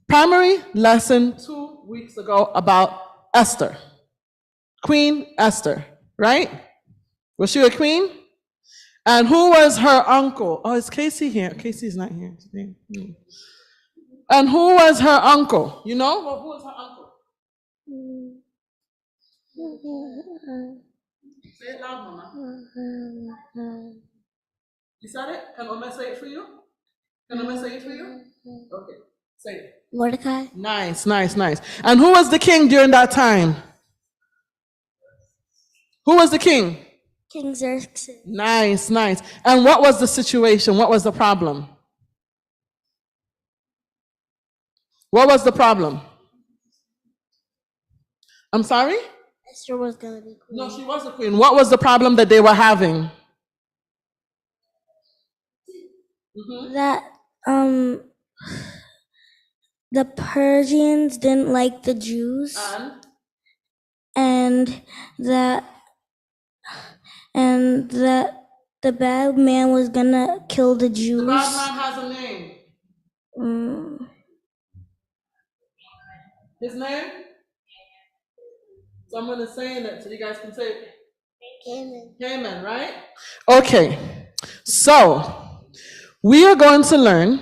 primary lesson 2 weeks ago about Esther. Queen Esther, right? Was she a queen? And who was her uncle? Oh, is Casey here? Casey's not here today. And who was her uncle? You know? Well, who was her uncle? Say it loud, Mama. You said it? Can Omer say it for you? Can Omer say it for you? Okay, say it. Mordecai. Nice, nice, nice. And who was the king during that time? Who was the king? King Xerxes. Nice, nice. And what was the situation? What was the problem? What was the problem? I'm sorry? Esther was gonna be queen. No, she was a queen. What was the problem that they were having? That the Persians didn't like the Jews, and that the bad man was gonna kill the Jews. The bad man has a name. His name? Someone is saying it, so you guys can say it. Haman. Haman, right? Okay. So we are going to learn,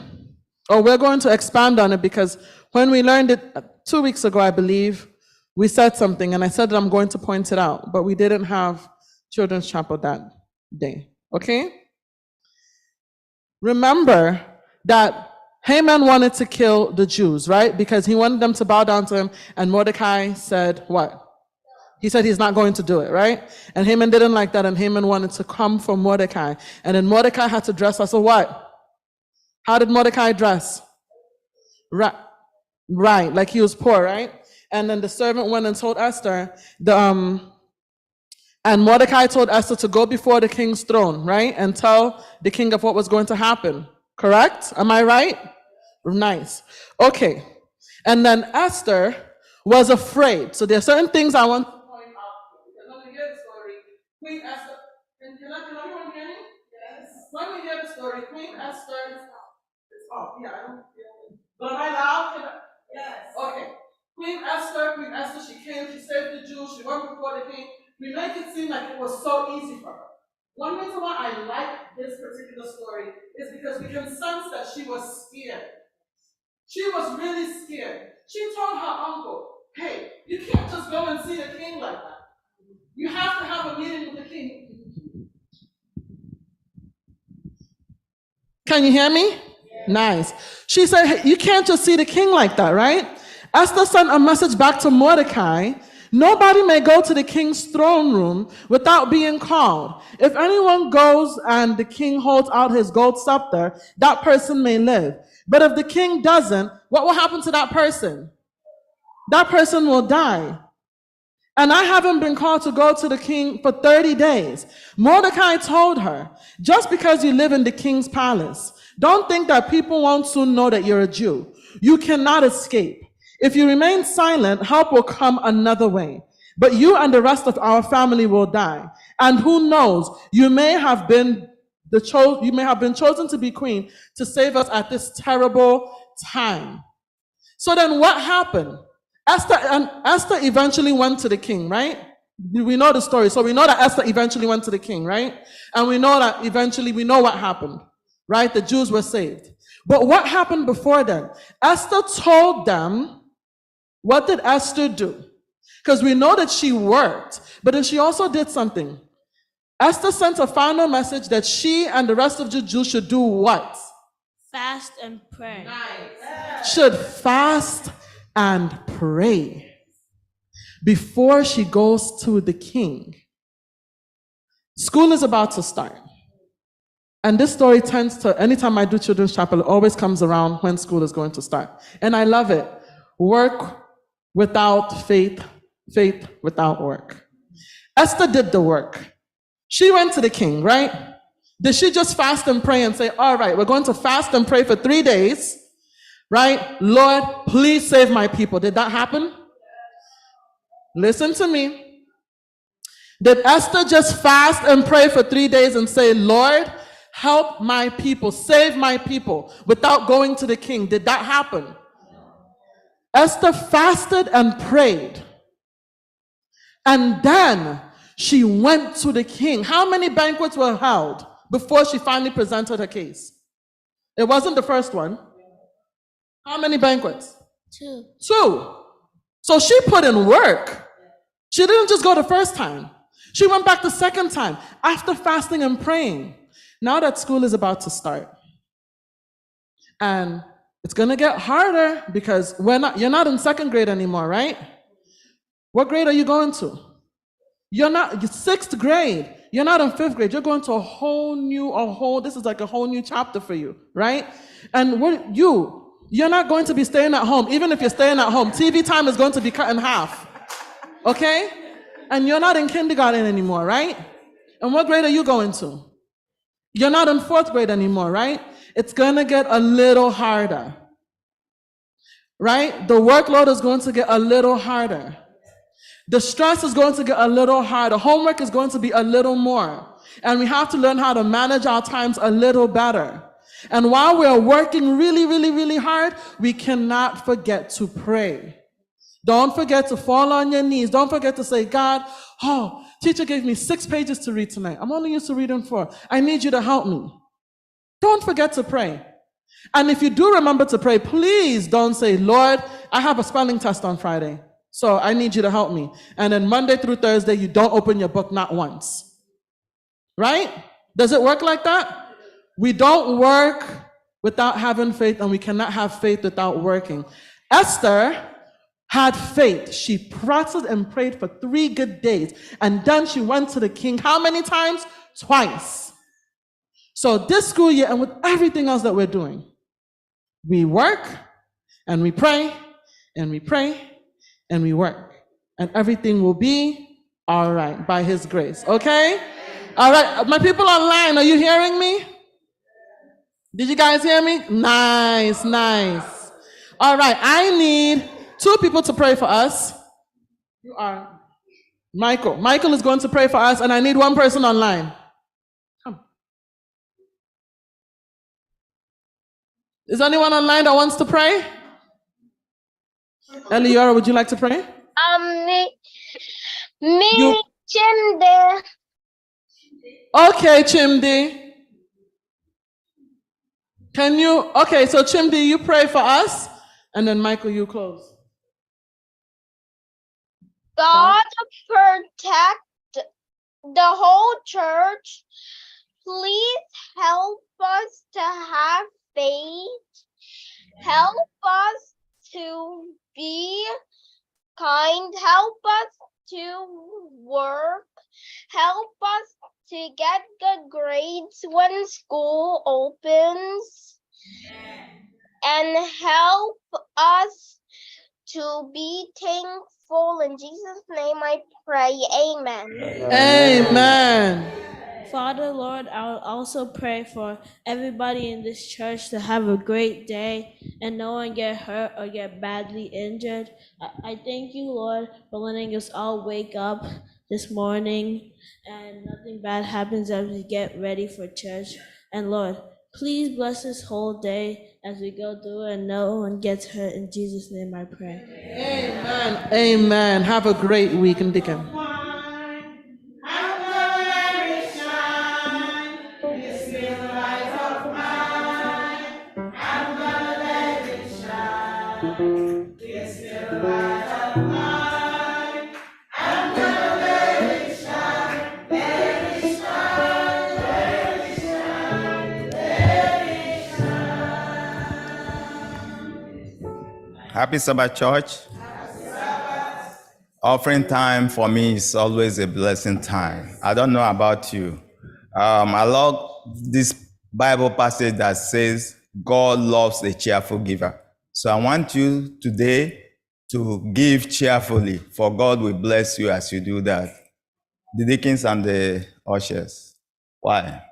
or we're going to expand on it, because when we learned it 2 weeks ago, I believe, we said something, and I said that I'm going to point it out, but we didn't have children's chapel that day, okay? Remember that Haman wanted to kill the Jews, right? Because he wanted them to bow down to him, and Mordecai said what? He said he's not going to do it, right? And Haman didn't like that, and Haman wanted to come for Mordecai. And then Mordecai had to dress as a what? How did Mordecai dress? Right, like he was poor, right? And then the servant went and told Esther, and Mordecai told Esther to go before the king's throne, right? And tell the king of what was going to happen. Correct? Am I right? Nice. Okay. And then Esther was afraid. So there are certain things I want to point out. Let me hear the story. Queen Esther. Can everyone hear me? Yes. Let me hear the story. Queen Esther. It's off. Yeah, I don't feel it. But am I loud? Yes. Okay. Queen Esther, she came, she saved the Jews, she went before the king. We make it seem like it was so easy for her. One reason why I like this particular story is because we can sense that she was scared. She was really scared. She told her uncle, hey, you can't just go and see the king like that. You have to have a meeting with the king. Can you hear me? Yeah. Nice. She said, hey, you can't just see the king like that, right? Esther sent a message back to Mordecai. Nobody may go to the king's throne room without being called. If anyone goes and the king holds out his gold scepter, that person may live. But if the king doesn't, what will happen to that person? That person will die. And I haven't been called to go to the king for 30 days. Mordecai told her, just because you live in the king's palace, don't think that people won't soon know that you're a Jew. You cannot escape. If you remain silent, help will come another way. But you and the rest of our family will die. And who knows, you may have been chosen to be queen to save us at this terrible time. So then what happened? Esther eventually went to the king, right? We know the story. So we know that Esther eventually went to the king, right? And we know that eventually we know what happened, right? The Jews were saved. But what happened before then? Esther told them. What did Esther do? Because we know that she worked, but then she also did something. Esther sent a final message that she and the rest of the Jews should do what? Fast and pray. Should fast and pray before she goes to the king. School is about to start. And this story tends to, anytime I do children's chapel, it always comes around when school is going to start. And I love it. Work without faith, faith without work. Esther did the work. She went to the king, right? Did she just fast and pray and say, all right, we're going to fast and pray for 3 days, right? Lord, please save my people. Did that happen? Listen to me. Did Esther just fast and pray for 3 days and say, Lord, help my people, save my people, without going to the king? Did that happen? Esther fasted and prayed. And then she went to the king. How many banquets were held before she finally presented her case? It wasn't the first one. How many banquets? 2. 2. So she put in work. She didn't just go the first time. She went back the second time after fasting and praying. Now that school is about to start. And it's going to get harder because you're not in second grade anymore, right? What grade are you going to? You're 6th grade. You're not in 5th grade. You're going to this is like a whole new chapter for you, right? And you're not going to be staying at home. Even if you're staying at home, TV time is going to be cut in half, okay? And you're not in kindergarten anymore, right? And what grade are you going to? You're not in 4th grade anymore, right? It's going to get a little harder, right? The workload is going to get a little harder. The stress is going to get a little harder. Homework is going to be a little more. And we have to learn how to manage our times a little better. And while we're working really, really, really hard, we cannot forget to pray. Don't forget to fall on your knees. Don't forget to say, God, Teacher gave me 6 pages to read tonight. I'm only used to reading 4. I need you to help me. Don't forget to pray. And if you do remember to pray, please don't say, Lord, I have a spelling test on Friday, so I need you to help me. And then Monday through Thursday, you don't open your book not once. Right? Does it work like that? We don't work without having faith, and we cannot have faith without working. Esther had faith. She fasted and prayed for 3 good days. And then she went to the king how many times? Twice. So this school year, and with everything else that we're doing, we work and we pray and we pray and we work. And everything will be all right by his grace. Okay? All right. My people online, are you hearing me? Did you guys hear me? Nice, nice. All right. I need 2 people to pray for us. You are Michael. Michael is going to pray for us, and I need 1 person online. Come. Is anyone online that wants to pray? Eliora, would you like to pray? Me, Chimde. Okay, Chimdi. Can you? Okay, so Chimdi, you pray for us, and then Michael, you close. God protect the whole church. Please help us to have faith. Help us to be kind. Help us to work. Help us to get good grades when school opens. And help us to be thankful. In Jesus' name I pray. Amen. Amen. Father, Lord, I'll also pray for everybody in this church to have a great day and no one get hurt or get badly injured. I thank you, Lord, for letting us all wake up this morning and nothing bad happens as we get ready for church. And Lord, please bless this whole day as we go through it and no one gets hurt. In Jesus' name I pray. Amen. Amen. Have a great week in Deacon. Happy Sabbath, church. Offering time for me is always a blessing time. I don't know about you. I love this Bible passage that says God loves a cheerful giver. So I want you today to give cheerfully, for God will bless you as you do that. The deacons and the ushers. Why?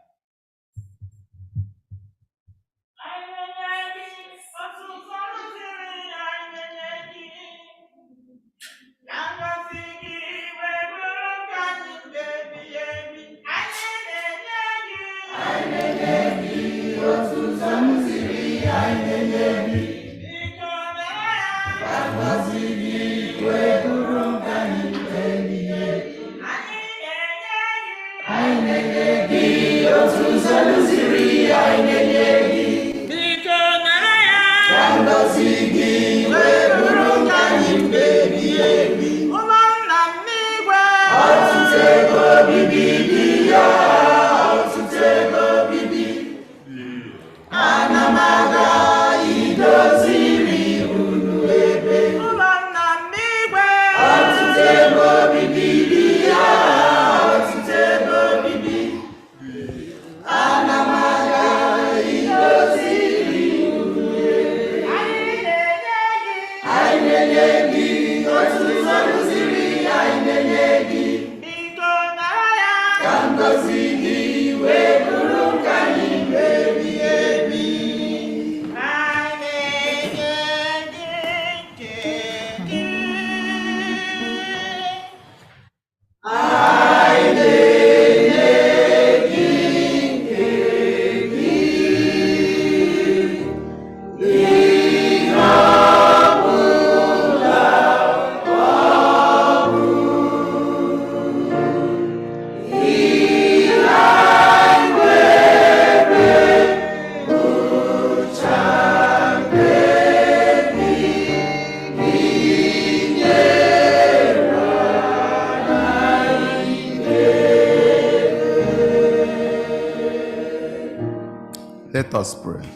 Let us pray.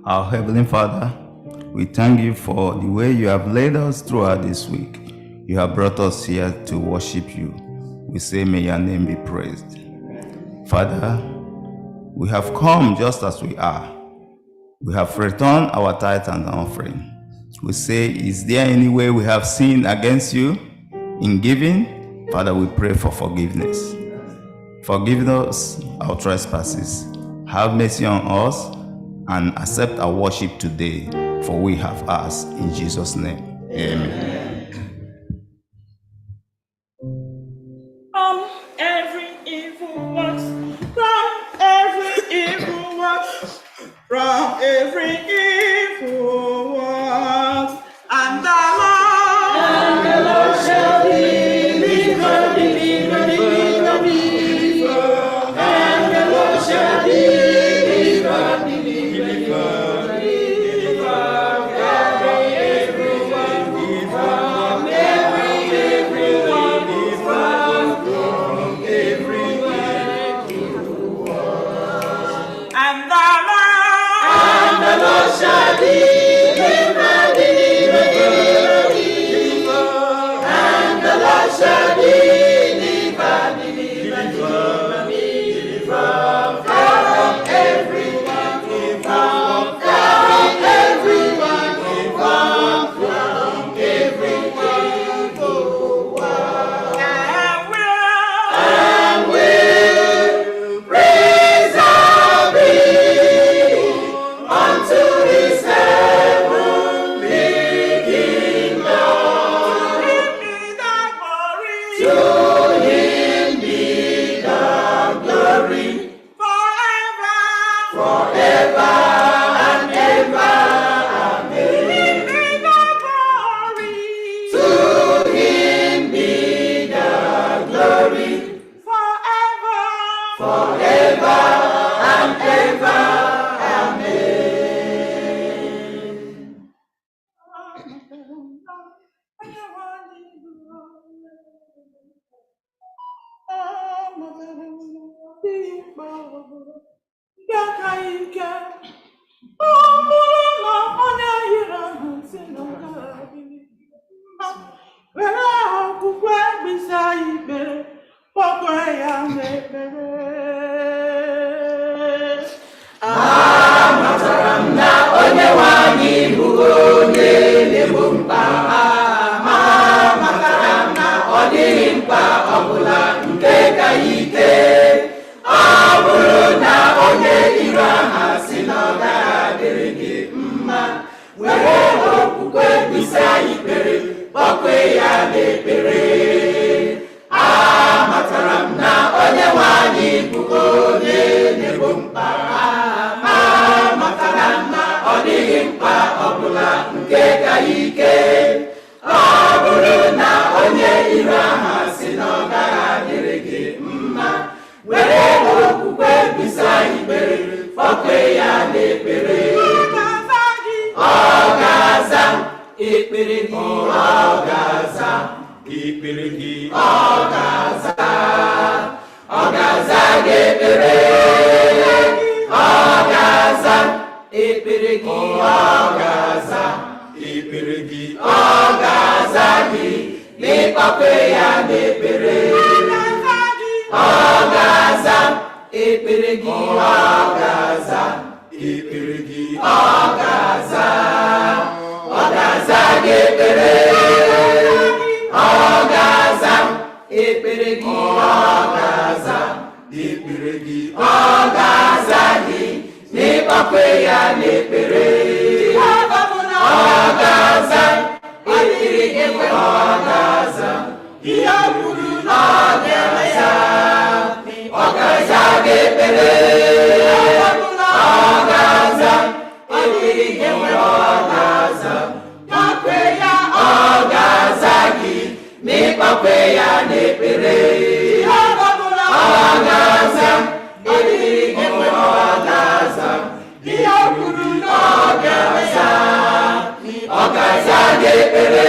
Our Heavenly Father, we thank you for the way you have led us throughout this week. You have brought us here to worship you. We say, may your name be praised. Father, we have come just as we are. We have returned our tithe and offering. We say, is there any way we have sinned against you in giving? Father, we pray for forgiveness. Forgive us our trespasses. Have mercy on us and accept our worship today, for we have asked in Jesus' name. Amen. From every evil works, from every evil works, from every evil works, and the Lord shall deliver, deliver, deliver, deliver, and the Lord shall deliver, deliver, deliver, from everyone, from every evil work, and the Lord shall deliver, deliver, deliver, deliver, and the Lord shall deliver, deliver, deliver, deliver, from everyone, from everyone, from every evil work, and will praise our being unto his heavenly kingdom. To him be the glory forever and ever. Amen. To him be the glory forever and ever. Amatara m na onye nwe anyị bụ onye na-egbo mkpa. Amatara m na ọ dịghị mkpa ọbụla nke ka ike. Ọ bụrụ na onye iro aha si na ọ gaghị adịrị gị mma, were okwukwe bisi anyị kpere, kpọkwe ya n'ekpere. Amatara m na onye nwe anyị bụ onye na-egbo mkpa. Amatara m na ọ dịghị mkpa ọbụla nke ka ike. Ọ bụrụ na onye iro aha si na ọ gaghị adịrị gị mma, were okwukwe bisi anyị kpere, kpọkwe ya n'ekpere. Ọ ga-aza ekpere gị, ọ ga-aza ekpere gị, ọ ga-aza gị ekpere. Ọ ga-aza ekpere gị, ọ ga-aza ekpere gị, ọ ga-aza gị n'ịkpọkwe ya n'ekpere. Ọ ga-aza ekpere gị, ọ ga-aza ekpere gị, ọ ga-aza gị ekpere. Ọ ga-aza ekpere gị, ọ ga-aza ekpere gị, ọ ga-aza gị n'ịkpọkwe ya n'ekpere. Ọ ga-aza ekpere gị, ọ ga-aza ihe ọ kwuru na ọ ga-aza. Ọ ga-aza gị ekpere. Ọ ga-aza ekpere gị, ọ ga-aza kpọkwe ya. Ọ ga-aza gị n'ịkpọkwe ya n'ekpere. Ọ ga-aza ekpere gị, ọ ga-aza ihe ọ kwuru na ọ ga-aza. Ọ ga-aza gị ekpere.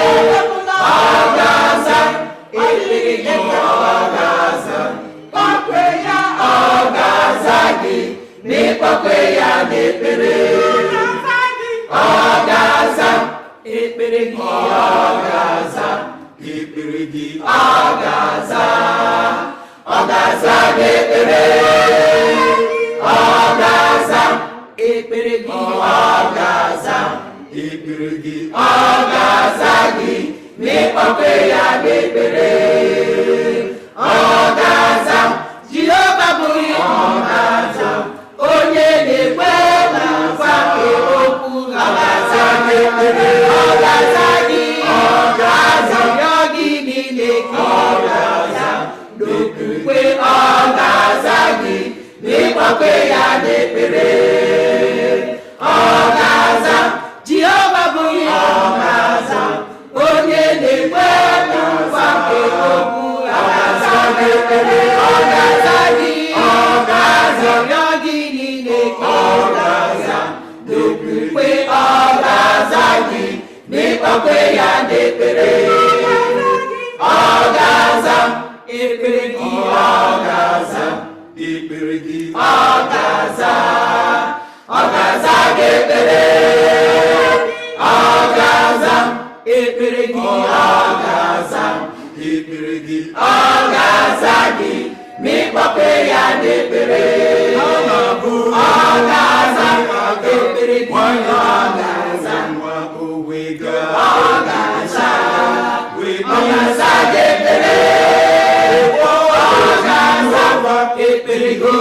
Ọ ga-aza ekpere gị, ọ ga-aza kpọkwe ya. Ọ ga-aza gị ekpere gị ọ ga-aza ekpere gị ọ ga-aza gị n'ịkpọkwe ya n'ekpere ọ ga-aza Jehova bụ ihe ọ ga-aza onye na-ekwe na nkwa nke okwu ọ ga-aza gị ekpere ọ ga-aza gị ọ ga-aza rịọ gị niile ka ọ ga-aza n'okwukwe ọ ga-aza gị n'ịkpọkwe ya n'ekpere ọ ga-aza Jehova bụ ihe ọ ga-aza onye na-ekwe na nkwa nke okwu ọ ga-aza gị ekpere ọ ga-aza gị ọ ga-aza rịọ gị niile ka ọ ga-aza n'okwukwe ọ ga-aza gị n'ịkpọkwe ya n'ekpere ọ ga-aza ekpere gị ọ ga-aza ekpere gị ọ ga-aza gị ekpere ọ ga-aza ekpere gị ọ ga-aza ekpere gị ọ ga-aza gị n'ịkpọkwe ya n'ekpere ọ ga-aza ekpere gị ọ ga-aza ọ ga-aza gị ekpere ọ ga-aza ekpere gị ọ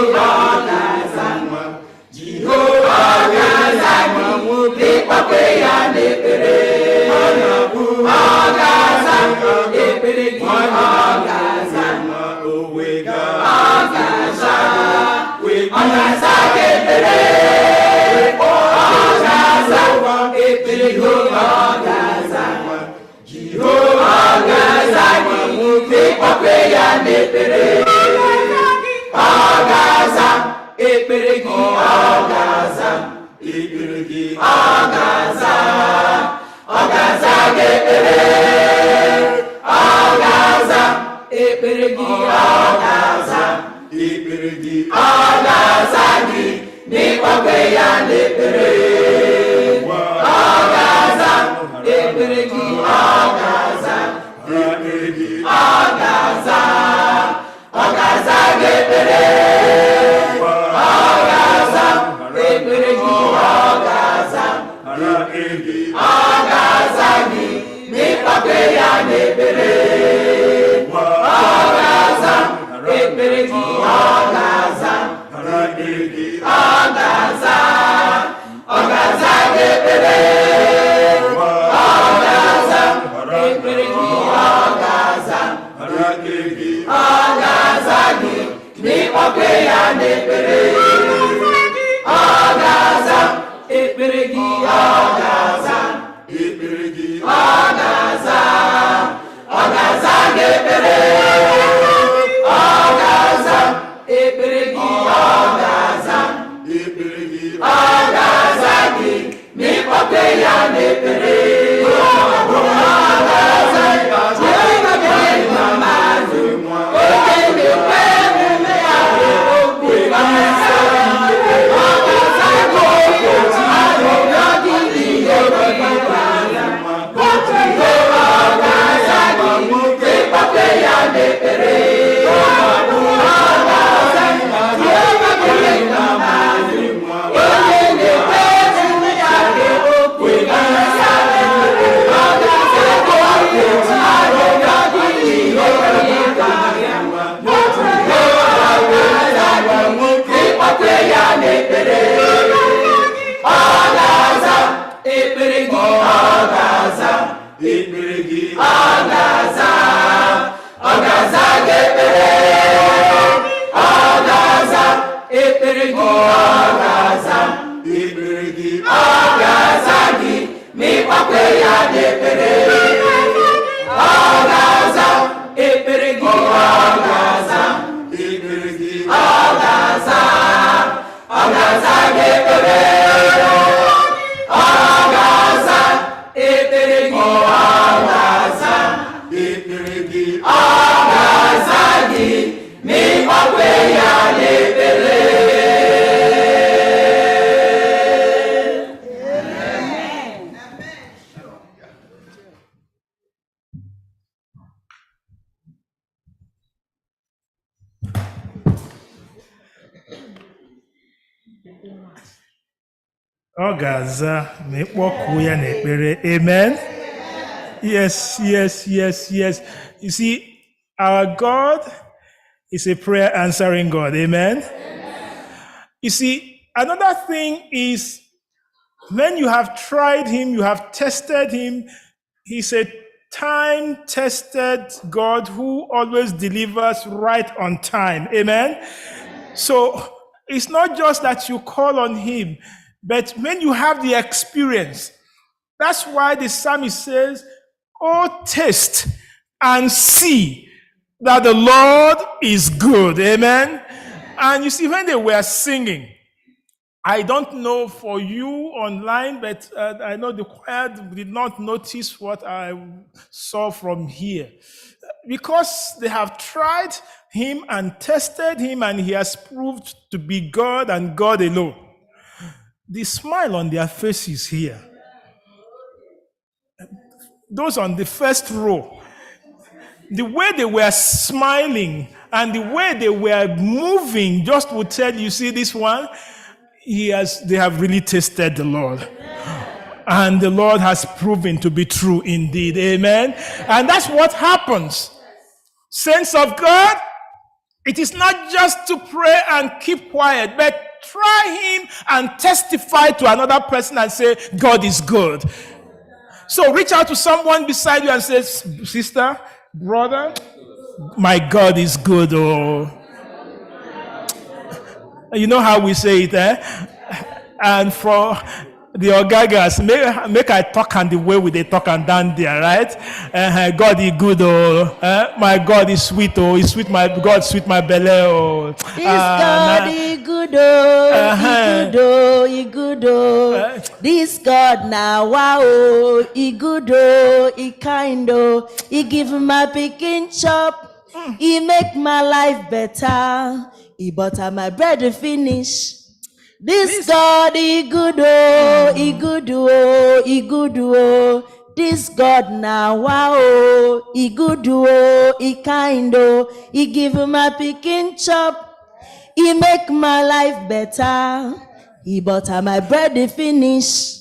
ga-aza Jehova ga-aza gị n'ịkpọkwe ya n'ekpere ọ ga-aza ekpere gị ọ ga-aza ọ ga-aza gị ekpere ọ ga-aza ekpere gị ọ ga-aza Jehova ga-aza gị n'ịkpọkwe ya n'ekpere ọ ga-aza ekpere gị ọ ga-aza ekpere gị ọ ga-aza gị ekpere ọ ga-aza ekpere gị ọ ga-aza ekpere gị ọ ga-aza gị n'ịkpọkwe ya n'ekpere ọ ga-aza ekpere gị ọ ga-aza ekpere gị ọ ga-aza gị ekpere ọ ga-aza ekpere gị ọ ga-aza ọ ga-aza gị n'ịkpọkwe ya n'ekpere ọ ga-aza ekpere gị ọ ga-aza ọ ga-aza gị ekpere ọ ga-aza ekpere gị ọ ga-aza ọ ga-aza gị n'ịkpọkwe ya n'ekpere ọ ga-aza ekpere gị ọ ga-aza ekpere gị ọ ga-aza gị ekpere ọ ga-aza ekpere gị ọ ga-aza ekpere gị ọ ga-aza gị n'ịkpọkwe ya n'ekpere ọ ga-aza Jehova bụ ihe mmadụ onye na-ekwe omume ya okwu ọ ga-aza gị arịrịọ gị niile gbara Jehova ga-aza gị n'ịkpọkwe ya n'ekpere ọ ga-aza Jehova bụ ihe mmadụ onye na-ekwe omume ya okwu ọ ga-aza gị arịrịọ gị niile gbara Jehova ga-aza gị n'ịkpọkwe ya n'ekpere ọ ga-aza ekpere gị ọ ga-aza ekpere gị ọ ga-aza gị ekpere ọ ga-aza ekpere gị ọ ga-aza ekpere gị ọ ga-aza gị n'ịkpọkwe ya n'ekpere ọ ga-aza ekpere gị ọ ga-aza ekpere gị ọ ga-aza gị ekpere ọ ga-aza ekpere gị ọ ga-aza ekpere gị ọ ga-aza gị n'ịkpọkwe ya n'ekpere Ọ ga-aza ma ịkpọkuo ya n'ekpere. Amen. Yes, yes, yes, yes. You see, our God is a prayer answering God. Amen. You see, another thing is when you have tried him, you have tested him, he's a time-tested God who always delivers right on time. Amen. So it's not just that you call on him, but when you have the experience, that's why the psalmist says, "Oh, taste and see that the Lord is good." Amen. And you see, when they were singing, I don't know for you online, but I know the choir did not notice what I saw from here. Because they have tried him and tested him, and he has proved to be God and God alone. The smile on their faces here, those on the first row, the way they were smiling and the way they were moving just would tell you, see this one, they have really tasted the Lord. And the Lord has proven to be true indeed. Amen. And that's what happens. Saints of God, it is not just to pray and keep quiet, but try him and testify to another person and say, God is good. So reach out to someone beside you and say, sister, brother, my God is good. Oh, you know how we say it, eh? And for the Ogagas, make I talk and the way we they talk and down there, right? God is good, oh. My God is sweet, oh. He's sweet, my God, sweet my belly, oh. This God is good, oh. He good, oh. He good, oh. This God now, wow, oh. He good, oh. He kind, oh. He give my picking chop. He make my life better. He butter my bread to finish. This God, he good, oh, he good, oh, he good, oh. This God now, wow, oh, he good, oh, he kind, oh. He give my picking chop. He make my life better. He butter my bread to finish.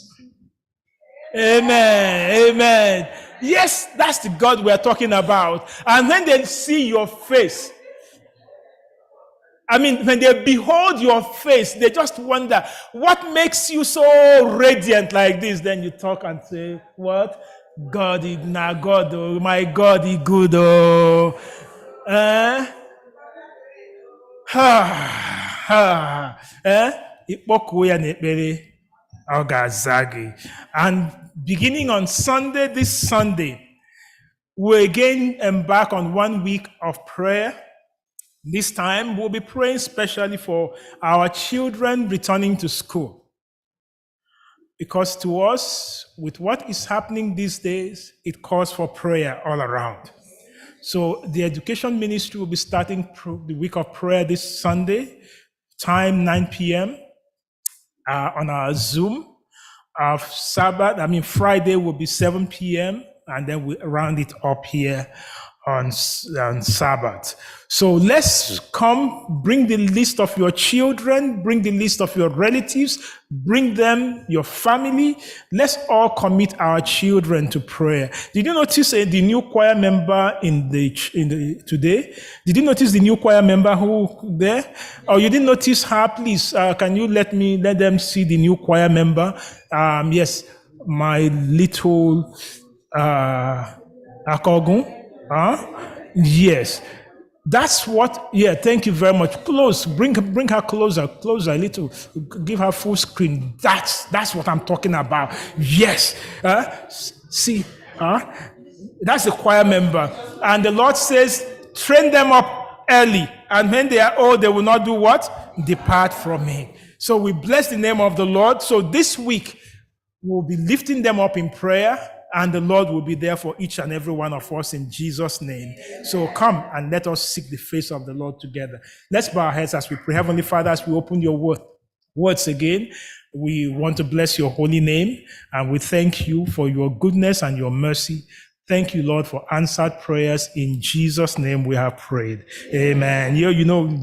Amen, amen. Yes, that's the God we're talking about. And when they see your face, I mean, when they behold your face, they just wonder, what makes you so radiant like this? Then you talk and say, what? God is now God, oh, my God is good, oh. And beginning on Sunday, this Sunday, we again embark on 1 week of prayer. This time, we'll be praying specially for our children returning to school. Because to us, with what is happening these days, it calls for prayer all around. So the education ministry will be starting the week of prayer this Sunday, time 9 p.m. On our Zoom. Friday will be 7 p.m. and then we round it up here on Sabbath. So let's come, bring the list of your children, bring the list of your relatives, bring them, your family. Let's all commit our children to prayer. Did you notice the new choir member in the today? Did you notice the new choir member who there? Or you didn't notice her? Please, can you let them see the new choir member? Yes, my little Akogun. Yes. That's what, thank you very much. Close, bring her closer a little. Give her full screen. That's what I'm talking about. Yes. See, that's the choir member. And the Lord says, train them up early. And when they are old, they will not do what? Depart from me. So we bless the name of the Lord. So this week, we'll be lifting them up in prayer. And the Lord will be there for each and every one of us in Jesus' name. So come and let us seek the face of the Lord together. Let's bow our heads as we pray. Heavenly Father, as we open your words again, we want to bless your holy name. And we thank you for your goodness and your mercy. Thank you, Lord, for answered prayers. In Jesus' name we have prayed. Amen.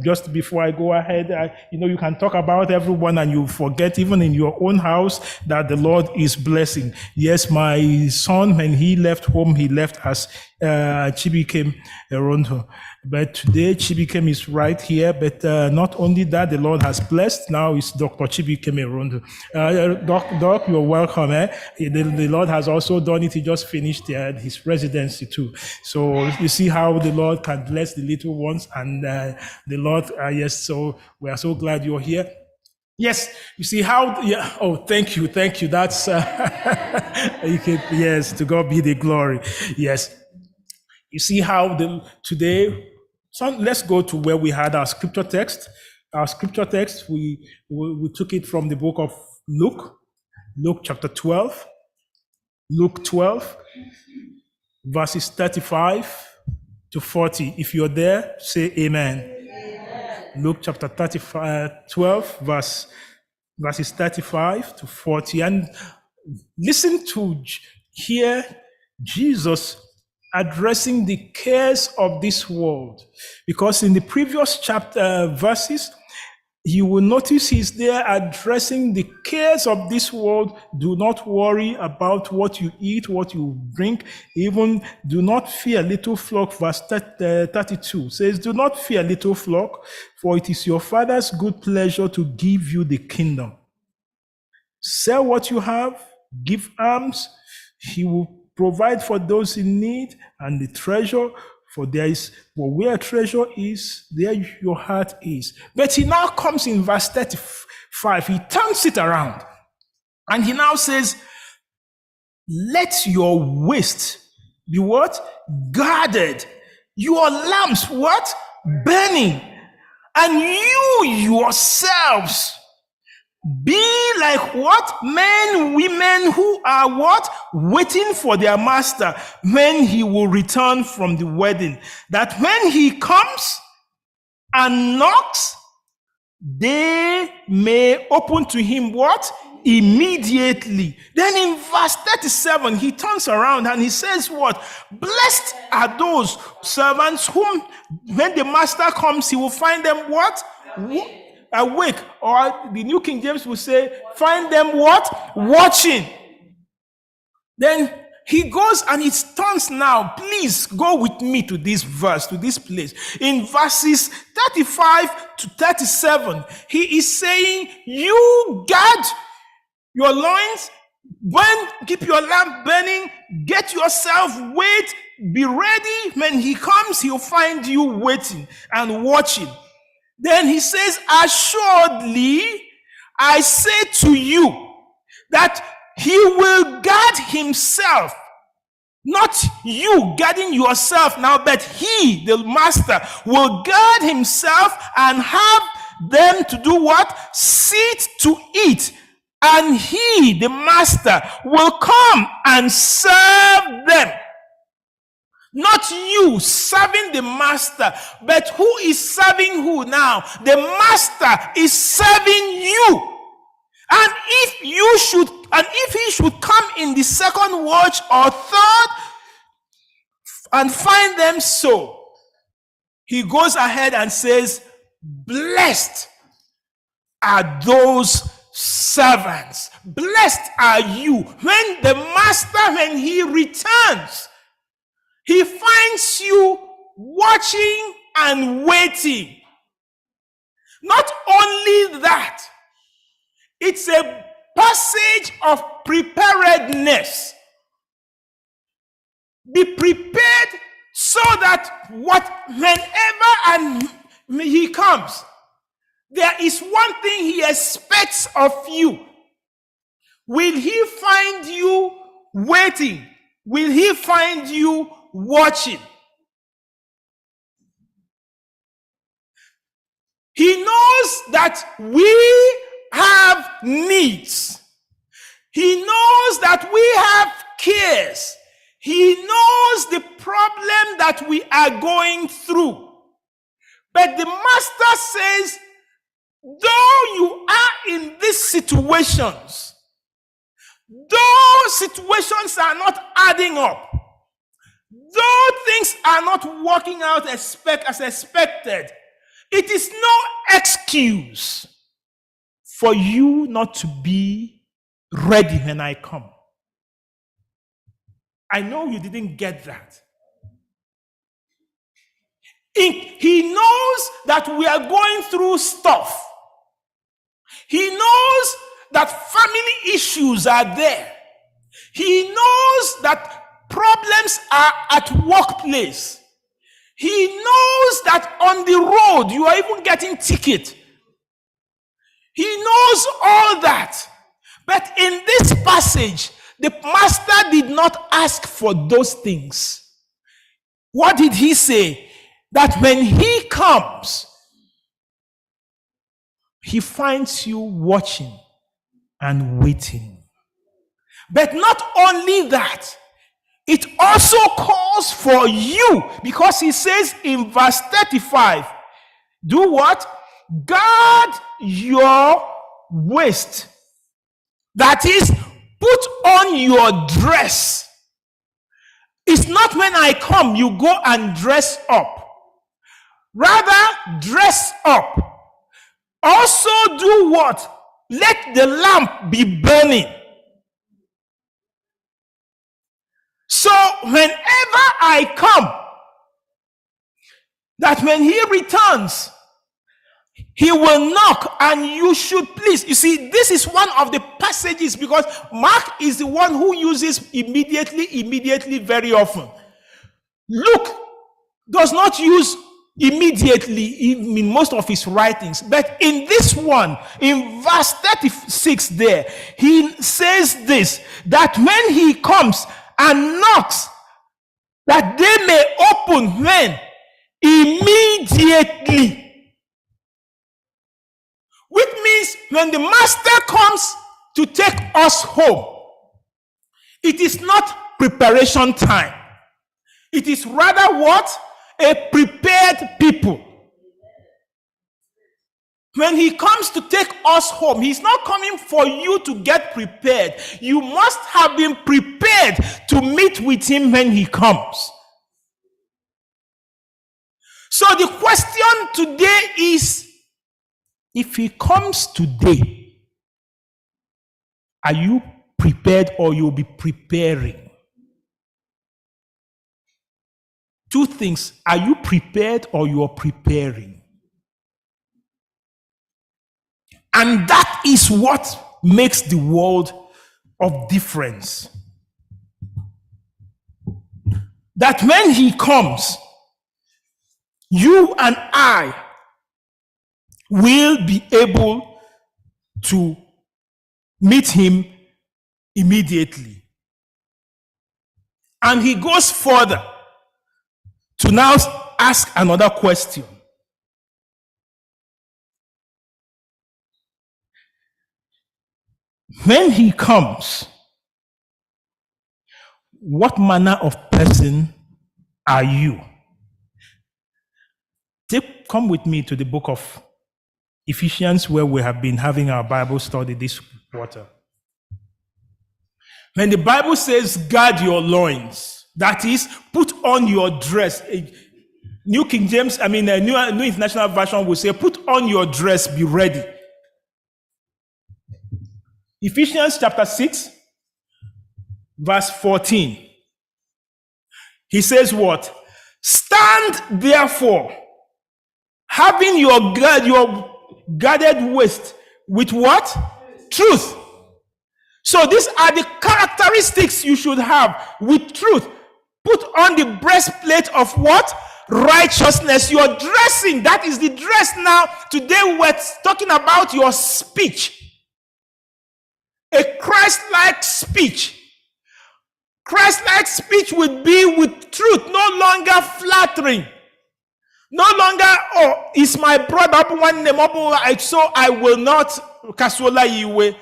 Just before I go ahead, you can talk about everyone and you forget, even in your own house, that the Lord is blessing. Yes, my son, when he left home, he left as Chibikem Erondo. But today, Chibikem is right here. But not only that, the Lord has blessed. Now it's Dr. Chibikem Erondo. Doc, you're welcome. The Lord has also done it. He just finished his residency too. So you see how the Lord can bless the little ones. And the Lord, yes, so we are so glad you're here. Yes, you see how, thank you. That's, yes, to God be the glory. Yes. You see how today, let's go to where we had our scripture text. Our scripture text, we took it from the book of Luke chapter 12. Luke 12, verses 35 to 40. If you're there, say amen. Amen. Luke chapter 12, verses 35 to 40. And listen to hear Jesus addressing the cares of this world, because in the previous verses, you will notice he's there addressing the cares of this world. Do not worry about what you eat, what you drink, even do not fear, little flock. Verse 32 says, do not fear, little flock, for it is your Father's good pleasure to give you the kingdom. Sell what you have, give alms, he will provide for those in need, and the treasure, for there is, well, where treasure is, there your heart is. But he now comes in verse 35, he turns it around, and he now says, let your waist be what? Guarded. Your lamps what? Burning. And you yourselves be like what? Men, women who are what? Waiting for their master when he will return from the wedding. That when he comes and knocks, they may open to him what? Immediately. Then in verse 37, he turns around and he says what? Blessed are those servants whom when the master comes, he will find them what? Awake. Or the New King James will say, find them what? Watching. Then he goes and it turns now. Please go with me to this verse, to this place. In verses 35 to 37, he is saying, you guard your loins, keep your lamp burning, get yourself wait, be ready. When he comes, he'll find you waiting and watching. Then he says, assuredly, I say to you that he will guard himself. Not you guarding yourself now, but he, the master, will guard himself and have them to do what? Sit to eat. And he, the master, will come and serve them. Not you serving the master, but who is serving who now? The master is serving you. And if he should come in the second watch or third and find them so, he goes ahead and says, blessed are those servants. Blessed are you. When the master, when he returns, he finds you watching and waiting. Not only that, it's a passage of preparedness. Be prepared so that whenever he comes, there is one thing he expects of you. Will he find you waiting? Will he find you watching? He knows that we have needs. He knows that we have cares. He knows the problem that we are going through. But the master says, though you are in these situations, those situations are not adding up, though things are not working out as expected, it is no excuse for you not to be ready when I come. I know you didn't get that. He knows that we are going through stuff. He knows that family issues are there. He knows that problems are at workplace. He knows that on the road you are even getting ticket. He knows all that. But in this passage, the master did not ask for those things. What did he say? That when he comes, he finds you watching and waiting. But not only that, it also calls for you, because he says in verse 35, do what? Guard your waist. That is, put on your dress. It's not when I come, you go and dress up. Rather, dress up. Also do what? Let the lamp be burning. So whenever I come, that when he returns, he will knock, and you should please. You see, this is one of the passages, because Mark is the one who uses immediately very often. Luke does not use immediately in most of his writings, but in this one, in verse 36 there, he says this, that when he comes and knocks, that they may open when? Immediately. Which means when the master comes to take us home, it is not preparation time. It is rather what? A prepared people. When he comes to take us home, he's not coming for you to get prepared. You must have been prepared to meet with him when he comes. So the question today is, if he comes today, are you prepared, or you'll be preparing? Two things. Are you prepared, or you are preparing? And that is what makes the world of difference. That when he comes, you and I will be able to meet him immediately. And he goes further to now ask another question. When he comes, what manner of person are you? Come with me to the book of Ephesians, where we have been having our Bible study this quarter. When the Bible says, guard your loins, that is, put on your dress. New King James, New International Version will say, put on your dress, be ready. Ephesians chapter 6, verse 14. He says what? Stand therefore, having your guarded waist with what? Truth. So these are the characteristics you should have with truth. Put on the breastplate of what? Righteousness. Your dressing, that is the dress now. Today we're talking about your speech. A Christ-like speech. Christ-like speech would be with truth, no longer flattering. No longer, oh, is my brother one name, so I will not kasola you.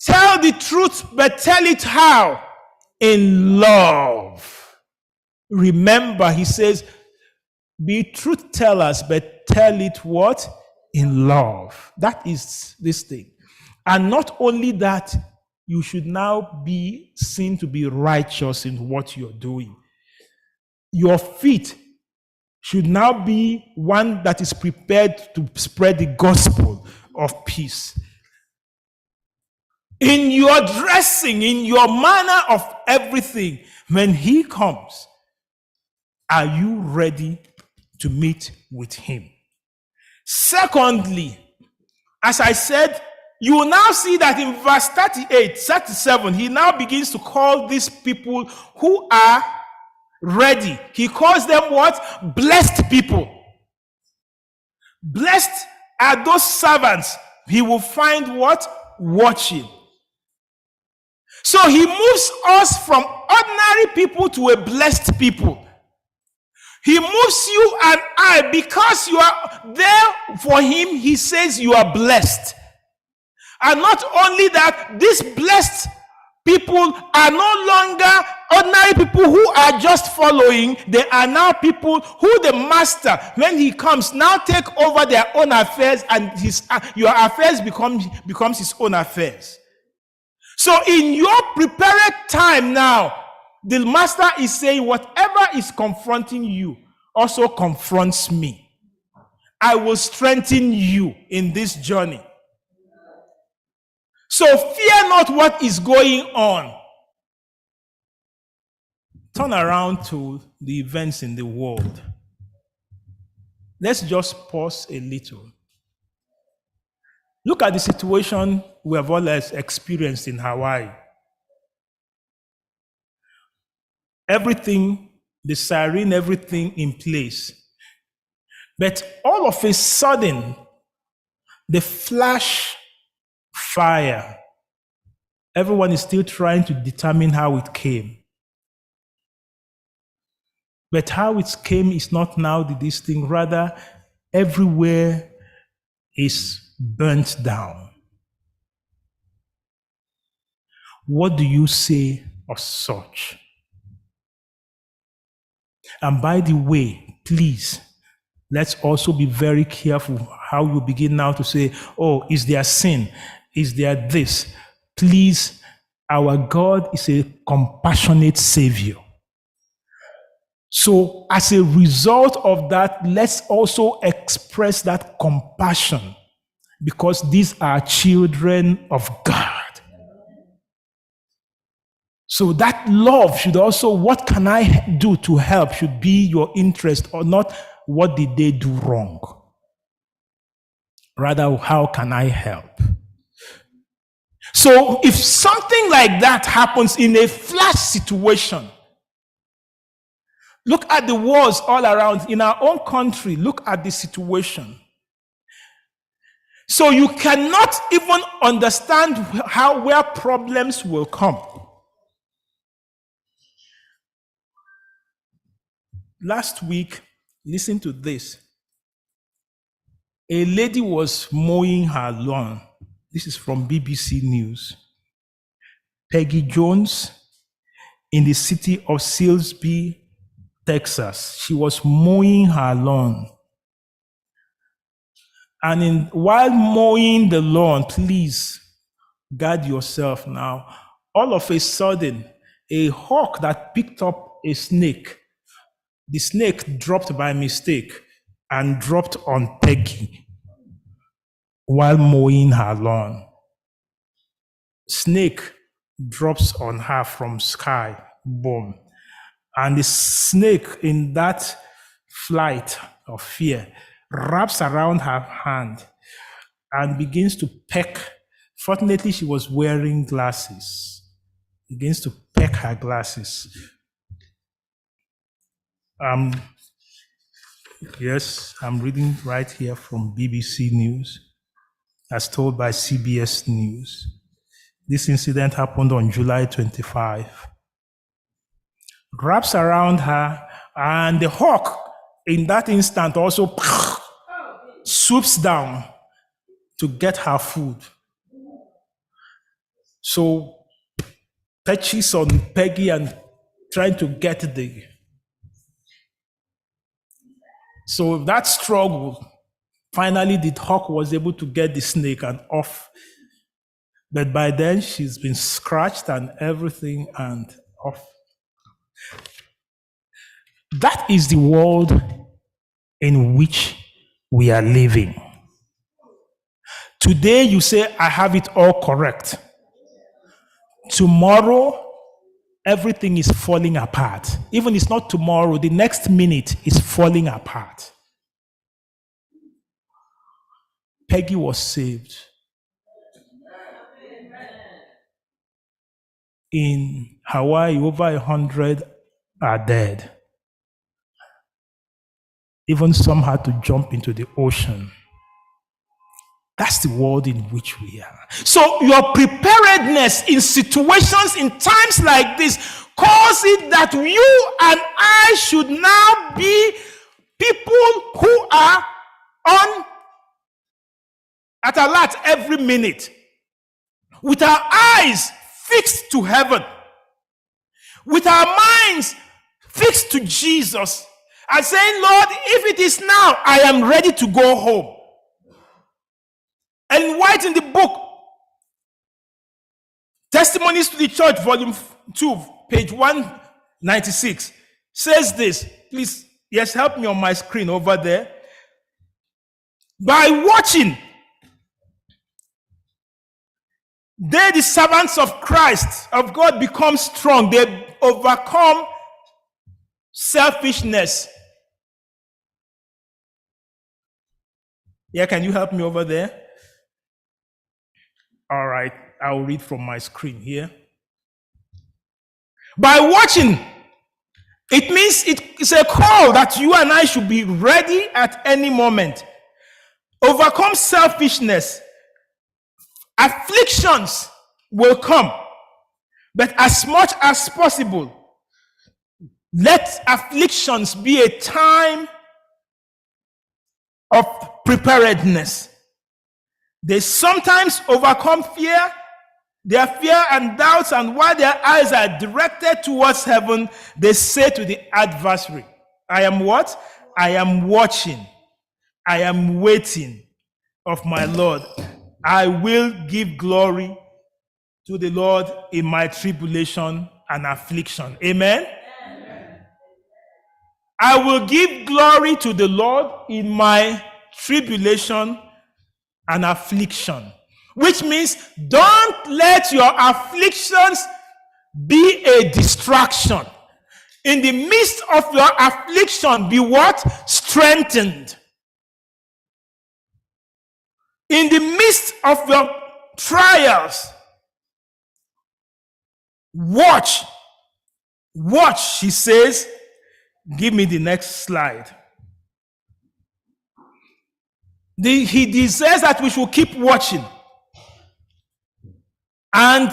Tell the truth, but tell it how? In love. Remember, he says, be truth tellers, but tell it what? In love. That is this thing. And not only that, you should now be seen to be righteous in what you're doing. Your feet should now be one that is prepared to spread the gospel of peace. In your dressing, in your manner of everything, when he comes, are you ready to meet with him? Secondly, as I said, you will now see that in verse 37, he now begins to call these people who are ready. He calls them what? Blessed people. Blessed are those servants he will find what? Watching. So he moves us from ordinary people to a blessed people. He moves you and I, because you are there for him, he says you are blessed. And not only that, these blessed people are no longer ordinary people who are just following. They are now people who the master, when he comes, now take over their own affairs, and your affairs becomes his own affairs. So in your prepared time now, the master is saying, whatever is confronting you also confronts me. I will strengthen you in this journey. So fear not what is going on. Turn around to the events in the world. Let's just pause a little. Look at the situation we have all experienced in Hawaii. Everything, the siren, everything in place. But all of a sudden, the flash fire, everyone is still trying to determine how it came. But how it came is not now this thing, rather, everywhere is burnt down. What do you say of such? And by the way, please, let's also be very careful how you begin now to say, oh, is there sin? Is there this? Please, our God is a compassionate Savior. So as a result of that, let's also express that compassion, because these are children of God. So that love should also, what can I do to help, should be your interest, or not what did they do wrong. Rather, how can I help? So if something like that happens in a flash situation, look at the wars all around. In our own country, look at the situation. So you cannot even understand where problems will come. Last week, listen to this. A lady was mowing her lawn. This is from BBC News. Peggy Jones, in the city of Silsbee, Texas. She was mowing her lawn. And while mowing the lawn, please guard yourself now. All of a sudden, a hawk that picked up a snake, the snake dropped by mistake and dropped on Peggy while mowing her lawn. Snake drops on her from sky, boom. And the snake, in that flight of fear, wraps around her hand and begins to peck. Fortunately, she was wearing glasses. Begins to peck her glasses. Yes, I'm reading right here from BBC News, as told by CBS News. This incident happened on July 25. Wraps around her, and the hawk in that instant also swoops down to get her food. So perches on Peggy and trying to get the. So that struggle, finally the hawk was able to get the snake and off. But by then, she's been scratched and everything and off. That is the world in which we are living. Today, you say, I have it all correct. Tomorrow, everything is falling apart. Even it's not tomorrow, the next minute is falling apart. Peggy was saved. In Hawaii, over 100 are dead. Even some had to jump into the ocean. That's the world in which we are. So your preparedness in situations, in times like this, cause it that you and I should now be people who are on at alert every minute, with our eyes fixed to heaven, with our minds fixed to Jesus, and saying, Lord, if it is now, I am ready to go home. And White in the book, Testimonies to the Church, volume 2, page 196, says this. Please, yes, help me on my screen over there. By watching, they, the servants of Christ, of God, become strong. They overcome selfishness. Yeah, can you help me over there? All right, I'll read from my screen here. By watching, it means it's a call that you and I should be ready at any moment. Overcome selfishness. Afflictions will come, but as much as possible, let afflictions be a time of preparedness. They sometimes overcome fear, their fear and doubts, and while their eyes are directed towards heaven, they say to the adversary, I am what? I am watching. I am waiting of my Lord. I will give glory to the Lord in my tribulation and affliction. Amen? Amen. I will give glory to the Lord in my tribulation and affliction. Which means don't let your afflictions be a distraction. In the midst of your affliction, be what? Strengthened. In the midst of your trials, watch. Watch, she says. Give me the next slide. He desires that we should keep watching and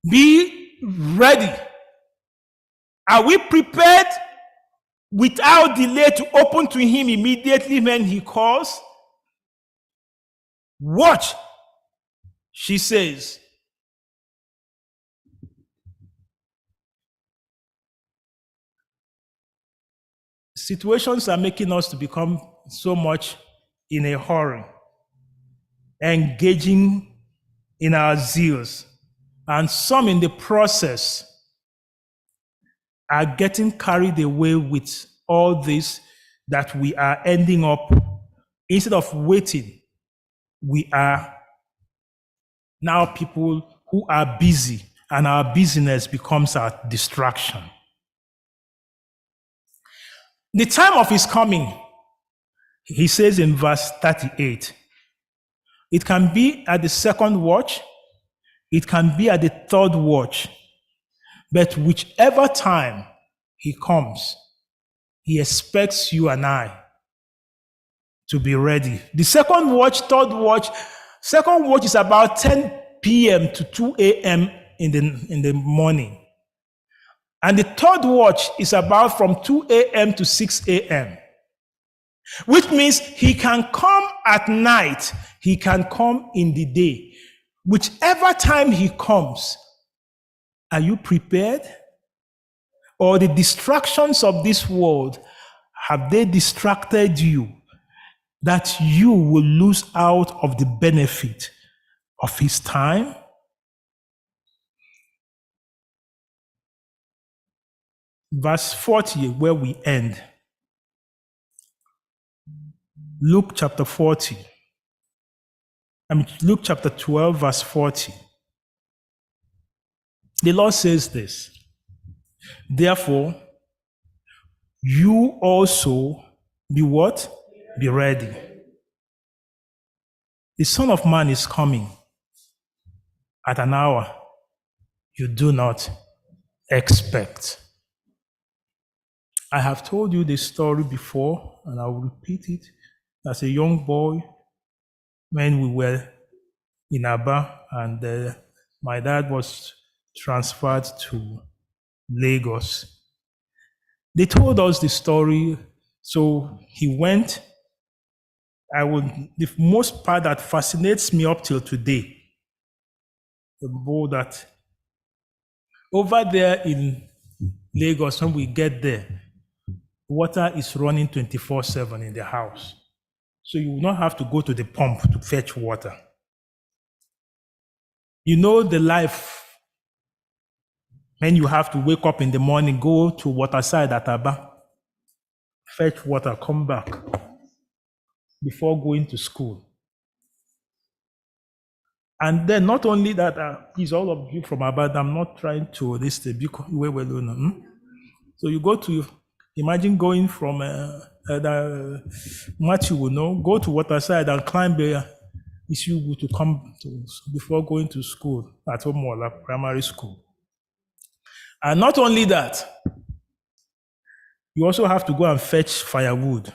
be ready. Are we prepared without delay to open to him immediately when he calls? Watch, she says. Situations are making us to become so much in a hurry, engaging in our zeals, and some in the process are getting carried away with all this, that we are ending up, instead of waiting, we are now people who are busy, and our busyness becomes our distraction. The time of his coming, he says in verse 38, it can be at the second watch, it can be at the third watch, but whichever time he comes, he expects you and I to be ready. The second watch, third watch, second watch is about 10 p.m. to 2 a.m. in the morning. And the third watch is about from 2 a.m. to 6 a.m. Which means he can come at night, he can come in the day. Whichever time he comes, are you prepared? Or the distractions of this world, have they distracted you that you will lose out of the benefit of his time. Verse 40, where we end. Luke chapter 40. Luke chapter 12, verse 40. The Lord says this, therefore, you also be what? Be ready. The Son of Man is coming at an hour you do not expect. I have told you this story before, and I will repeat it. As a young boy, when we were in Aba, and my dad was transferred to Lagos. They told us the story, so he went. The most part that fascinates me up till today, that over there in Lagos, when we get there, water is running 24/7 in the house. So you will not have to go to the pump to fetch water. You know the life when you have to wake up in the morning, go to waterside at Aba, fetch water, come back before going to school. And then not only that, please, all of you from Aba, I'm not trying to this to be well known. So you go to, imagine going from Matthew will know, go to waterside and climb the issue to come to before going to school at home or like primary school. And not only that, you also have to go and fetch firewood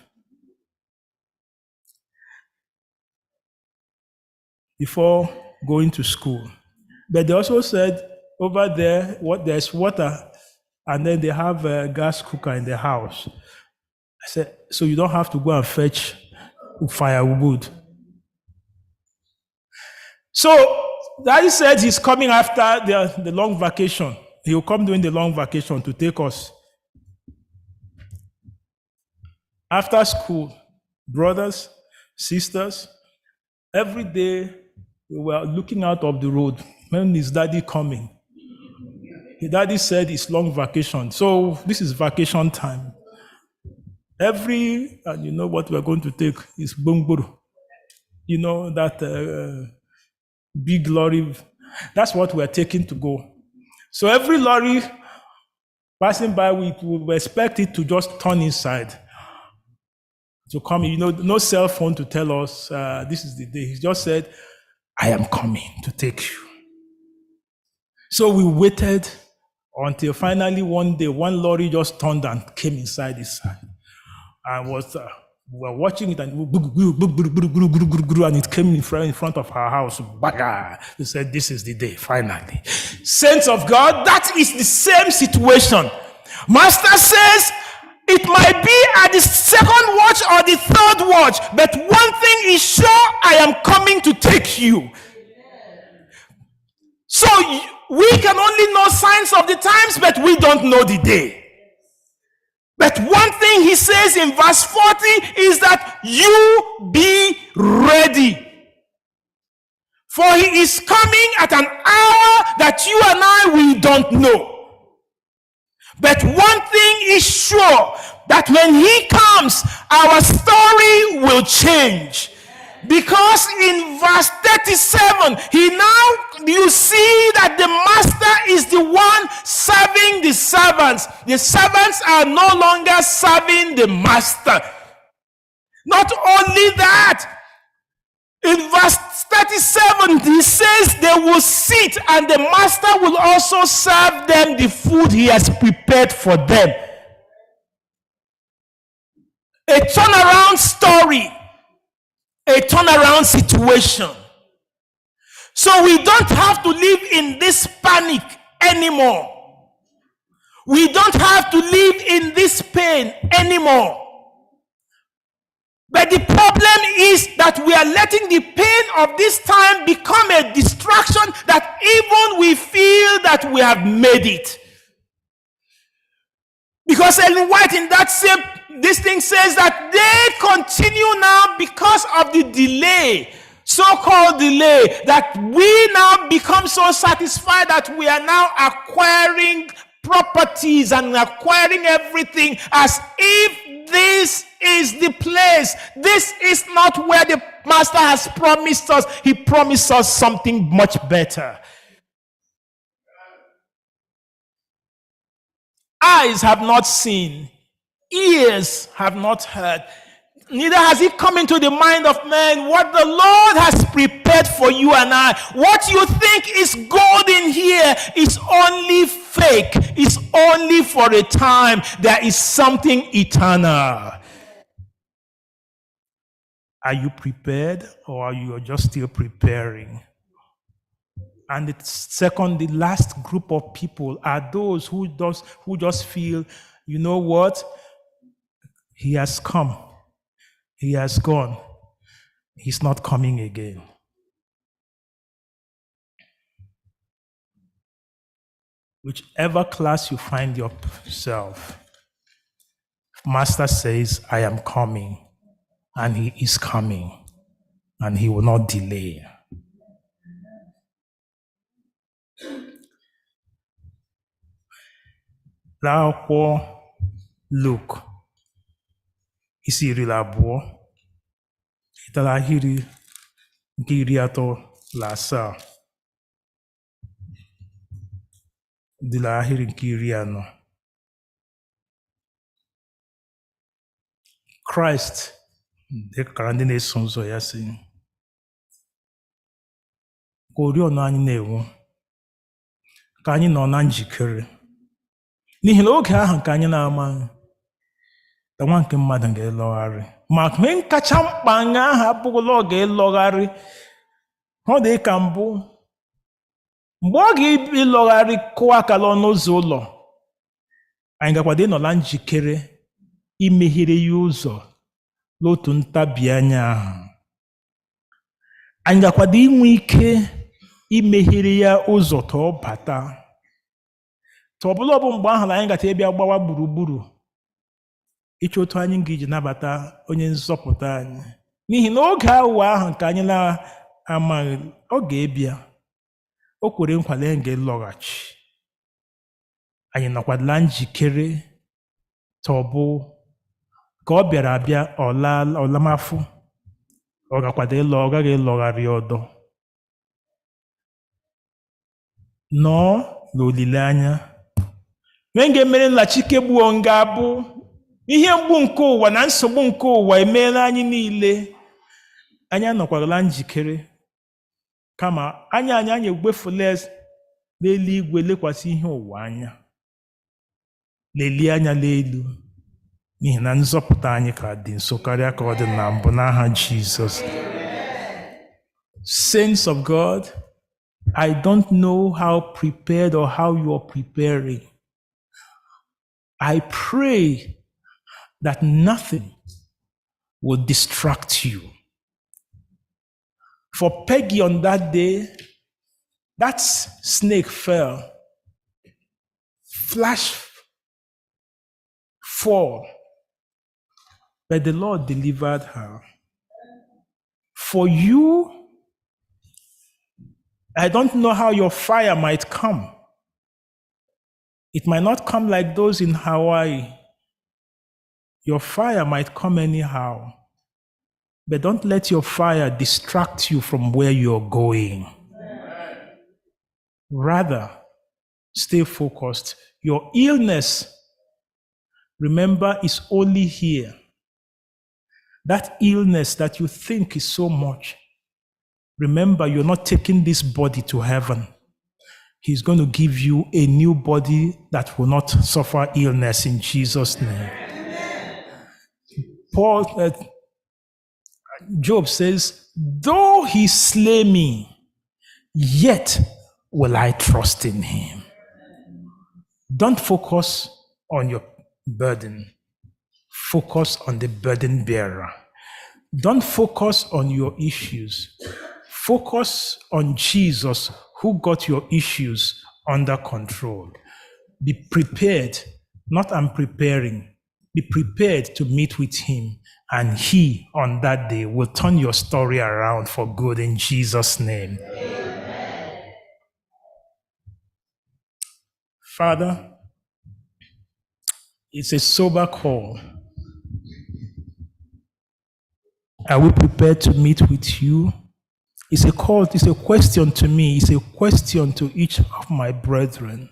before going to school. But they also said over there, there's water, and then they have a gas cooker in the house. I said, so you don't have to go and fetch firewood. So Daddy said he's coming after the long vacation. He will come during the long vacation to take us. After school, brothers, sisters, every day we were looking out of the road. When is Daddy coming? His Daddy said it's long vacation. So this is vacation time. And you know what we're going to take is Bungburu. You know, that big lorry. That's what we're taking to go. So every lorry passing by, we will expect it to just turn inside. To come, you know, no cell phone to tell us this is the day. He just said, I am coming to take you. So we waited until finally one day, one lorry just turned and came inside his side. And we were watching it, and it came in front of our house. He said, this is the day, finally. Saints of God, that is the same situation. Master says, it might be at the second watch or the third watch, but one thing is sure, I am coming to take you. So we can only know signs of the times, but we don't know the day. But one thing he says in verse 40 is that you be ready. For he is coming at an hour that you and I, we don't know. But one thing is sure, that when he comes, our story will change. Because in verse 37, you see that the master is the one serving the servants. The servants are no longer serving the master. Not only that, in verse 37, he says they will sit and the master will also serve them the food he has prepared for them. A turnaround story, a turnaround situation. So we don't have to live in this panic anymore. We don't have to live in this pain anymore. But the problem is that we are letting the pain of this time become a distraction that even we feel that we have made it. Because Ellen White in this thing says that they continue now because of the delay so-called delay, that we now become so satisfied that we are now acquiring properties and acquiring everything as if this is the place. This is not where the Master has promised us. He promised us something much better. Eyes have not seen, ears have not heard, neither has it come into the mind of man what the Lord has prepared for you and I. What you think is gold in here is only fake. It's only for a time. There is something eternal. Are you prepared, or are you just still preparing? And the last group of people are those who just feel, you know what? He has come. He has gone. He's not coming again. Whichever class you find yourself, Master says, I am coming, and he is coming, and he will not delay. N'akwụkwọ Luk isi 12 ịtara ahịrị nke 37 dịla ahịrị nke 40. Kraịst dịkara ndị na-eso ụzọ ya sị, ka oriọna anyị na-enwu, ka anyị nọ na njikere, n'ihi na oge ahụ nke anyị na-amaghị na nwa nke mmadụ ga-elọgharị. Ma ihe kacha mkpa anya ahụ abụghịla ọ ga-elọgharị. Ọ dị ka mbụ, mgbe ọ ga-elọgharị kụwa akala ọnụ ụzọ ụlọ, anyị gakwado ịnọla njikere imeghere ya ụzọ n'otu ntabi anya ahụ. Anyị gakwado inwe ike imeghere ya ụzọ ka ọ bata. Tọbụla ọ bụ mgbe ahụ na anyị gata ịbịa gbawa gburugburu ịchọ otu anyị ga-eji nabata onye nzọpụta anyị, n'ihi na oge awa ahụ nke anyị na-amaghị ọ ga-ebịa. O kwere nkwa na anyị ga-elọghachi. Anyị nọkwadala njikere tọbụ ka ọ bịara abịa ọlamafụ, ọ gaghị elọgharị ọdọ. Nọọ n'olileanya. Mee ga-emere nlachike gbuo ga-abụ ihe mgbu nke ụwa na nsogbu nke ụwa emeela anyị niile. Anyị anọkwarala njikere, kama anyị egbefula n'eluigwe lekwasị ihe ụwa anya, lelie anya n'elu, n'ihi na nzọpụta anyị ka dị nso karịa ka ọ dị na mbụ, n'aha Jizọs. Saints of God, I don't know how prepared or how you are preparing. I pray that nothing will distract you. For Peggy on that day, that snake fell, flash fall, but the Lord delivered her. For you, I don't know how your fire might come. It might not come like those in Hawaii. Your fire might come anyhow. But don't let your fire distract you from where you're going. Rather, stay focused. Your illness, remember, is only here. That illness that you think is so much, remember, you're not taking this body to heaven. He's going to give you a new body that will not suffer illness in Jesus' name. Job says, though he slay me, yet will I trust in him. Don't focus on your burden. Focus on the burden bearer. Don't focus on your issues. Focus on Jesus, who got your issues under control. Be prepared, not I'm preparing. Be prepared to meet with him, and he, on that day, will turn your story around for good in Jesus' name. Amen. Father, it's a sober call. Are we prepared to meet with you? It's a call, it's a question to me, it's a question to each of my brethren.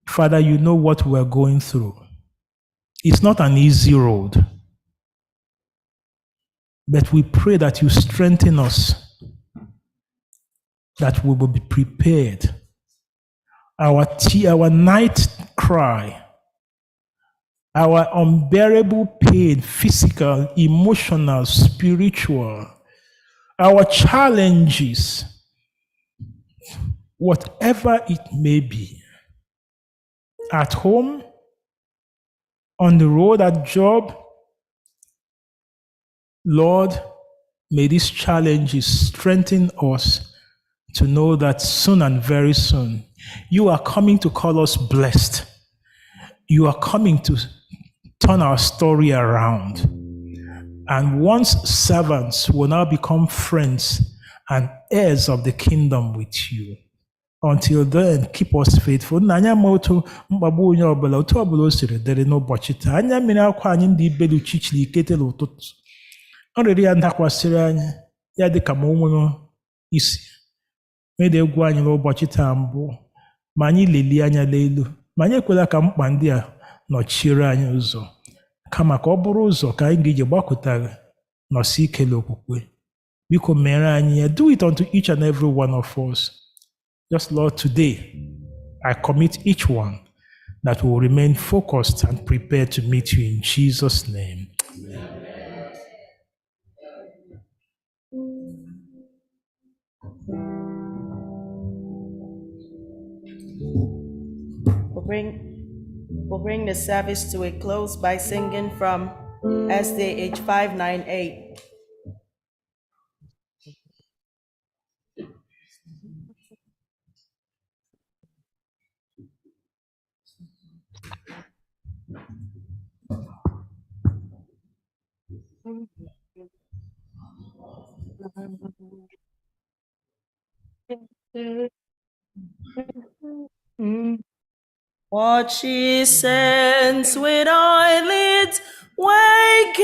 Father, you know what we're going through. It's not an easy road. But we pray that you strengthen us, that we will be prepared. Our night cry, our unbearable pain, physical, emotional, spiritual, our challenges, whatever it may be, at home, on the road, at job, Lord, may these challenges strengthen us to know that soon and very soon, you are coming to call us blessed. You are coming to turn our story around. And once servants will now become friends and heirs of the kingdom with you. Until then, keep us faithful. Nanya moto mbabu onye ọbụla otu ọbụla o siri dịrị n'ụbọchị taa. Anya mmiri akwa anyị ndị ibelu chichiri ikete n'ụtụtụ. Ọrịrị ya ndakwasịrị anyị ya dị ka ma o nwere isi. Mede egwu anyị n'ụbọchị taa mbụ. Ma anyị lelie anya n'elu. Ma anyị ekwela ka mkpa ndị a nọchiere anyị ụzọ. Kama ka ọ bụrụ ụzọ ka anyị ga-eji gbakọta nọsi ike n'okwukwe. Biko mere anyị ya. Do it unto each and every one of us. Just Lord, today, I commit each one that will remain focused and prepared to meet you in Jesus' name. Amen. We'll bring the service to a close by singing from SDH 598. What she sends with eyelids waking.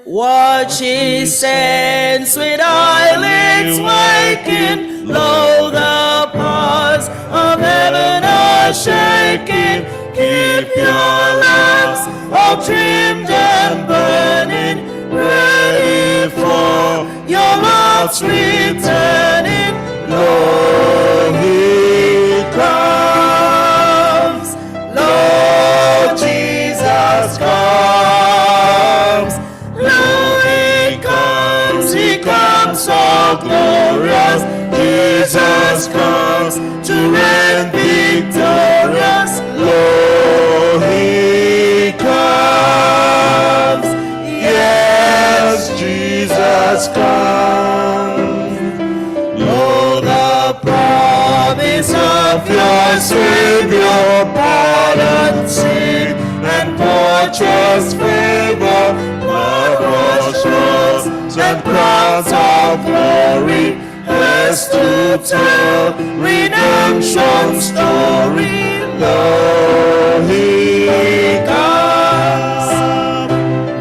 What she sends with eyelids waking. Lo, the powers of heaven are shaking. Keep your lamps all trimmed and burning, ready for your Lord's returning. Lo, he comes. Lord Jesus comes. Lo, he comes. He comes so glorious. Jesus comes to reign victorious. Lo, he comes. Yes, Jesus comes. Lo, the promise of your Savior, pardon, sin, and purchase favor, marvelous rose and crowns of glory, has to tell redemption story. Lo, he comes.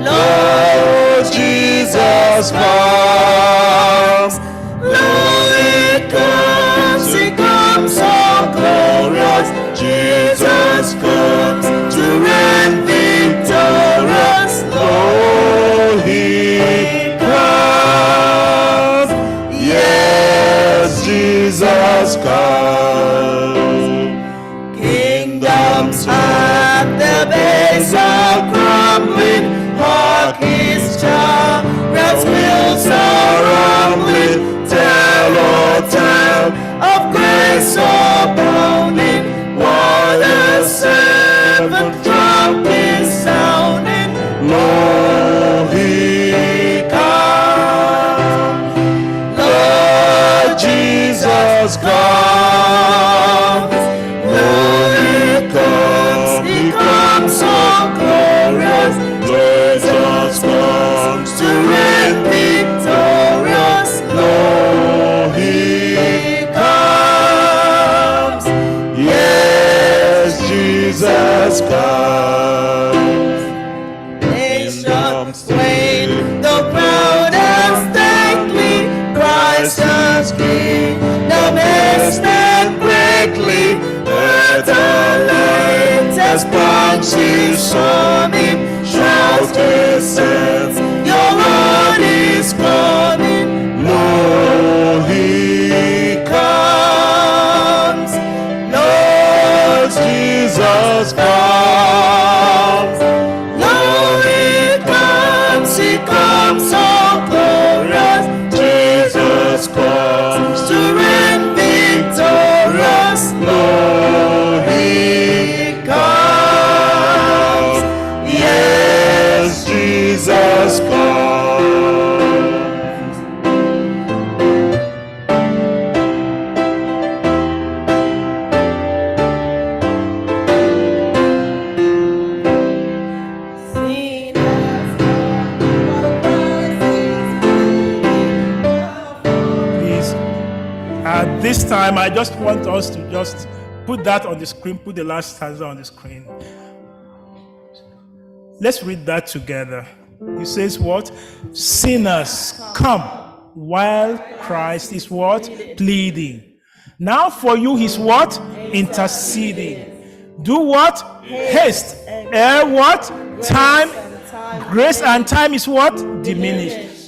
Lord Jesus comes. Lo, he comes. He comes so glorious. Jesus comes to reign victorious. Lo, he comes. Yes, Jesus comes. Kingdoms at the base are crumbling. Hark his chariots, wheels are rumbling. Tell, oh, tell of grace abounding. While the seventh trump is sounding. Lo, he comes. Lord Jesus comes. comes when the proud and stately Christ is King. The mist and greatly earth the latest branches on him shrouds the saints. Your Lord is coming, lo, he comes. Lord Jesus comes. Lo, he comes so glorious. Jesus comes to reign victorious. Lo, he comes. Yes, Jesus comes. Please, at this time, I just want us to just put that on the screen, put the last stanza on the screen. Let's read that together. He says what? Sinners, come, while Christ is what? Pleading. Now for you he's what? Interceding. Do what? Haste. Ere what? Time. Grace and time is what? Diminished.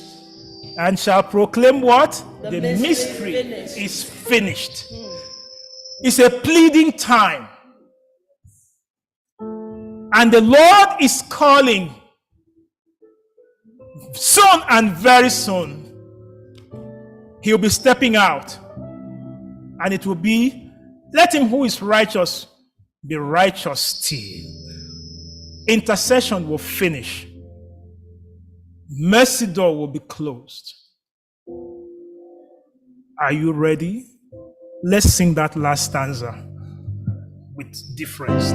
And shall proclaim what? The mystery is finished. It's a pleading time. And the Lord is calling soon and very soon. He'll be stepping out. And it will be, let him who is righteous be righteous still. Intercession will finish. Mercy door will be closed. Are you ready? Let's sing that last stanza with difference.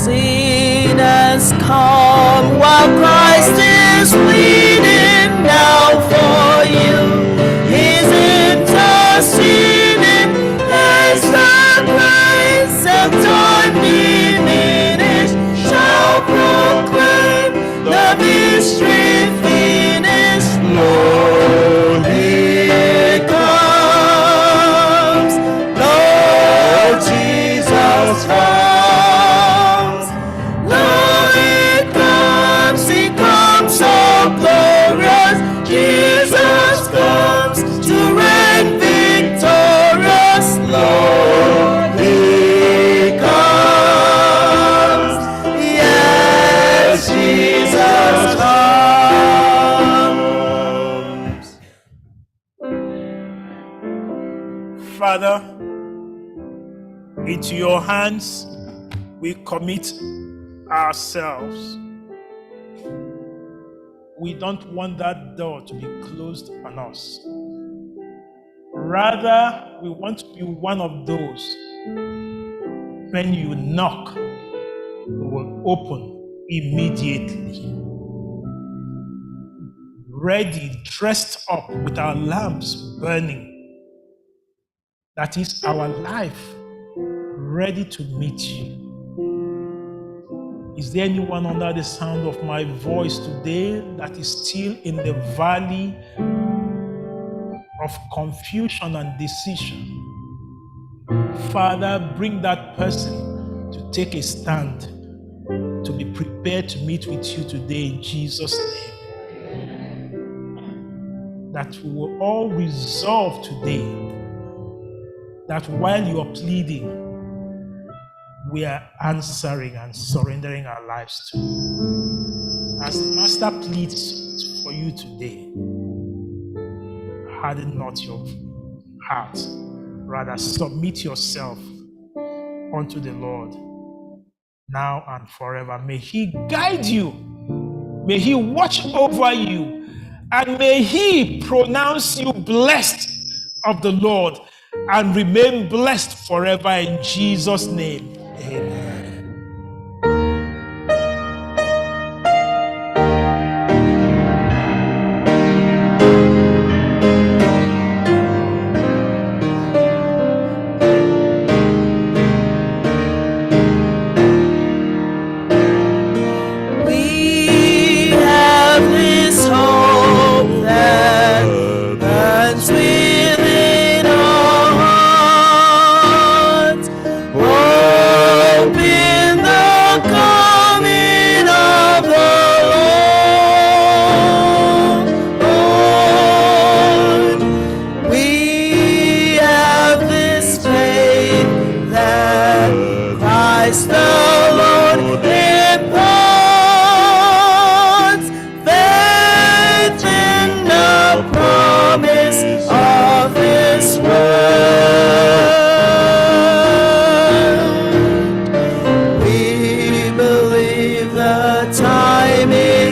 Sinners come while Christ is pleading now for you. He's interceding as the grace of time diminished shall proclaim the mystery finished. Lord, he comes. Lord Jesus comes. Lord, he comes so glorious. Jesus comes to reign victorious. Lord, he comes. Yes, Jesus comes. Father, into your hands we commit ourselves. We don't want that door to be closed on us. Rather, we want to be one of those. When you knock, we will open immediately. Ready, dressed up with our lamps burning. That is our life, ready to meet you. Is there anyone under the sound of my voice today that is still in the valley of confusion and decision? Father, bring that person to take a stand, to be prepared to meet with you today in Jesus' name. That we will all resolve today that while you are pleading, we are answering and surrendering our lives to you. As the Master pleads for you today, harden not your heart, rather submit yourself unto the Lord now and forever. May He guide you, may He watch over you, and may He pronounce you blessed of the Lord and remain blessed forever in Jesus' name. Amen.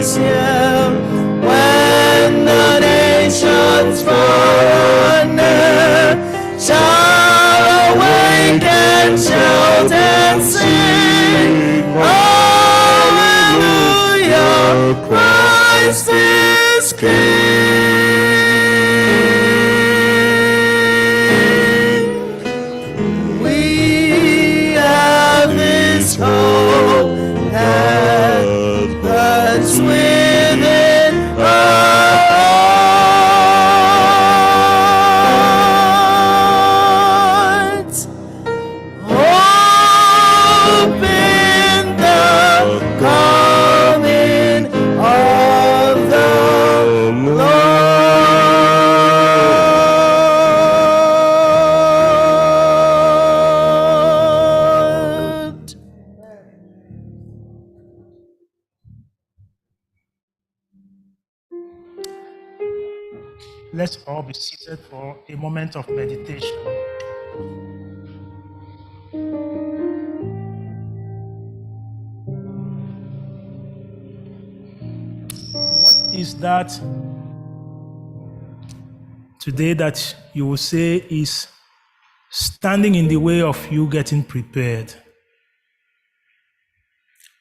is here. When the nations far and near shall awake and shout and sing, Hallelujah, Christ is King. We have this hope that's within our hearts. Hope in the coming of the Lord. Let's all be seated for a moment of meditation. What is that today that you will say is standing in the way of you getting prepared?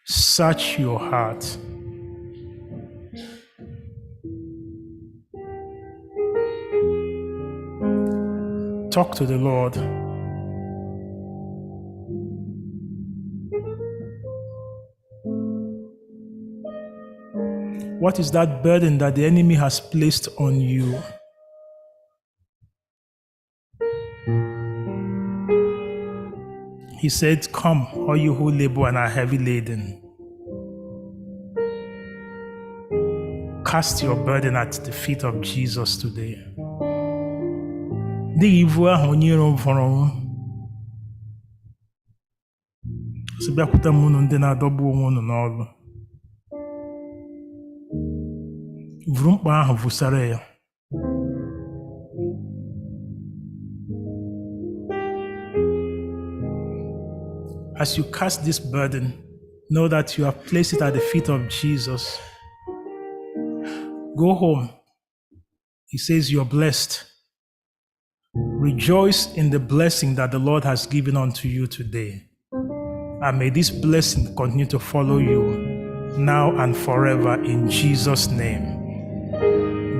Search your heart. Talk to the Lord. What is that burden that the enemy has placed on you? He said, "Come, all you who labor and are heavy laden. Cast your burden at the feet of Jesus today." The evil onye iro fọrọ sị bịakwute m unu ndị na-adọgbu onwe unu n'ọrụ. Vuru mkpa ahụ vụsara ya. As you cast this burden, know that you have placed it at the feet of Jesus. Go home. He says you're blessed. Rejoice in the blessing that the Lord has given unto you today. And may this blessing continue to follow you now and forever in Jesus' name.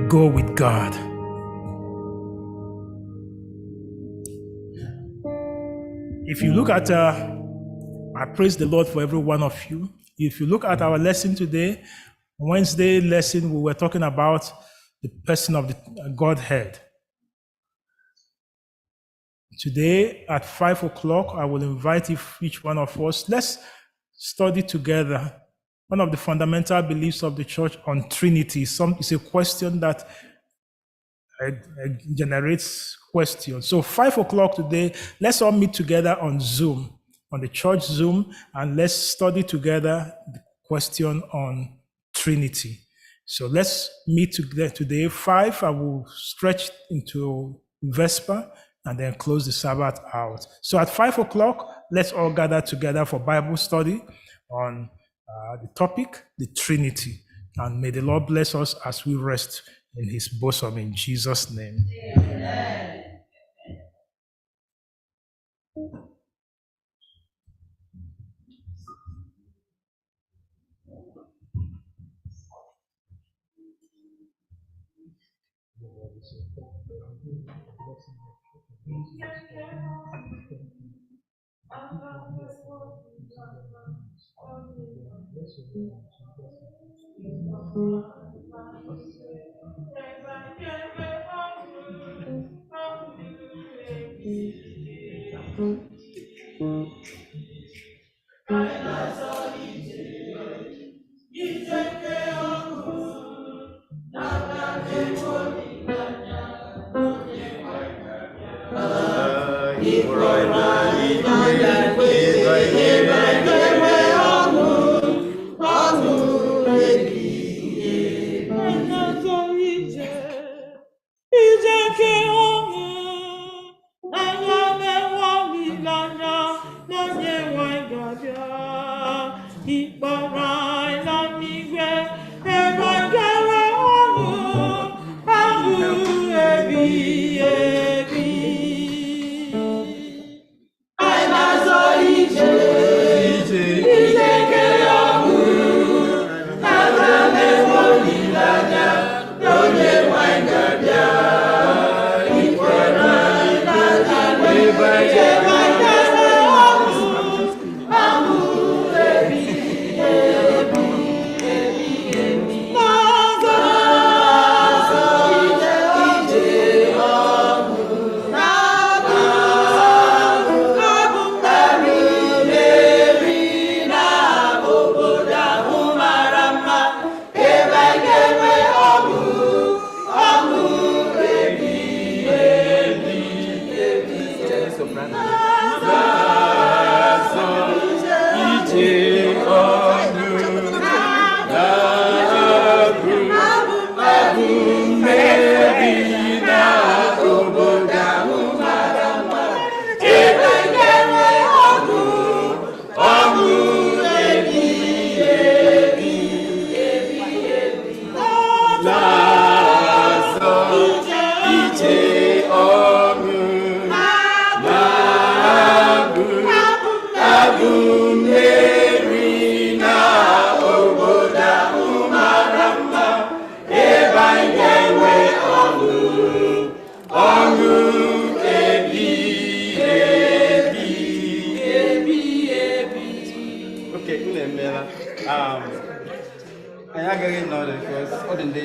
Go with God. If you look at, I praise the Lord for every one of you. If you look at our lesson today, Wednesday lesson, we were talking about the person of the Godhead. Today at 5 o'clock, I will invite each one of us, let's study together one of the fundamental beliefs of the church on Trinity. It's a question that generates questions. So 5 o'clock today, let's all meet together on Zoom, on the church Zoom, and let's study together the question on Trinity. So let's meet today 5. I will stretch into Vesper and then close the Sabbath out. So at 5 o'clock, let's all gather together for Bible study on the topic, the Trinity. And may the Lord bless us as we rest in his bosom in Jesus' name. Amen. Ikpara ịla n'igwe agaghị nọ because ọ dị ndị